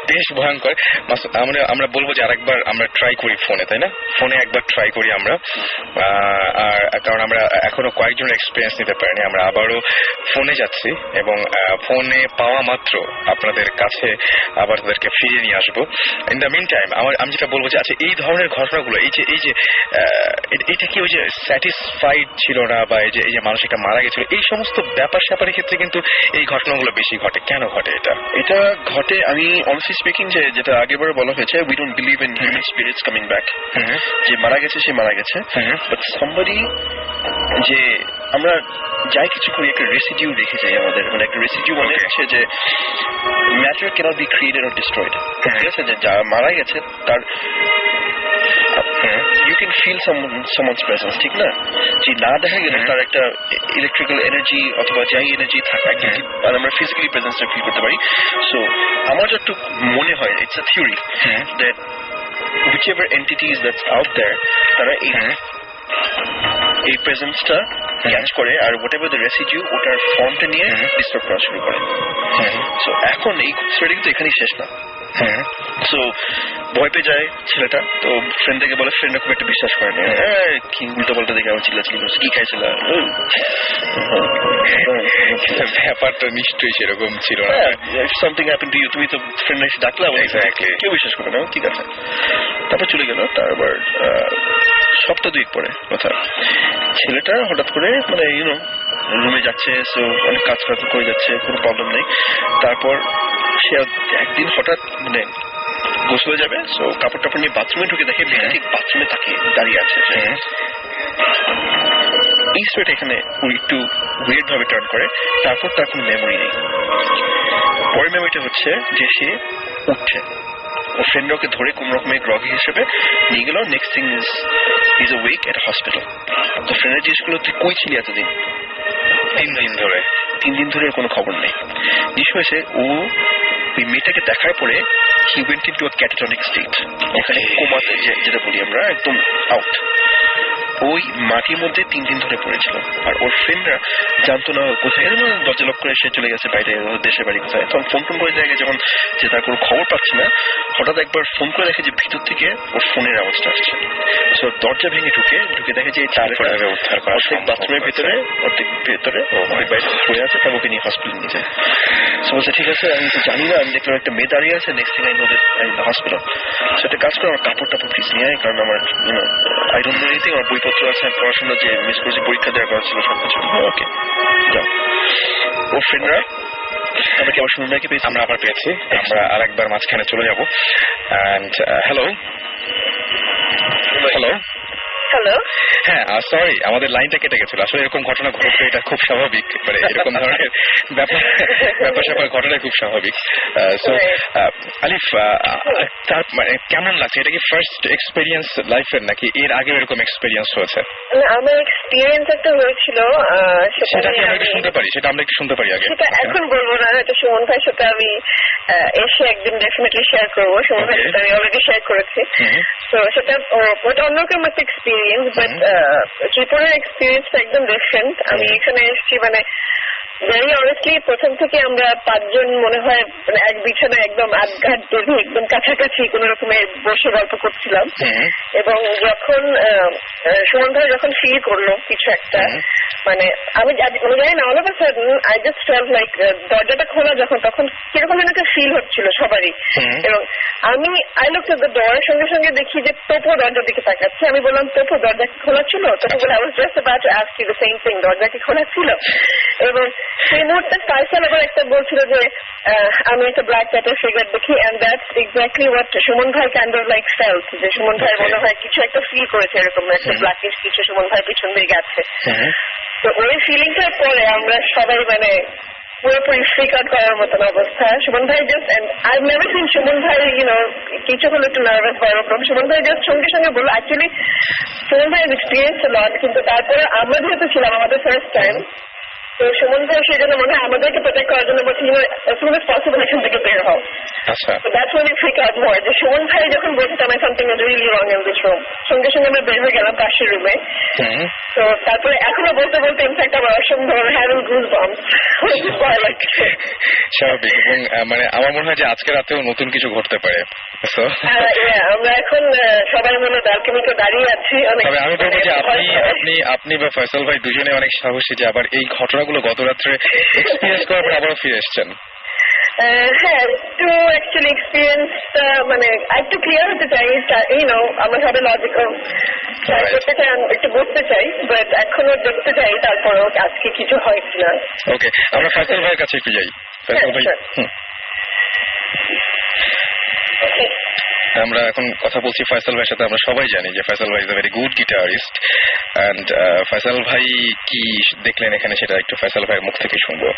বেশ ভয়ঙ্কর। আমরা বলবো যে আরেকবার আমরা ট্রাই করি ফোনে, তাই না? ফোনে একবার ট্রাই করি আমরা, আর কারণ আমরা এখনো কয়েকজনের এক্সপিরিয়েন্স নিতে পারিনি। আমরা আবারও ফোনে যাচ্ছি এবং ফোনে পাওয়া মাত্র আপনাদের কাছে আবার তাদেরকে ফিরিয়ে নিয়ে আসবো। ইন দ্য মিন টাইম আমি যেটা বলবো যে আচ্ছা এই ধরনের ঘটনাগুলো এই যে এটা কি ওই যে স্যাটিসফাইড ছিল না বা এই যে মানুষ একটা মারা গেছিল, এই সমস্ত ব্যাপার স্যাপারের ক্ষেত্রে কিন্তু এই ঘটনাগুলো বেশি ঘটে। কেন ঘটে এটা ঘটে আমি অনেস্টলি স্পিকিং যেটা আগেবার বলা হয়েছে, we don't believe in human spirits coming back. যে মারা গেছে সে মারা গেছে, বাট সামবডি যে আমরা যাই কিছু করি একটা রেসিডিউ রেখে যাই আমাদের, মানে একটা রেসিডিউ মানে হচ্ছে যে matter cannot be created or destroyed. ঠিক আছে, যে যা মারা গেছে তার you can feel someone's presence, ঠিক না? যে না দেখা গেলে তার একটা ইলেকট্রিক্যাল এনার্জি অথবা যাই এনার্জি থাকে আর আমরা ফিজিক্যালি প্রেজেন্সটা ফিল করতে পারি। সো আমার যতটুকু মনে হয় it's a theory that whichever entities that's out there তারা এই প্রেজেন্সটা ক্যাচ করে আর হোয়াটএভার দ্য রেসিডিউ ওটার ফর্মটা নিয়ে ডিস্টার্ব করা শুরু করে। সো এখন এই স্টোরি কিন্তু এখানেই শেষ না। সো ভয় পেয়ে যায় ছেলেটা, তো ফ্রেন্ডকে বলে, ফ্রেন্ডরা খুব একটা বিশ্বাস করে না, কি উল্টো পাল্টা দেখে আমার চিল্লাচিল্লি করছে, কি খাইছিল, ব্যাপারটা নিশ্চয়ই সেরকম ছিল না। সামথিং হ্যাপেন টু ইউ, তুমি তো ফ্রেন্ড এসে ডাকলা, কেউ বিশ্বাস করে না, ঠিক আছে। তারপর চলে গেল। তারপর সপ্তাহ 2 পরে কথা, ছেলেটা হঠাৎ করে মানে রুমে যাচ্ছে, সো অনেক কাজ করে যাচ্ছে, কোনো প্রবলেম নেই। তারপর সে একদিন হঠাৎ মানে গোসলে যাবে, সো কাপড় টাপড় নিয়ে বাথরুমে ঢুকে দেখে মেয়েটা ঠিক বাথরুমে তাকিয়ে দাঁড়িয়ে আছে। এই স্টোরিটা এখানে একটু উইয়ার্ড ভাবে টার্ন করে। তারপর তার কোনো মেমোরি নেই। পরের মেমোরিটা হচ্ছে যে সে উঠছে, ও ফ্রেন্ড ওকে ধরে কোন রকমের গ্রগি হিসেবে নিয়ে গেল। Next thing is awake at hospital. তো ফ্রেন্ডের জিজ্ঞেস করলো তুই কই ছিলি এতদিন? 3 দিন ধরে কোনো খবর নেই। জিজ্ঞেস হয়েছে ও ওই মেয়েটাকে দেখার পরে he went into a catatonic state, ওখানে কোমাতে যেটা বলি আমরা, একদম আউট। ওই মাটির মধ্যে 3 দিন ধরে পড়েছিল। আর ওর ফ্রেন্ডরা জানতো না কোথায়, দরজা লক করে সে চলে গেছে বাইরে, দেশের বাড়ি কোথায়। তখন ফোন করে দেখা গেছে যখন যে তার কোনো খবর পাচ্ছে না, হঠাৎ একবার ফোন করে দেখে যে ভিতর থেকে ওর ফোনের আওয়াজটা আসছে। সো দরজা ভেঙে ঢুকে দেখে যে উদ্ধার করা বাথরুমের ভেতরে, অর্ধেক ভেতরে অনেক বাইরে পড়ে আছে, তার ওকে নিয়ে হসপিটাল নিয়ে যায়। সো বলছে ঠিক আছে, আমি তো জানি না, আমি দেখলাম একটা মেয়ে দাঁড়িয়ে আছে, next thing I know that I in hospital. সেটা কাজ করে আমার কাপড় টাপড় প্লিজ নিয়ে আয়, কারণ আমার আই ডোন্ট নো এনিথিং, আমার বইপত্র আছে, পড়াশোনা যে মিস করেছি, পরীক্ষা দেওয়ার কথা ছিল সবকিছু। ওকে যাও। ওর ফ্রেন্ডরা আমরা কি আবার শুনলাকে পেয়েছি? আমরা আবার পেয়েছি। আমরা আরেকবার মাঝখানে চলে যাবো। হ্যালো হ্যালো হ্যালো, হ্যাঁ সরি, আমাদের লাইনটা কেটে গেছিল। আসলে এরকম ঘটনা ঘটছে, এটা খুব স্বাভাবিক, মানে এরকম ধরনের ব্যাপার স্যাপার ঘটনা খুব স্বাভাবিক। সো আলিফ, তার মানে কেমন লাগছে? এটা কি ফার্স্ট এক্সপেরিয়েন্স লাইফের নাকি এর আগে এরকম এক্সপেরিয়েন্স হয়েছে? আমার এক্সপেরিয়েন্স একটা হয়েছিল, সেটা কি আমরা একটু শুনতে পারি? সেটা আমরা একটু শুনতে পারি আগে? সেটা এখন বলবো না, হয়তো সুমন ভাই সাথে আমি এসে একদিন ডেফিনেটলি শেয়ার করবো। সুমন ভাই সাথে আমি অলরেডি শেয়ার করেছি। তো সেটা অন্যরকম একটা এক্সপিরিয়েন্স। এক্সপিরিয়েন্স বাট ত্রিপুরার এক্সপিরিয়েন্সটা একদম ডিফারেন্ট। আমি এখানে এসেছি মানে ভেরি অনেস্টলি প্রথম থেকে আমরা 5 জন মনে হয় মানে এক বিছানায় একদম আধঘাট বেঁধে একদম কাছাকাছি কোন রকমে বসে গল্প করছিলাম। এবং যখন সুমন ভাই যখন ফিল করলো কিছু একটা মানে আমি জানি না all of a sudden I just felt like দরজাটা খোলা যখন তখন কিরকম যেন একটা ফিল হচ্ছিল সবারই। এবং আমি I looked at the door, সঙ্গে সঙ্গে দেখি যে তোপো দরজার দিকে তাকাচ্ছে। আমি বললাম তোপো দরজা কি খোলা ছিল? তোপো বলে I was just about to ask you the same thing, দরজা কি খোলা ছিল? এবং সেই মুহূর্তে ফাইসাল আবার একটা বলছিল যে আমি একটা ব্ল্যাক ক্যাটের ফিগার দেখি, and that's exactly what Suman ভাই কাইন্ড অফ লাইক ফেল্ট, যে সুমন ভাই মনে হয় কিছু একটা ফিল করেছে এরকম একটা ব্ল্যাকিশ কিছু সুমন ভাই পিছন দিয়ে গেছে। তো ওই ফিলিংটার পরে আমরা সবাই মানে পুরোপুরি ফ্রিক আউট করার মতন অবস্থা। সুমন ভাই just I never seen Suman ভাই কিছু হলো একটু নার্ভাস বা ওরকম। সুমন ভাই জাস্ট সঙ্গে সঙ্গে বললো অ্যাকচুয়ালি সুমন ভাই এক্সপিরিয়েন্স লট, কিন্তু তারপরে আমরা যেহেতু ছিলাম আমাদের ফার্স্ট টাইম, তো সুমন ভাই সেই জন্য মনে হয় আমাদেরকে প্রোটেক্ট করার জন্য বলছি as soon as possible এখান থেকে বের হও। আচ্ছা, that's when we freak out more, যে সুমন ভাই যখন বলছে something is really wrong in this room, সঙ্গে সঙ্গে আমরা বের হয়ে গেলাম পাশের রুমে। তো তারপরে এখনো বলতে বলতে ইনফ্যাক্ট আমার অসম্ভব হ্যাভিং গুজ বাম্পস ভয় লাগছে। স্বাভাবিক। এবং মানে আমার মনে হয় যে আজকে রাতেও নতুন কিছু ঘটতে পারে। আমরা এখন সবাই মনে ব্যালকনিতে দাঁড়িয়ে আছি। তবে আমি বলবো যে আপনি বা ফয়সাল ভাই দুজনে অনেক সাহসী যে আবার এই ঘটনাগুলো গত রাত্রে এক্সপিরিয়েন্স করার পর আবারও ফিরে এসছেন। হ্যাঁ, একটু অ্যাকচুয়ালি এক্সপিরিয়েন্সটা মানে একটু ক্লিয়ার হতে চাই, আমরা সবাই লজিক্যাল ট্রাই করতে চাই, একটু বুঝতে চাই, বাট এখনো দেখতে চাই তারপরেও আজকে কিছু হয় কিনা। ওকে, আমরা ফয়সাল ভাইয়ের কাছে একটু যাই। ফয়সাল ভাই, আমরা এখন কথা বলছি ফয়সাল ভাইয়ের সাথে। আমরা সবাই জানি যে ফয়সাল ভাই is a very good guitarist, and Faisal ভাই কি দেখলেন এখানে সেটা একটু ফয়সাল ভাইয়ের মুখ থেকে শুনবো।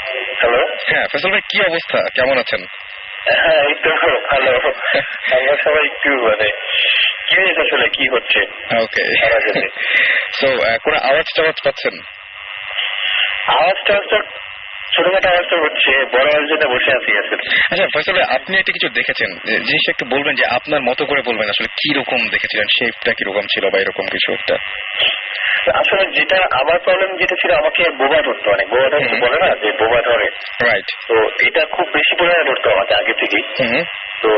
হ্যালো, হ্যাঁ ফয়সাল ভাই, কি অবস্থা, কেমন আছেন? হ্যাঁ এই তো ভালো। আমরা সবাই একটু মানে কি হয়েছে আসলে কি হচ্ছে। ওকে, সো কোনো আওয়াজ টাওয়াজ পাচ্ছেন? আওয়াজটা ছোটখাটো আওয়াজটা হচ্ছে, বড় আওয়াজ যেটা বসে আছি আসলে। আচ্ছা ফয়সাল ভাই, আপনি একটা কিছু দেখেছেন, জিনিসটা একটু বলবেন যে আপনার মতো করে বলবেন আসলে কি রকম দেখেছিলেন, শেপটা কিরকম ছিল বা এরকম কিছু একটা। আসলে যেটা আমার প্রবলেম যেটা ছিল, আমাকে বোবা ধরতো অনেক, বোবা ধরতে বলে না যে বোবা ধরে, রাইট। তো এটা খুব বেশি পরিমাণে ধরতো আমাকে আগে থেকেই। তো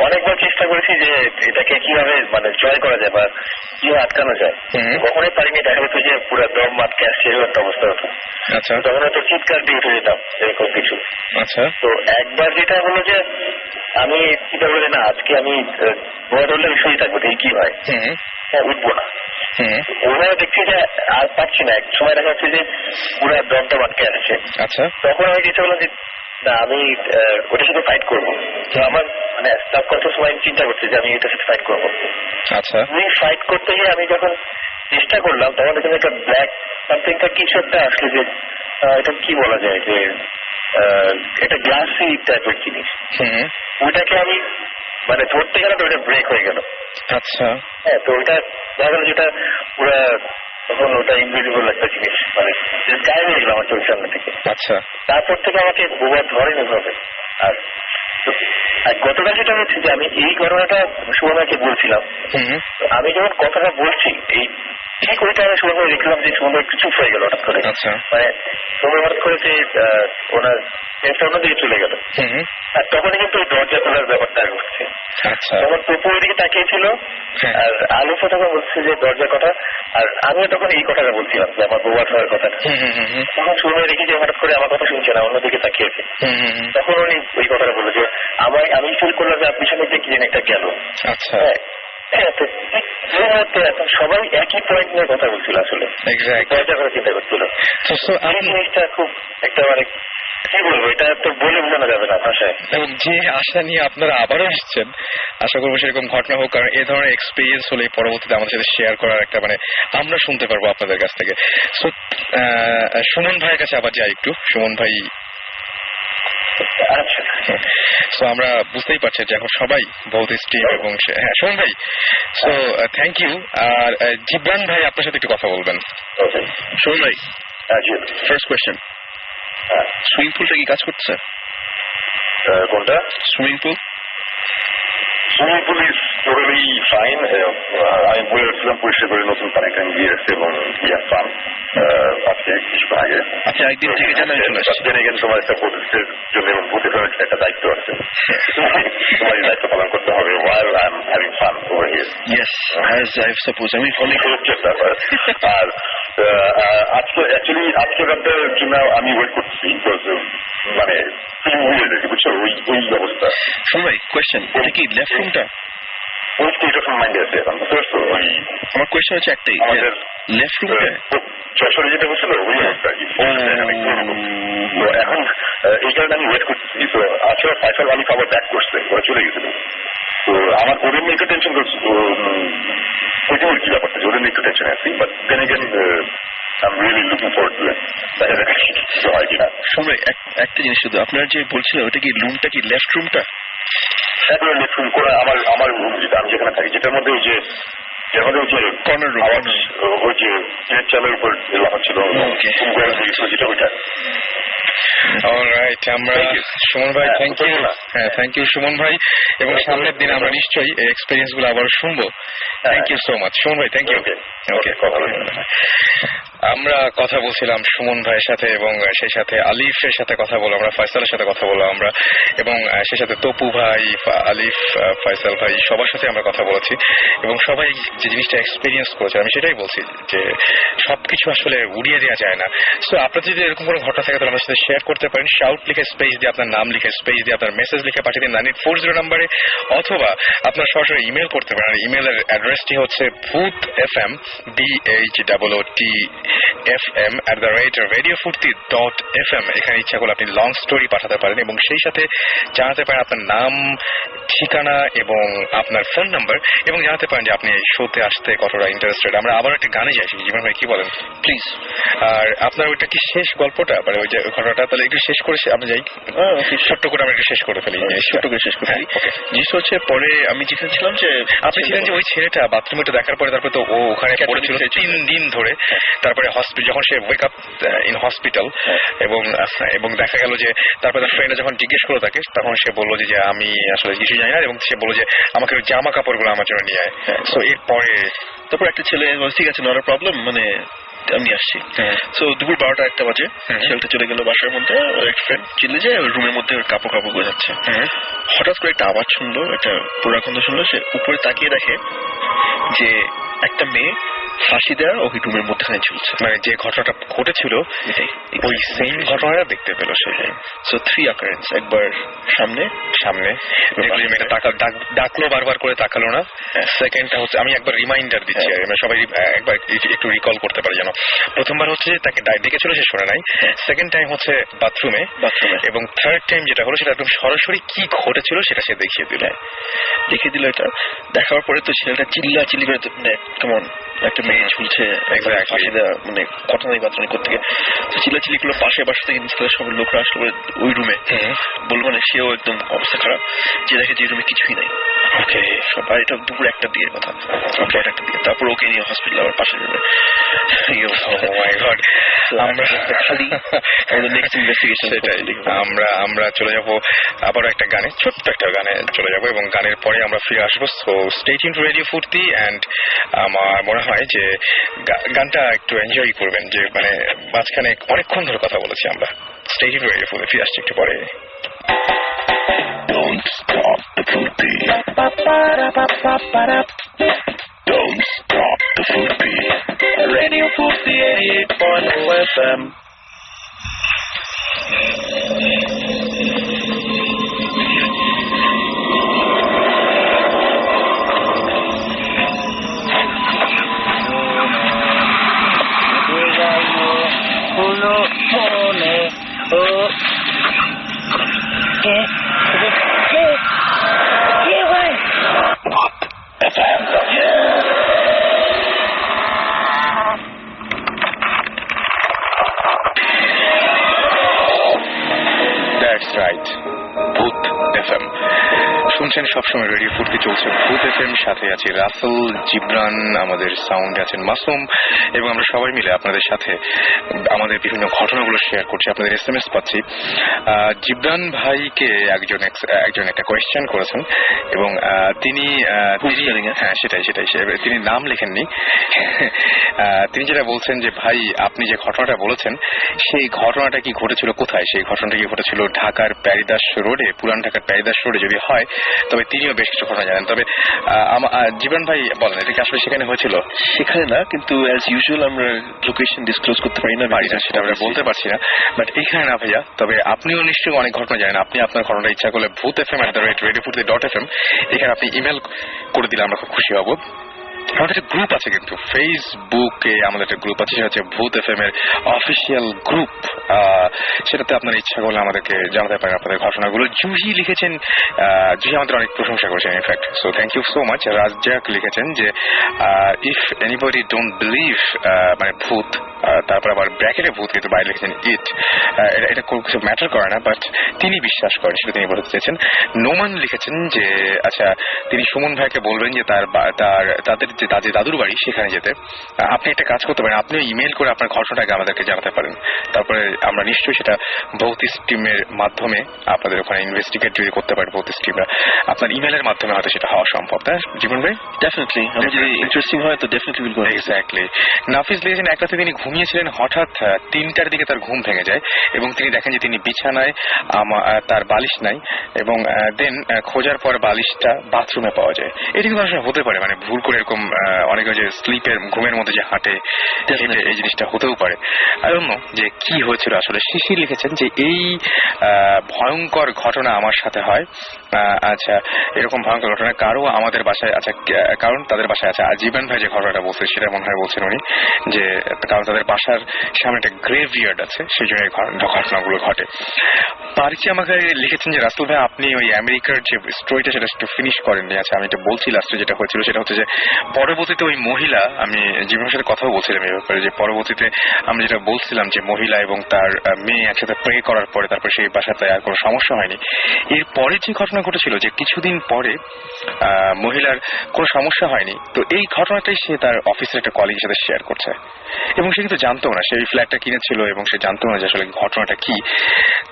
অনেকবার চেষ্টা করেছি যে এটাকে কিভাবে মানে জয় করা যায় বা কিভাবে আটকানো যায়, কখনোই পারিনি। দেখা যেত যে পুরো দম আটকে আসছে এরকম একটা অবস্থা হতো। আচ্ছা, তখন হয়তো চিৎকার দিয়ে উঠে যেতাম এরকম কিছু। আচ্ছা, তো একবার যেটা হলো যে আমি চিন্তা করলে না আজকে আমি বোবা ধরলে আমি শুয়ে থাকবো, দেখি কি হয়, হ্যাঁ উঠবো না। ওনারা দেখছি যে আর পাচ্ছি না, এক সময় দেখা যাচ্ছে যে পুরো দমটা আটকে আসছে। আচ্ছা, তখন আমি চিন্তা করলাম যে না আমি ওটার সাথে ফাইট করবো। তো আমার মানে কত সময় চিন্তা করছি যে আমি এটার সাথে ফাইট করবো। আচ্ছা, আমি ফাইট করতে গিয়ে আমি যখন চেষ্টা করলাম তখন এখানে একটা ব্ল্যাক সামথিংটা কিছু একটা আসলে, যে এটা কি বলা যায় যে একটা গ্লাসি টাইপের জিনিস, ওইটাকে আমি মানে ধরতে গেলে তো ওইটা ব্রেক হয়ে গেল। আচ্ছা, হ্যাঁ, তো ওইটা দেখা গেল যেটা পুরো তখন ওটা ইনভিজিবল একটা জিনিস, মানে গায়ে হয়ে গেল আমার চোখের সামনে থেকে। আচ্ছা, তারপর থেকে আমাকে বোবা ধরেনি ভাবে। আর গতকাল যেটা হচ্ছে যে আমি এই ঘটনাটা সুমনকে বলছিলাম, আমি যখন কথাটা বলছি এই ঠিক ওই টাইমে সুমন দেখলাম যে সুমন একটু চুপ হয়ে গেল হঠাৎ করে। আচ্ছা, মানে সুমন হঠাৎ করে যে ওনার অন্যদিকে চলে গেল, আর তখনই কিন্তু ওই দরজা খোলার ব্যাপারটা ঘটছে। আচ্ছা, তখন টুপু ওইদিকে তাকিয়েছিল, আর আলুফা তখন বলছে যে দরজার কথা, আর আমিও তখন এই কথাটা বলছিলাম যে আমার বোবা হওয়ার কথাটা। তখন সুমন দেখি যে হঠাৎ করে আমার কথা শুনছে না, অন্যদিকে তাকিয়েছে। তখন উনি ওই কথাটা বললো যে আমি ফিল করলাম যে পিছনে দিয়ে কি যেন একটা গেল। আচ্ছা, হ্যাঁ, তো এই মুহূর্তে এখন সবাই একই পয়েন্ট নিয়ে কথা বলছিল, আসলে দরজা করে চিন্তা করছিল। এই জিনিসটা খুব একটা মানে কি বলবো, এটা তো বলে বোঝানো যাবে না ভাষায়। এবং যে আশা নিয়ে আপনারা আবারও এসছেন, আশা করবো সেরকম ঘটনা হোক, কারণ এই ধরনের এক্সপিরিয়েন্স হলে পরবর্তীতে আমাদের সাথে শেয়ার করার একটা মানে আমরা শুনতে পারবো আপনাদের কাছ থেকে। সো সুমন ভাইয়ের কাছে আবার যাই একটু। সুমন ভাই, আচ্ছা, সো আমরা বুঝতেই পারছি যে এখন সবাই বহুত স্টিম এবং হ্যাঁ সুমন ভাই, সো থ্যাংক ইউ। আর জিবরান ভাই আপনার সাথে একটু কথা বলবেন। সুমন ভাই, ফার্স্ট কোয়েশ্চেন, সুইমিং পুলটা কি কাজ করছে? কোনটা? Swimming pool? Swimming pool is totally fine. আমি বলে রাখছিলাম পরিষ্কার করে নতুন কানেকশন দিয়ে এসছে এবং ফান আজকে কিছুক্ষণ আগে। আচ্ছা, একদিন থেকে জানা চলে আসছে। তোমার একটা প্রতিষ্ঠার জন্য এবং প্রতিষ্ঠার একটা দায়িত্ব আছে, তোমার এই দায়িত্ব পালন করতে হবে while I'm having fun over here. Yes, as I suppose আমি ফলো হচ্ছে ব্যাপার। আর আজকে অ্যাকচুয়ালি আজকে রাতের জন্য আমি ওয়েট করছি, মানে বুঝছো ওই অবস্থা। সবাই কোয়েশ্চেন, এটা কি লেফট রুমটা? ওই স্টেট অফ মাইন্ডে আছে এখন, বুঝতে পারছো? ওই আমার কোয়েশ্চেন হচ্ছে একটাই, আমাদের লেফট রুমটা যশোরে যেটা হচ্ছিল ওই অবস্থা। তো এখন এই কারণে আমি ওয়েট করছি। তো আসলে ফাইসাল আমি খাবার ব্যাক করছে, ওরা চলে গেছিল। তো আমার ওদের নিয়ে একটু টেনশন করছি, ওইটা ওর কি ব্যাপারটা, ওদের নিয়ে একটু টেনশন আছি। But then again I'm really looking forward to it. হয় কিনা সবাই একটা জিনিস শুধু, আপনার যে বলছিলেন ওটা কি রুমটা কি লেফট রুমটা? একবার লেফট রুম করে আমার রুম যেটা আমি যেখানে থাকি, যেটার মধ্যে ওই যে কর্নার রুম, ওই যে চালের উপর লাফাচ্ছিল যেটা ওইটা। অলরাইট, আমরা সুমন ভাই থ্যাংক ইউ। হ্যাঁ, থ্যাংক ইউ সুমন ভাই, এবং সামনের দিনে আমরা নিশ্চয়ই এই এক্সপিরিয়েন্স গুলো আবার শুনবো। Thank you so much Suman ভাই, থ্যাংক ইউ। ওকে, আমরা কথা বলছিলাম সুমন ভাইয়ের সাথে এবং সেই সাথে আলিফের সাথে কথা বললাম, আমরা ফয়সালের সাথে কথা বললাম আমরা, এবং সেই সাথে তপু ভাই, আলিফ, ফয়সাল ভাই, সবার সাথে আমরা কথা বলেছি এবং সবাই যে জিনিসটা এক্সপিরিয়েন্স করেছে আমি সেটাই বলছি যে সবকিছু আসলে উড়িয়ে দেওয়া যায় না। সো আপনার যদি এরকম কোনো ঘটনা থাকে তাহলে আমার সাথে শেয়ার করতে পারেন। শাউট লিখে স্পেস দিয়ে আপনার নাম লিখে স্পেস দিয়ে আপনার মেসেজ লিখে পাঠিয়ে দিন 9840 নাম্বারে, অথবা আপনার সরাসরি ইমেল করতে পারেন। ইমেলের অ্যাড্রেসটি হচ্ছে bhotfm BHOOTFM@radiofurti.fm। এখানে ইচ্ছা করলে আপনি লং স্টোরি পাঠাতে পারেন এবং সেই সাথে জানাতে পারেন আপনার নাম, ঠিকানা এবং আপনার ফোন নাম্বার, এবং জানাতে পারেন যে আপনি এই শোতে আসতে কতটা ইন্টারেস্টেড। আমরা আবার একটা গানে যাই, জীবন ভাই কি বলেন প্লিজ? আর আপনার ওইটা কি শেষ গল্পটা, মানে ওই যে ঘটনাটা, তাহলে একটু শেষ করে আমরা যাই, ছোট্ট করে আমরা একটু শেষ করে ফেলি। ছোট্ট করে শেষ করে ফেলি। জিনিস হচ্ছে পরে আমি যেখানে ছিলাম যে আপনি ছিলেন যে ওই ছেলেটা বাথরুমে দেখার পরে তারপরে তো ও ওখানে পড়েছিল 3 দিন ধরে, তারপরে হসপিটাল যখন সে ওয়েক আপ ইন হসপিটাল, এবং দেখা গেল যে তারপরে তার ফ্রেন্ডরা যখন জিজ্ঞেস করলো তাকে, তখন সে বললো যে আমি আসলে কিছু জানি না, এবং সে বললো যে আমাকে জামা কাপড়গুলো আমার জন্য নিয়ে আয়। সো এরপরে তারপর একটা ছেলে ঠিক আছে, নট আ প্রবলেম, মানে আমি আসছি। সো দুপুর 12টা-1টা বাজে ছেলেটা চলে গেল বাসার মধ্যে, এক ফ্রেন্ড চিনলে যে রুমের মধ্যে কাপড় বোঝাচ্ছে। হঠাৎ করে একটা আওয়াজ শুনলো, একটা পুরাখন্দ শুনলো, সে উপরে তাকিয়ে দেখে যে একটা মেয়ে ফাঁসি দেওয়া ওই রুমের মধ্যখানে ঝুলছে। মানে যে ঘটনাটা ঘটেছিল ওই সেম ঘটনাটা দেখতে পেল সে। সো 3 occurrence, একবার সামনে ডাকলো, বারবার করে তাকালো না। সেকেন্ডটা হচ্ছে, আমি একবার রিমাইন্ডার দিচ্ছি, সবাই একবার একটু রিকল করতে পারে যেন। প্রথমবার হচ্ছে তাকে ডেকেছিল, সে শোনে নাই। সেকেন্ড টাইম হচ্ছে বাথরুমে, এবং থার্ড টাইম যেটা হলো সেটা একদম সরাসরি কি ঘটেছিল সেটা সে দেখিয়ে দিল। এটা দেখার পরে তো ছেলেটা চিল্লি করে, কেমন একটা মেয়ে ঝুলছে ফাঁসি দেওয়া, মানে ঘটনাই বাতরানি করতে গিয়ে চিল্লাচিল্লি করলো। পাশে বাসা থেকে নিচে সব লোকরা আসলো ওই রুমে, বলবো না, সেও একদম অবস্থা খারাপ, যে দেখে যে রুমে কিছুই নাই। ওকে, সবাই এটা দুপুর 1টা দিয়ে কথা, তারপর ওকে নিয়ে হসপিটাল আবার পাশে রুমে। আমরা চলে যাবো আবার একটা গানে, ছোট্ট একটা গানে চলে যাবো, এবং গানের পরে আমরা ফিরে আসবো। So stay tuned two radio ফুর্তি, এন্ড আমার মনে হয় যে গানটা একটু এনজয় করবেন, যে মানে মাঝখানে অনেকক্ষণ ধরে কথা বলেছি আমরা। স্টে টিউনড টু রেডিও ফুর্তি, ফিরে আসছি একটু পরে। Don't stop the Fruity. Don't stop the Fruity. Radio Fruity 88.0 FM. শুনছেন সবসময় রেডিও ফুর্তি চলছে ভূত এফএম, সাথে আছে রাসেল, জিবরান, আমাদের সাউন্ডে আছেন মাসুম, এবং আমরা সবাই মিলে আপনাদের সাথে আমাদের বিভিন্ন ঘটনাগুলো শেয়ার করছি, আপনাদের SMS পাচ্ছি। জিবরান ভাইকে একজন একটা কোয়েশ্চেন করেছেন এবং তিনি হ্যাঁ সেটাই তিনি নাম লেখেননি। তিনি যেটা বলছেন যে ভাই আপনি যে ঘটনাটা বলেছেন সেই ঘটনাটা কি ঘটেছিল কোথায়? সেই ঘটনাটা কি ঘটেছিল ঢাকার প্যারিদাস রোডে, পুরান ঢাকার প্যারিদাস রোডে যদি হয় তবে তিনিও বেশ কিছু ঘটনা জানেন। তবে জীবন ভাই বলেন এটা কি আসলে সেখানে হয়েছিল? সেখানে না, কিন্তু অ্যাজ ইউজুয়াল আমরা লোকেশন ডিসক্লোজ করতে পারি না, সেটা আমরা বলতে পারছি না, বাট এখানে না ভাইয়া। তবে আপনিও নিশ্চয়ই অনেক ঘটনা জানেন। আপনি আপনার ঘটনাটা ইচ্ছা করলে boothfm@radiofurti.fm এখানে আপনি ইমেল করে দিলে আমরা খুব খুশি হব। আমাদের একটা গ্রুপ আছে, কিন্তু ফেসবুকে আমাদের একটা গ্রুপ আছে, সেটা হচ্ছে ভূত এফএম এর অফিসিয়াল গ্রুপ। সেটাতে আপনারা ইচ্ছা করলে আমাদেরকে জানাতে পারেন আপনাদের ঘটনাগুলো। জুহি লিখেছেন, জুহি আমাদের অনেক প্রশংসা করেছেন in fact, so thank you so much. Razzak লিখেছেন যে ইফ এনিবডি ডোন্ট বিলিভ, মানে ভূত, তারপর আবার ব্র্যাকেটে ভূত, কিন্তু বাইরে লিখেছেন ইট, এটা কোনো কিছু ম্যাটার করে না, বাট তিনি বিশ্বাস করেন, সেটা তিনি বলতে চেয়েছেন। নোমান লিখেছেন যে আচ্ছা তিনি সুমন ভাইকে বলবেন যে তাদের যে দাদুর বাড়ি সেখানে যেতে। আপনি একটা কাজ করতে পারেন, আপনিও ইমেল করে আপনার ঘটনাটাকে আমাদেরকে জানাতে পারেন, তারপরে আমরা নিশ্চয়ই সেটা ভৌতিক টিমের মাধ্যমে আপনাদের ওখানে ইনভেস্টিগেট যদি করতে পারেন। ভৌতিক টিমরা আপনার ইমেলের মাধ্যমে হয়তো সেটা হওয়া সম্ভব, তাই জীবন ভাই? ডেফিনেটলি, যদি ইন্টারেস্টিং হয় তো ডেফিনেটলি উইল গো। এক্স্যাক্টলি। নাফিস লিখেছেন এক রাতে তিনি ঘুমিয়েছিলেন, হঠাৎ 3টার দিকে তার ঘুম ভেঙে যায় এবং তিনি দেখেন যে তিনি বিছানায়, তার বালিশ নাই, এবং দেন খোঁজার পর বালিশটা বাথরুমে পাওয়া যায়। এটা কিন্তু আসলে হতে পারে, মানে ভুল করে এরকম অনেকে যে স্লিপের ঘুমের মধ্যে যে হাঁটে, এই জিনিসটা হতেও পারে। আই ডোন্ট নো যে কি হয়েছিল আসলে। শিশির লিখেছেন যে এই ভয়ঙ্কর ঘটনা আমার সাথে হয়। আচ্ছা, এরকম ভয়ঙ্কর ঘটনা কারো আমাদের বাসায়, আচ্ছা কারণ তাদের বাসায় আছে। জীবন ভাই যে ঘটনাটা বলছে সেটা মনে হয় বলছেন উনি, যে কারণ তাদের বাসার সামনে একটা গ্রেভইয়ার্ড আছে, সেই জন্য এই ঘটনাগুলো ঘটে। পারিচি আমাকে লিখেছেন যে রাসেল ভাই আপনি ওই আমেরিকার যে স্টোরিটা সেটা একটু ফিনিশ করেননি। আচ্ছা, আমি এটা বলছি লাস্টে যেটা হয়েছিল সেটা হচ্ছে যে পরবর্তীতে ওই মহিলা, আমি জীবনের সাথে কথাও বলছিলাম এই ব্যাপারে, যে পরবর্তীতে আমি যেটা বলছিলাম যে মহিলা এবং তার মেয়ে একসাথে প্রে করার পরে তারপরে সেই বাসাতে আর কোনো সমস্যা হয়নি। এরপরে যে ঘটনা ঘটেছিল যে কিছুদিন পরে মহিলার কোনো সমস্যা হয়নি, তো এই ঘটনাটাই সে তার অফিসের একটা কলিগের সাথে শেয়ার করছে, এবং সে কিন্তু জানতো না, সেই ফ্ল্যাটটা কিনেছিল এবং সে জানতো না যে আসলে ঘটনাটা কি।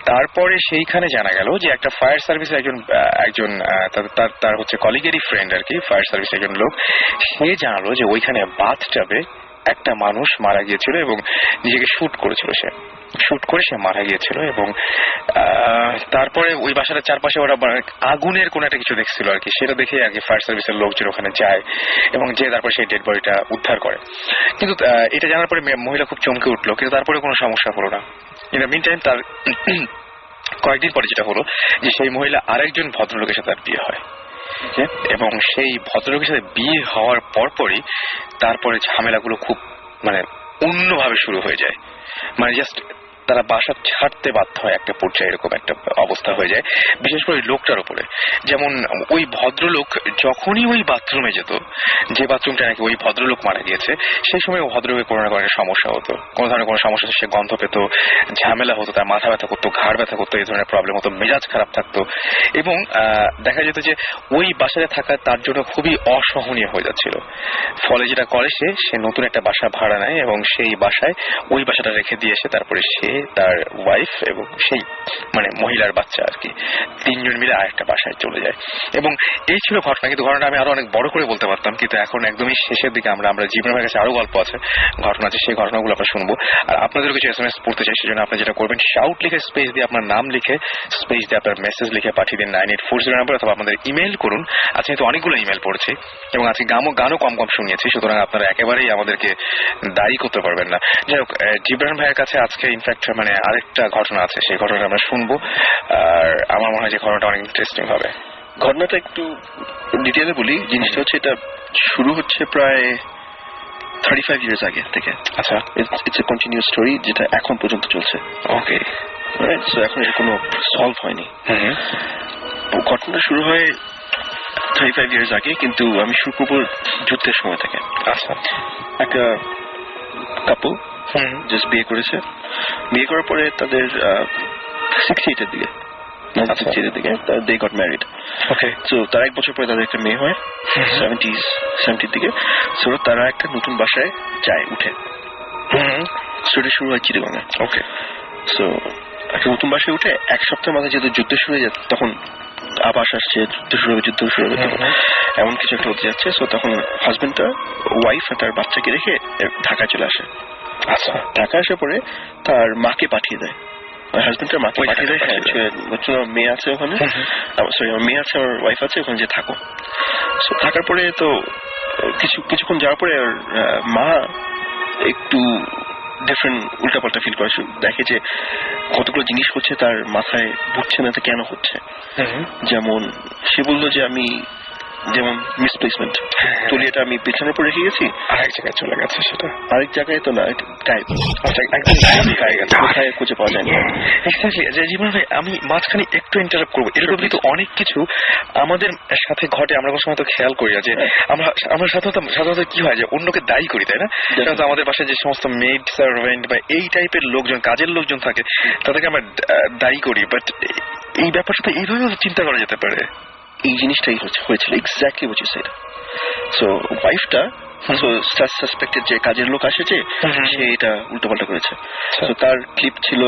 তারপরে সেইখানে জানা গেল যে একটা ফায়ার সার্ভিসে একজন তার হচ্ছে কলিগেরই ফ্রেন্ড আর কি, ফায়ার সার্ভিস একজন লোক, সে জানালো যে ওইখানে বাথটাবে একটা মানুষ মারা গিয়েছিল এবং নিজেকে শুট করেছিল, শুট করে সে মারা গিয়েছিল। এবং তারপরে ওই বাসার চারপাশে ওরা আগুনের কোন একটা কিছু দেখছিল আর কি, সেটা দেখে আগে ফায়ার সার্ভিসের লোকজন ওখানে যায় এবং যে তারপরে সেই ডেড বডিটা উদ্ধার করে। কিন্তু এটা জানার পরে মহিলা খুব চমকে উঠলো, কিন্তু তারপরে কোনো সমস্যা হলো না। ইন দ্য মিন টাইম তার কয়েকদিন পরে যেটা হলো যে সেই মহিলা আরেকজন ভদ্রলোকের সাথে তার বিয়ে হয়, এবং সেই ভদ্রলোকের সাথে বিয়ে হওয়ার পরপরই তারপরে ঝামেলাগুলো খুব মানে অন্যভাবে শুরু হয়ে যায়। মানে জাস্ট তারা বাসা ছাড়তে বাধ্য হয় একটা পর্যায়ে, এরকম একটা অবস্থা হয়ে যায়, বিশেষ করে লোকটার উপরে। যেমন ওই ভদ্রলোক যখনই ওই বাথরুমে যেত, যে বাথরুমটা নাকি ওই ভদ্রলোক মারা গিয়েছে, সেই সময় ভদ্রলোকের কোনো না কোনো সমস্যা হতো, কোনো ধরনের কোনো সমস্যা, সে গন্ধ পেত, ঝামেলা হতো, তার মাথা ব্যথা করতো, ঘাড় ব্যথা করতো, এই ধরনের প্রবলেম হতো, মেজাজ খারাপ থাকতো, এবং দেখা যেত যে ওই বাসায় থাকা তার জন্য খুবই অসহনীয় হয়ে যাচ্ছিল। ফলে যেটা করে সে নতুন একটা বাসা ভাড়া নেয় এবং সেই বাসায় ওই বাসাটা রেখে দিয়ে এসে তারপরে সে, তার ওয়াইফ এবং সেই মানে মহিলার বাচ্চা আর কি, তিনজন মিলে আরেকটা বাসায় চলে যায়। এবং এই ছিল ঘটনা, কিন্তু ঘটনাটা আমি আরো অনেক বড় করে বলতে পারতাম, কিন্তু এখন একদমই শেষের দিকে আমরা জীবনের কাছে আরো গল্প আছে, ঘটনা আছে, সেই ঘটনাগুলো আমরা শুনবো। আর আপনাদের কিছু SMS পড়তে চাই, সেজন্য আপনি যেটা করবেন, শাউট লিখে স্পেস দিয়ে আপনার নাম লিখে স্পেস দিয়ে আপনার মেসেজ লিখে পাঠিয়ে দিন 9840 নাম্বার, অথবা আপনাদের ইমেল করুন। আজকে তো অনেকগুলো ইমেল পড়ছি এবং আজকে গানও কম শুনিয়েছি, সুতরাং আপনারা একেবারেই আমাদেরকে দায়ী করতে পারবেন না। যাই হোক, জিবরান ভাইয়ের কাছে আজকে ইনফ্যাক্ট মানে আরেকটা ঘটনা আছে, সেই ঘটনাটা আমরা শুনবো, আর আমার মনে হয় যে ঘটনাটা অনেক ইন্টারেস্টিং হবে। ঘটনাটা একটু ডিটেইলে বলি। জিনিসটা হচ্ছে এটা শুরু হচ্ছে প্রায় 35 years আগে থেকে। আচ্ছা, ইটস এ কন্টিনিউয়াস স্টোরি যেটা এখন পর্যন্ত চলছে। ওকে, সো এখন এটা কোনো সলভ হয়নি। ঘটনা শুরু হয় 35 years আগে, কিন্তু আমি শুরু করবো যুদ্ধের সময় থেকে। আচ্ছা, একটা কাপল জাস্ট বিয়ে করেছে, বিয়ে করার পরে তাদের 68 এর দিকে 1968 দিকে they got married. Okay, so তার 1 বছর পরে তাদের একটা মেয়ে হয় 70 দিকে। সো তারা একটা নতুন বাসায় যায় উঠে। স্টোরি শুরু হয় চিটাগংয়ে। ওকে, সো একটা নতুন বাসায় উঠে 1 সপ্তাহের মাথায় যেহেতু যুদ্ধ শুরু হয়ে যায়, তখন আবাস আসছে, যুদ্ধ শুরু হবে, এমন কিছু একটা হতে যাচ্ছে। সো তখন হাজবেন্ডটা ওয়াইফ আর তার বাচ্চাকে রেখে ঢাকায় চলে আসে। আচ্ছা, ঢাকায় আসার পরে তার মাকে পাঠিয়ে দেয়, হাজবেন্ডের মাকে পাঠিয়ে দেয়, মেয়ে আছে ওখানে, সরি আমার মেয়ে আছে, আমার ওয়াইফ আছে ওখানে, যে থাকো। সো থাকার পরে তো কিছুক্ষণ যাওয়ার পরে মা একটু ডিফারেন্ট উল্টাপাল্টা ফিল করে, দেখে যে কতগুলো জিনিস হচ্ছে তার মাথায় ঢুকছে না, কেন হচ্ছে। যেমন সে বললো যে আমি যেমন মিসপ্লেসমেন্ট, তলিয়াটা আমি বিছানার উপর রেখে গেছি, আরেক জায়গায় চলে গেছে, সেটা আরেক জায়গায় তো না, গায়েব, কোথায় খুঁজে পাওয়া যায়নি। এক্স্যাক্টলি। যে জীবন ভাই, আমি মাঝখানে একটু ইন্টারাপ্ট করবো, এরকম কিন্তু অনেক কিছু আমাদের সাথে ঘটে, আমরা কোনো সময় তো খেয়াল করি না, যে আমরা সাধারণত কি হয় যে অন্যকে দায়ী করি, তাই না? সাধারণত আমাদের বাসায় যে সমস্ত মেড সার্ভেন্ট বা এই টাইপের লোকজন, কাজের লোকজন থাকে, তাদেরকে আমরা দায়ী করি, বাট এই ব্যাপারটা তো এইভাবে চিন্তা করা যেতে পারে। এই জিনিসটাই হয়েছিল, exactly what you said. So ওয়াইফটা সাসপেক্টেড যে কাজের লোক আসে, যে সে এটা উল্টোপাল্টা করেছে। তো তার ক্লিপ ছিল,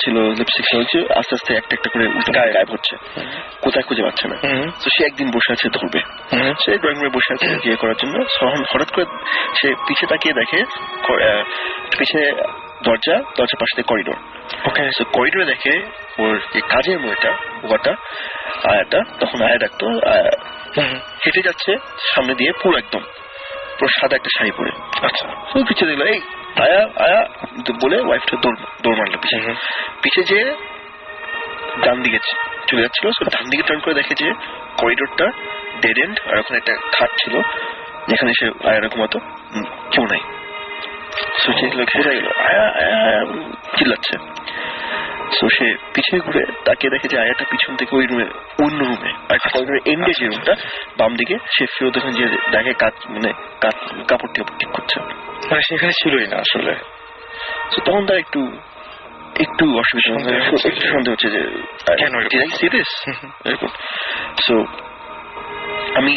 ছিল লিপস্টিক ছিল, আস্তে আস্তে একটা করে উল্টো গায়েব হচ্ছে, কোথায় খুঁজে পাচ্ছে না। তো সে একদিন বসে আছে ধরবে, সে ড্রয়িং রুমে বসে আছে ইয়ে করার জন্য। হঠাৎ করে সে পিছে তাকিয়ে দেখে, পিছে দরজার পাশে দিয়ে করিডোর। ওকে, সো করিডোরে দেখে ওর কাজের মেয়েটা, বাবাটা, আয়াটা, তখন আয়া ডাকতো, হেঁটে যাচ্ছে সামনে দিয়ে, পুরো সাদা একটা শাড়ি পরে। আচ্ছা, পিছিয়ে দেখলো, এই আয়া আয়া বলে ওয়াইফটা দৌড় মারলো পিছে যে ডান দিকে চলে যাচ্ছিল। ডান দিকে টার্ন করে দেখে যে করিডোরটা ডেড এন্ড, আর ওখানে একটা খাট ছিল যেখানে সে আয়ারা ঘুমাতো, কেউ নাই। কোথায় গেল আয়া আয়া চিল্লাচ্ছে। সে পিছিয়ে ঘুরে তাকে দেখে যে আয়াটা পিছন থেকে ওই রুমে, অন্য রুমে, করিডোরের এন্ডে যে রুমটা বাম দিকে, সে ফিরত ওখানে যে দেখে কাপড় ঠিক করছে, মানে সেখানে ছিলই না আসলে। তখন তার একটু অসুবিধা, একটু সন্দেহ হচ্ছে যে কেন সিরিয়াস এরকম। সো আমি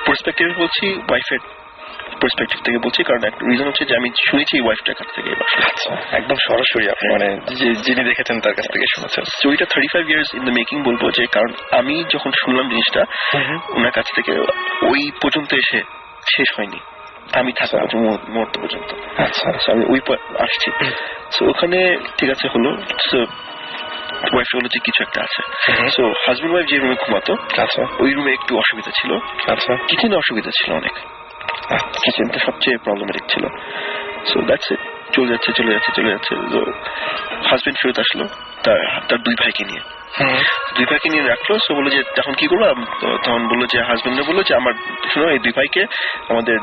পার্সপেক্টিভ বলছি, ওয়াইফের পার্সপেক্টিভ থেকে বলছি, কারণ একটা রিজন হচ্ছে যে আমি শুনেছি ওয়াইফটার কাছ থেকে। আচ্ছা, একদম সরাসরি আপনি মানে যিনি দেখেছেন তার কাছ থেকে শুনেছেন। স্টোরিটা 35 ইয়ার্স ইন দ্য মেকিং বলবো, যে কারণ আমি যখন শুনলাম জিনিসটা ওনার কাছ থেকে, ওই পর্যন্ত এসে শেষ হয়নি, আমি থাকা মুহূর্ত পর্যন্ত। আচ্ছা, আমি ওই আসছি। সো ওখানে ঠিক আছে হলো, ওয়াইফ বললো যে কিছু একটা আছে। সো হাজবেন্ড ওয়াইফ যে রুমে ঘুমাতো, আচ্ছা, ওই রুমে একটু অসুবিধা ছিল। আচ্ছা, কিচেনে অসুবিধা ছিল অনেক, কিচেনটা সবচেয়ে প্রবলেমেটিক ছিল। সো দ্যাটস ইট, চলে যাচ্ছে। হাজবেন্ড ফেরত আসলো তার 2 ভাইকে নিয়ে, 2 ভাইকে নিয়ে রাখলো। সো বললো যে তখন কি করবো, তখন বললো যে হাজবেন্ডে বললো যে আমার শোনো, এই 2 ভাইকে আমাদের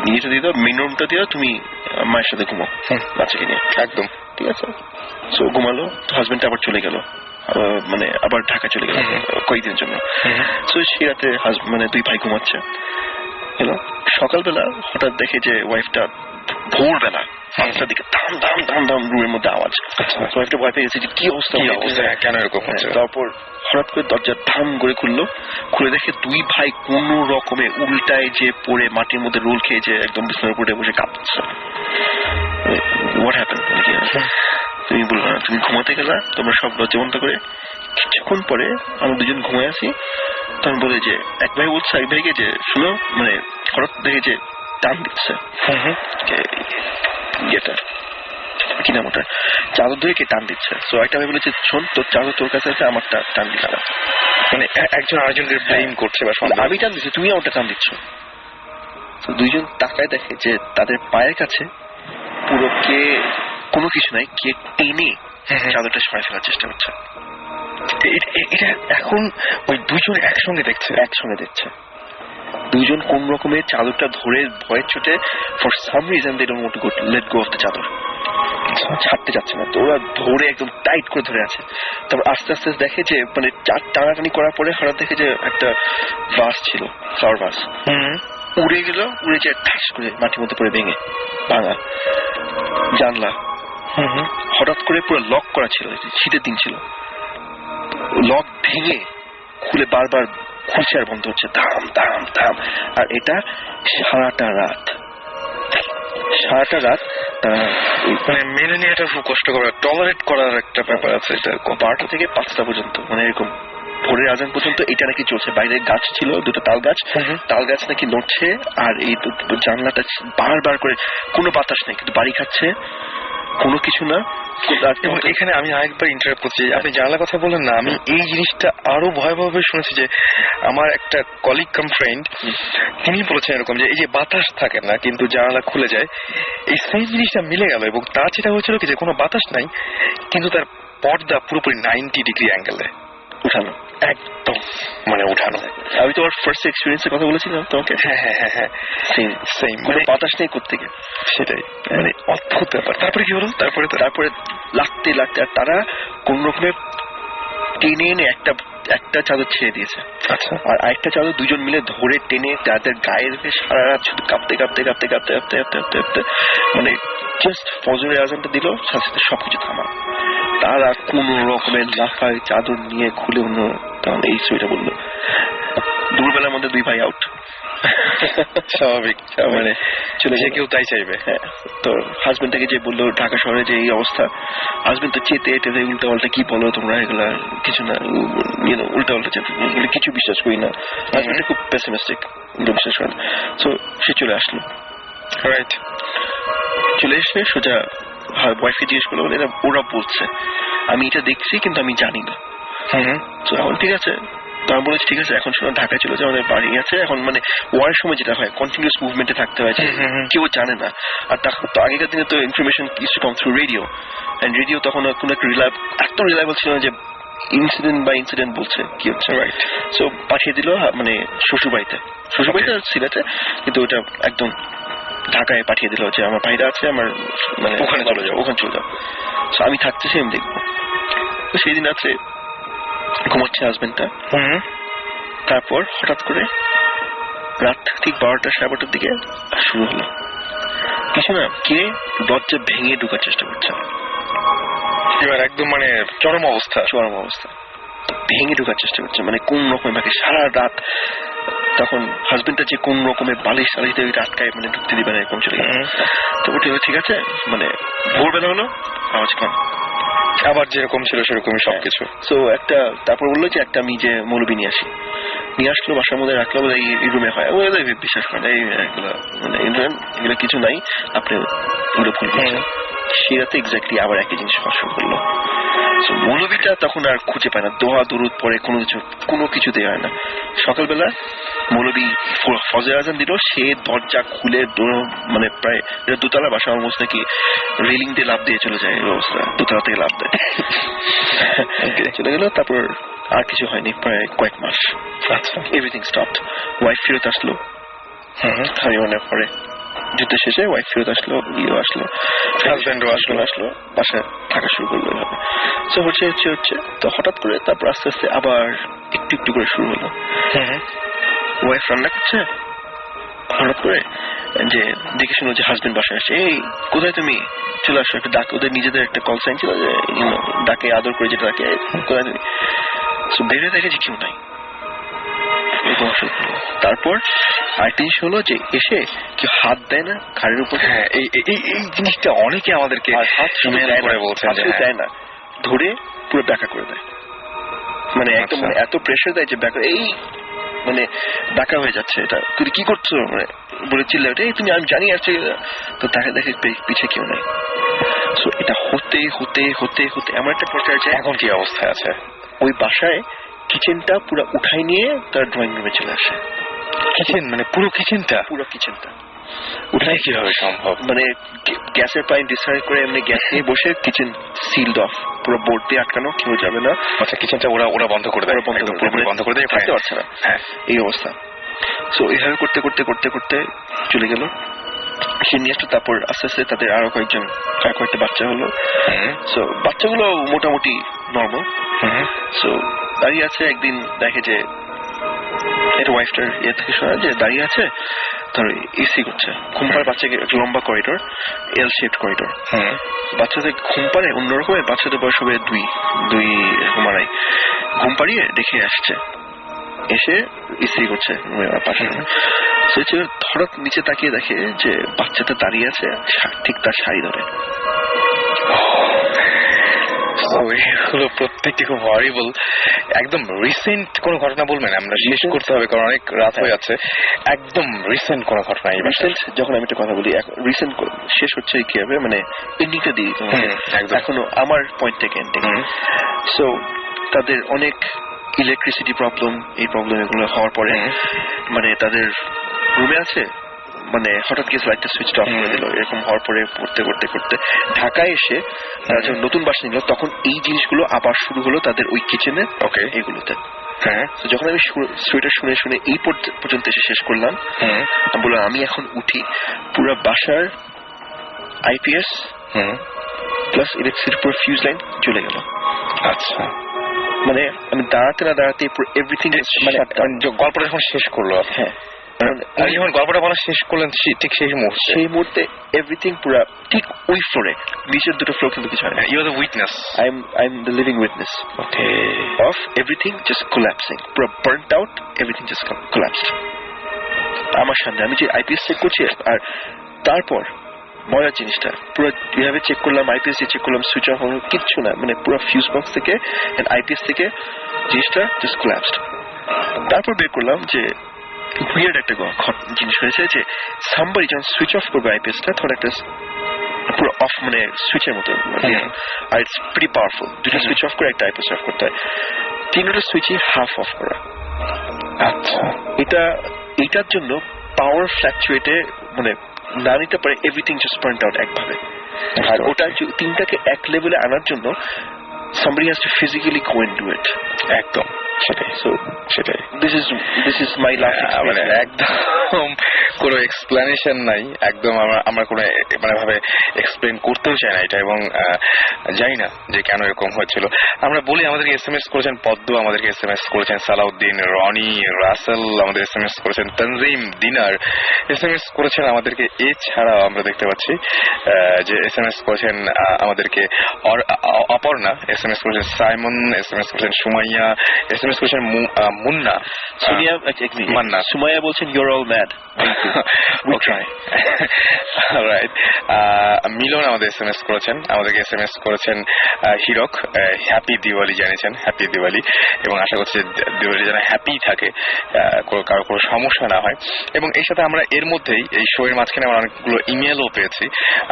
নিয়েটা দিয়ে দাও, মেন রুমটা দিয়ে দাও, তুমি মায়ের সাথে ঘুমাও বাচ্চাকে নিয়ে। একদম ঠিক আছে। সো ঘুমালো, হাজবেন্ড আবার চলে গেল, মানে আবার ঢাকা চলে গেল কয়েকদিনের জন্য। সো সেই রাতে মানে 2 ভাই ঘুমাচ্ছে। সকালবেলা হঠাৎ দেখে যে ওয়াইফটা ভোরবেলা 5টার দিকে ধাম রুমের মধ্যে আওয়াজ। ওয়াইফটা ভয় পেয়ে গেছে যে কি অবস্থা, কেন এরকম হচ্ছে। তারপর হঠাৎ করে দরজা ধাম করে খুলে দেখে 2 ভাই কোন রকমে উল্টায় যে পড়ে মাটির মধ্যে রোল খেয়ে যে একদম বিছানার উপরে বসে কাঁপছে। What happen? তুমি বললো না, তুমি ঘুমাতে গেলা, তোমরা সব লজ্জা বন্ধ করে। কিছুক্ষণ পরে আমরা 2জন ঘুমায় আছি, তখন বলে যে এক ভাই বলছে এক ভাইকে যে শুনো, মানে হঠাৎ দেখে যে টান দিচ্ছে, ইয়েটা কি নাম ওটা, চাদর ধরে কে টান দিচ্ছে। তো একটা ভাই বলেছে শোন, তোর চাদর তোর কাছে আছে, আমারটা টান দিচ্ছে না, মানে একজন আরেকজনকে ব্লেম করছে, বা আমি টান দিচ্ছি, তুমি আমারটা টান দিচ্ছ। তো 2জন তাকায় দেখে যে তাদের পায়ের কাছে পুরো কে, কোনো কিছু নাই, কে টেনে চাদরটা সরাই ফেলার চেষ্টা করছে। এটা এখন ওই 2জন একসঙ্গে দেখছে। 2জন কোন রকমে চাদরটা ধরে ভয়ের চোটে, for some reason they don't want to let go of the chador, ছাড়তে যাচ্ছে না। তো ওরা ধরে একদম টাইট করে ধরে আছে। তারপর আস্তে আস্তে দেখে যে মানে টানাটানি করার পরে হঠাৎ দেখে যে একটা ভাস ছিল, ফ্লাওয়ার ভাস, উড়ে গেল, উড়ে যে ঠাস করে মাটির মধ্যে পড়ে ভাঙা জানলা হঠাৎ করে পুরো লক করা ছিল, শীতের দিন ছিল, লক ভেঙে খুলে বারবার খুলছে আর বন্ধ হচ্ছে, ধাম ধাম ধাম। আর এটা সারাটা রাত তারা মানে মেনে নিয়ে এটা খুব কষ্টকর, টলারেট করার একটা ব্যাপার আছে। এটা 12টা থেকে 5টা পর্যন্ত, মানে এরকম ভোরের আজান পর্যন্ত এটা নাকি চলছে। বাইরে গাছ ছিল, দুটো তাল গাছ নাকি নড়ছে, আর এই জানলাটা বারবার করে, কোনো বাতাস নেই কিন্তু বাড়ি খাচ্ছে, কোনো কিছু না। এবং এখানে আমি আরেকবার ইন্টারাপ্ট করছি, আপনি জানলার কথা বললেন না, আমি এই জিনিসটা আরো ভয়াবহভাবে শুনেছি যে আমার একটা কলিগ কাম ফ্রেন্ড তিনি বলেছেন এরকম যে এই যে বাতাস থাকে না কিন্তু জানালা খুলে যায়, এই সেম জিনিসটা মিলে গেল। এবং তার যেটা হয়েছিল কি যে কোনো বাতাস নাই কিন্তু তার পর্দা পুরোপুরি 90 ডিগ্রি অ্যাঙ্গেলে উঠানো, একদম মানে উঠানো। আমি তোমার ফার্স্ট এক্সপিরিয়েন্সের কথা বলেছিলাম তোমাকে। হ্যাঁ সেম মানে বাতাস নেই কোত্থেকে, সেটাই মানে অদ্ভুত ব্যাপার। তারপরে কি হলো? তারপরে লাগতে আর তারা কোন রকমে টেনে এনে একটা চাদর ছেড়ে দিয়েছে। আচ্ছা। আর আরেকটা চাদর দুজন মিলে ধরে টেনে তাদের গায়ের সারা রাত শুধু কাঁপতে মানে জাস্ট ফজরের আজানটা দিল, সাথে সাথে সবকিছু থামা। তারা কোন রকমের লাফায় চাদর নিয়ে খুলে অন্য তখন এই ছবিটা বললো। দুপুরবেলার মধ্যে 2 ভাই আউট, স্বাভাবিক, মানে চলে যে কেউ তাই চাইবে। হ্যাঁ, তো হাজবেন্ডটাকে যে বললো ঢাকা শহরে যে এই অবস্থা, হাজবেন্ড তো চেতে উল্টা পাল্টা কি বলো তোমরা, এগুলা কিছু না, উল্টা পাল্টা চেতে কিছু বিশ্বাস করি না। হাজবেন্ডটা খুব পেসিমিস্টিক, বিশ্বাস করেন। সো সে চলে আসলো, রাইট, চলে এসে সোজা ওয়াইফকে জিজ্ঞেস করলো, বলে ওরা বলছে আমি এটা দেখছি কিন্তু আমি জানি না। তো এখন ঠিক আছে, তো আমি বলেছি ঠিক আছে, এখন শোনো ঢাকায় চলে যাও, আমাদের বাড়ি আছে। এখন মানে ওয়ার সময় যেটা হয় কন্টিনিউয়াস মুভমেন্টে থাকতে হয়, কেউ জানে না। আর তো আগেকার দিনে তো information is to come through radio, and radio তখন কোনো একটা রিলায়েবল ছিল না যে ইনসিডেন্ট বলছে কি হচ্ছে, রাইট। সো পাঠিয়ে দিল মানে শ্বশুরবাড়িতে সিলেটে, কিন্তু ওটা একদম ঢাকায় পাঠিয়ে দিল যে আমার ভাইরা আছে, আমার মানে ওখানে চলে যাও। সো আমি থাকতেছি, আমি দেখবো। তো সেই দিন আছে ঘুমাচ্ছে হাজবেন্ডটা। তারপর হঠাৎ করে রাত ঠিক 12টা 12:30 দিকে শুরু হলো কিছু না, কে দরজা ভেঙে ঢোকার চেষ্টা করছে। এবার একদম মানে চরম অবস্থা, ভেঙে ঢোকার চেষ্টা করছে, মানে কোন রকমের বাকি সারা রাত। তখন হাজবেন্ডটা যে কোন রকমের বালিশ টালিশে আটকায়, মানে ঢুকতে দিবে না এরকম চলে গেল। তো ঠিক আছে, মানে ভোরবেলা হলো, আওয়াজ কম, আবার যেরকম ছিল সেরকমই সবকিছু। তো তারপর বললো যে একটা আমি যে মৌলবি নিয়ে আসলো, বাসার মধ্যে রাখলো, এই রুমে হয়, বিশ্বাস করেন এগুলো মানে এগুলো কিছু নাই, আপনি এগুলো ভুল করছেন। সেই রাতে এক্স্যাক্টলি আবার একই জিনিস হওয়া শুরু করলো। মৌলবিটা তখন আর খুঁজে পায় না, দোয়া দরুদ পরে কোনো কিছু দেওয়া হয় না। সকালবেলা মৌলবি ফজর আজান দিল, সে দরজা খুলে মানে প্রায় দোতলা বাসা, অলমোস্ট নাকি রেলিং দিয়ে লাফ দিয়ে চলে যায়, অবস্থা দোতলা থেকে লাফ দেয় চলে গেল। তারপর আর কিছু হয়নি প্রায় কয়েক মাস। আচ্ছা, এভরিথিং স্টপড। ওয়াইফ ফেরত আসলো, আমি মনে পরে যুদ্ধ শেষে ওয়াইফ ফেরত আসলো, আসলো, হাজবেন্ডও আসলো, বাসায় থাকা শুরু করলো। এভাবে তো হচ্ছে তো হঠাৎ করে তারপর আস্তে আস্তে আবার একটু করে শুরু হলো। ওয়াইফ রান্না করছে, হঠাৎ করে যে দেখে শুনো যে হাজবেন্ড বাসায় আসছে, এই কোথায় তুমি, চলে আসো, একটা ডাক, ওদের নিজেদের একটা কল সাইন ছিল যে ডাকে আদর করে যেটা ডাকে, কোথায় তুমি। বের হয়ে দেখে যে কেউ নাই। তারপর আরেকটা জিনিস হলো যে এসে কেউ হাত দেয় না ঘাড়ের উপর। হ্যাঁ, এই জিনিসটা অনেকে আমাদেরকে দেয় না, ধরে পুরো ব্যাকা করে দেয়, মানে একদম এত প্রেশার দেয় যে এই মানে ডাকা হয়ে যাচ্ছে, এটা তুই কি করছো মানে বলে চিল্লায়, এই তুমি, আমি জানি আসছে। তো দেখে পিছে কেউ নাই। সো এটা হতে হতে হতে হতে এমন একটা পর্যায়ে যায়, এখন কি অবস্থায় আছে, ওই বাসায় কিচেনটা পুরো উঠাই নিয়ে তার ড্রয়িং রুমে চলে আসে। কিচেন মানে পুরো কিচেনটা উঠাই কিভাবে সম্ভব, মানে গ্যাসের পাইপ ডিসকানেক্ট করে এমনি গ্যাস নিয়ে বসে কিচেন সিলড অফ, পুরো বোর্ড দিয়ে আটকানো, কেউ যাবে না। আচ্ছা, কিচেনটা ওরা বন্ধ করে দেয়, বন্ধ করে দেয়, থাকতে পারছে না। হ্যাঁ, এই অবস্থা। সো এইভাবে করতে করতে করতে করতে চলে গেল। সে নিয়ে আসলো, তারপর আস্তে আস্তে তাদের আরো কয়েকটা বাচ্চা হলো। সো বাচ্চাগুলো মোটামুটি নর্মাল। সো দাঁড়িয়ে আছে, একদিন দেখে যে এটা ওয়াইফটার ইয়ে থেকে শোনা যে দাঁড়িয়ে আছে, ধর এসি করছে, ঘুম পাড়ে বাচ্চাকে, লম্বা করিডোর, এল শেপড করিডোর, বাচ্চাদের ঘুম পাড়ে অন্যরকমের, বাচ্চাদের বয়স হবে দুই এরকম আড়াই। ঘুম পাড়িয়ে দেখে আসছে, এসে ইস্ত্রি করছে পাশে। সে হঠাৎ নিচে তাকিয়ে দেখে যে বাচ্চাটা দাঁড়িয়ে আছে ঠিক তার শাড়ি ধরে। এগুলো প্রত্যেকটি খুব হরিবল। একদম রিসেন্ট কোন ঘটনা বলবেন? আমরা শেষ করতে হবে কারণ অনেক রাত হয়ে যাচ্ছে। একদম রিসেন্ট কোন ঘটনা? রিসেন্ট যখন আমি একটা কথা বলি, রিসেন্ট শেষ হচ্ছে কি হবে মানে এন্ডিংটা দিয়ে দিতে হবে এখনো আমার পয়েন্ট থেকে এন্ডিং। সো তাদের অনেক ইলেকট্রিসিটি প্রবলেম, এই প্রবলেম এগুলো হওয়ার পরে মানে তাদের রুমে আছে, মানে হঠাৎ গিয়ে লাইটটা সুইচ অফ করে দিল। এরকম হওয়ার পরে পড়তে করতে করতে ঢাকায় এসে তারা যখন নতুন বাসা নিল তখন এই জিনিসগুলো আবার শুরু হলো তাদের ওই কিচেনে এগুলোতে। হ্যাঁ, যখন আমি স্টোরিটা শুনে শুনে এই পর্যন্ত এসে শেষ করলাম, আমি বললাম আমি এখন উঠি, পুরো বাসার আইপিএস প্লাস ইলেকট্রিসিটি পুরো ফিউজ লাইন চলে গেল। আচ্ছা, মানে আমি দাঁড়াতে না দাঁড়াতে এভরিথিং মানে গল্পটা যখন শেষ করলো, হ্যাঁ যখন গল্পটা বলা শেষ করলেন ঠিক সেই মুহূর্তে এভরিথিং পুরো ঠিক ওই ফ্লোরে, নিচের দুটো ফ্লোর কিন্তু কিছু হয় না। You are the witness. I am the living witness of everything just collapsing, পুরো burned out, everything just collapsed আমার সামনে। আমি যে আইপিএস চেক করছি, আর তারপর মজার জিনিসটা পুরো যেভাবে চেক করলাম, আইপিএস চেক করলাম, সুইচ অফ হলো, কিচ্ছু না, মানে পুরো ফিউজ বক্স থেকে আইপিএস থেকে জিনিসটা জাস্ট কোল্যাপসড। তারপর বের করলাম যে উইয়ার্ড একটা জিনিস হয়েছে যে সামবারি যখন সুইচ অফ করবে আইপিএসটা তখন একটা পুরো অফ মানে সুইচের মতো, আর ইটস প্রিটি পাওয়ারফুল। দুটো সুইচ অফ করে একটা আইপিএস অফ করতে হয়, তিনটা সুইচই হাফ অফ করা। আচ্ছা, এটার জন্য পাওয়ার ফ্ল্যাকচুয়েটে মানে না নিতে পারে, এভরিথিং জাস্ট বার্নড আউট একভাবে। আর ওটা তিনটাকে এক লেভেলে আনার জন্য somebody has to physically go and do it. একদম সেটাই। This is my last experience. মানে একদম কোনো এক্সপ্লেনেশন নাই, একদম আমরা কোনো মানে ভাবে এক্সপ্লেন করতেও চাই না এটা, এবং জানি না যে কেন এরকম হয়েছিল। আমরা বলি আমাদেরকে এসএমএস করেছেন পদ্ম, আমাদেরকে এসএমএস করেছেন সালাউদ্দিন, রনি, রাসেল, আমাদের এসএমএস করেছেন তনজিম, দিনার এসএমএস করেছেন আমাদেরকে। এছাড়াও আমরা দেখতে পাচ্ছি যে এসএমএস করেছেন আমাদেরকে অপর্ণা, এসএমএস করেছেন সাইমন, এসএমএস করেছেন সুমাইয়া, এসএমএস করেছেন মুন্না, সোনিয়া, মান্না, সুমাইয়া বলছেন you're all mad. We try. Right. Milan আমাদের এসএমএস করেছেন, আমাদেরকে এসএমএস করেছেন হিরক, হ্যাপি দিওয়ালি জানিয়েছেন, হ্যাপি দিওয়ালি, এবং আশা করছি দিওয়ালি যেন হ্যাপি থাকে, কারো কোনো সমস্যা না হয়। এবং এই সাথে আমরা এর মধ্যেই এই শো এর মাঝখানে আমরা অনেকগুলো ইমেলও পেয়েছি।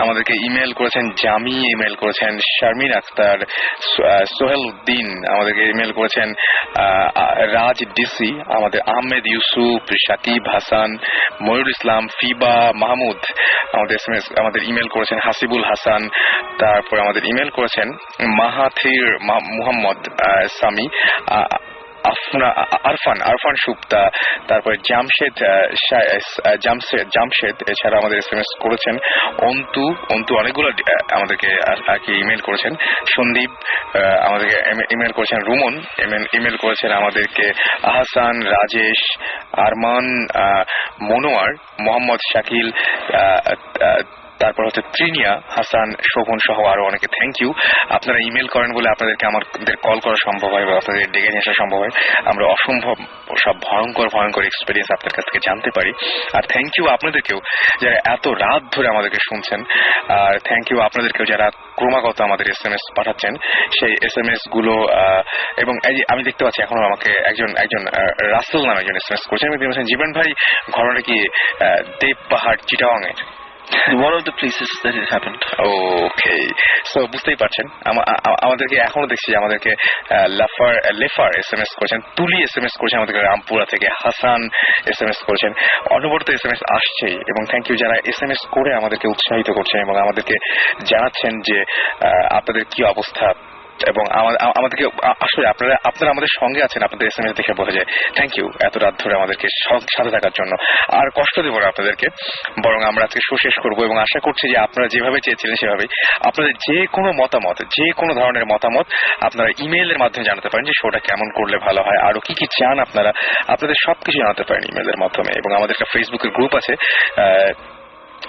আমাদেরকে ইমেল করেছেন জামি, ইমেল করেছেন শারমিন আক্তার, সোহেল উদ্দিন, আমাদেরকে ইমেল করেছেন রাজ ডিসি, আমাদের আহমেদ ইউসুফ, শাকিব হাসান, ময়ূর ইসলাম, ফিবা মাহমুদ, আমাদের ইমেল করেছেন হাসিবুল হাসান, তারপর আমাদের ইমেল করেছেন মাহাথির মুহাম্মদ সামি, আরফান সুপ্তা, তারপরে জামশেদ, এছাড়া আমাদের এসএমএস করেছেন অন্তু অনেকগুলো আমাদেরকে আর কি ইমেল করেছেন, সন্দীপ আমাদেরকে ইমেল করেছেন, রুমন ইমেল করেছেন আমাদেরকে, আহসান, রাজেশ, আরমান, মনোয়ার, মোহাম্মদ শাকিল, তারপর হচ্ছে ত্রিনিয়া, হাসান, শোভন সহ আরো অনেকে থ্যাংক ইউ। আপনারা ইমেল করেন বলে আপনাদেরকে আমাদের কল করা সম্ভব হয় বা আপনাদের ডেকে নিয়ে আসা সম্ভব হয়। আমরা অসম্ভব সব ভয়ঙ্কর এক্সপিরিয়েন্স আপনার কাছ থেকে জানতে পারি। আর থ্যাংক ইউ আপনাদেরকেও যারা এত রাত ধরে আমাদেরকে শুনছেন, আর থ্যাংক ইউ আপনাদেরকেও যারা ক্রমাগত আমাদের এসএমএস পাঠাচ্ছেন। সেই এসএমএস গুলো এবং আমি দেখতে পাচ্ছি এখনো আমাকে একজন রাসেল নামে একজন এসএমএস করছেন, জীবন ভাই ঘটনাটা কি দেব পাহাড় চিটাগাং এর? One of the places that it happened. Okay, so বুঝতেই পারছেন আমাদেরকে এখনো দেখছি আমাদেরকে লেফার এসএমএস করেছেন, তুলি এসএমএস করেছেন আমাদেরকে রামপুরা থেকে, হাসান এসএমএস করেছেন, অনবরত এসএমএস আসছেই। এবং থ্যাংক ইউ যারা এসএমএস করে আমাদেরকে উৎসাহিত করছেন এবং আমাদেরকে জানাচ্ছেন যে আপনাদের কি অবস্থা, এবং আমাদেরকে আসলে আপনারা আমাদের সঙ্গে আছেন, আপনাদের এসএমএস দেখে বোঝা যায়। থ্যাংক ইউ এত রাত ধরে আমাদেরকে সাথে থাকার জন্য। আর কষ্ট দেব না আপনাদেরকে, বরং আমরা আজকে শো শেষ করবো এবং আশা করছি যে আপনারা যেভাবে চেয়েছিলেন সেভাবেই আপনাদের যে কোনো মতামত, যে কোনো ধরনের মতামত আপনারা ইমেইলের মাধ্যমে জানাতে পারেন যে শোটা কেমন করলে ভালো হয়, আরো কি চান আপনাদের সবকিছু জানাতে পারেন ইমেইলের মাধ্যমে। এবং আমাদের একটা ফেসবুকের গ্রুপ আছে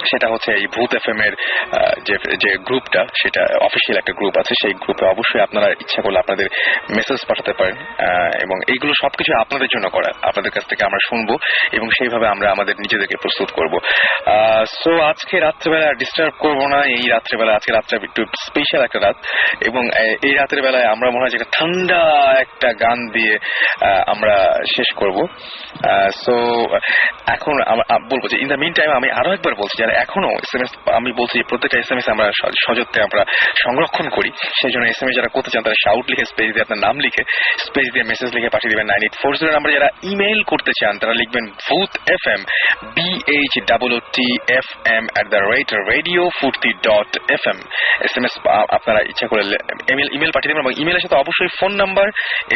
সেটা হচ্ছে এই ভূত এফএম এর যে গ্রুপটা, সেটা অফিসিয়াল একটা গ্রুপ আছে। সেই গ্রুপে অবশ্যই আপনারা ইচ্ছা করলে আপনাদের মেসেজ পাঠাতে পারেন, এবং এইগুলো সবকিছু আপনাদের জন্য করা। আপনাদের কাছ থেকে আমরা শুনবো এবং সেইভাবে আমরা আমাদের নিজেদেরকে প্রস্তুত করব। সো আজকে রাত্রেবেলা ডিস্টার্ব করবো না। এই রাত্রেবেলা, আজকে রাত্রে একটু স্পেশাল একটা রাত, এবং এই রাতের বেলায় আমরা মনে হয় যে ঠান্ডা একটা গান দিয়ে আমরা শেষ করব। সো এখন বলবো যে ইন দ্য মিন টাইম আমি আরো একবার বলছি, যারা এখনো SMS, আমি বলছি প্রত্যেকটা SMS আমরা সযত্নে আমরা সংরক্ষণ করি। সেই জন্য SMS যারা করতে চান তারা শাউট লিখে স্পেস দিয়ে আপনার নাম লিখে স্পেস দিয়ে মেসেজ লিখে পাঠিয়ে দেবেন 9840 নাম্বারে। যারা ইমেইল করতে চান তারা লিখবেন ভূত FM BHOOTFM@radiofurti.fm। SMS আপনারা ইচ্ছা করে ইমেল পাঠিয়ে দেবেন, এবং ইমেলের সাথে অবশ্যই ফোন নাম্বার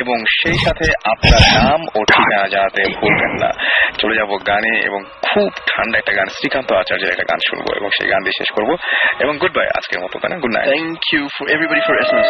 এবং সেই সাথে আপনার নাম ও ঠিকানা জানাতে ভুলবেন না। চলে যাব গানে, এবং খুব ঠান্ডা একটা গান, শ্রীকান্ত আচার্যের একটা গান শুনবো, এবং সেই গান দিয়ে শেষ করবো। এবং গুড বাই আজকের মতো, তাই না? Good night. Thank you for everybody for SMS.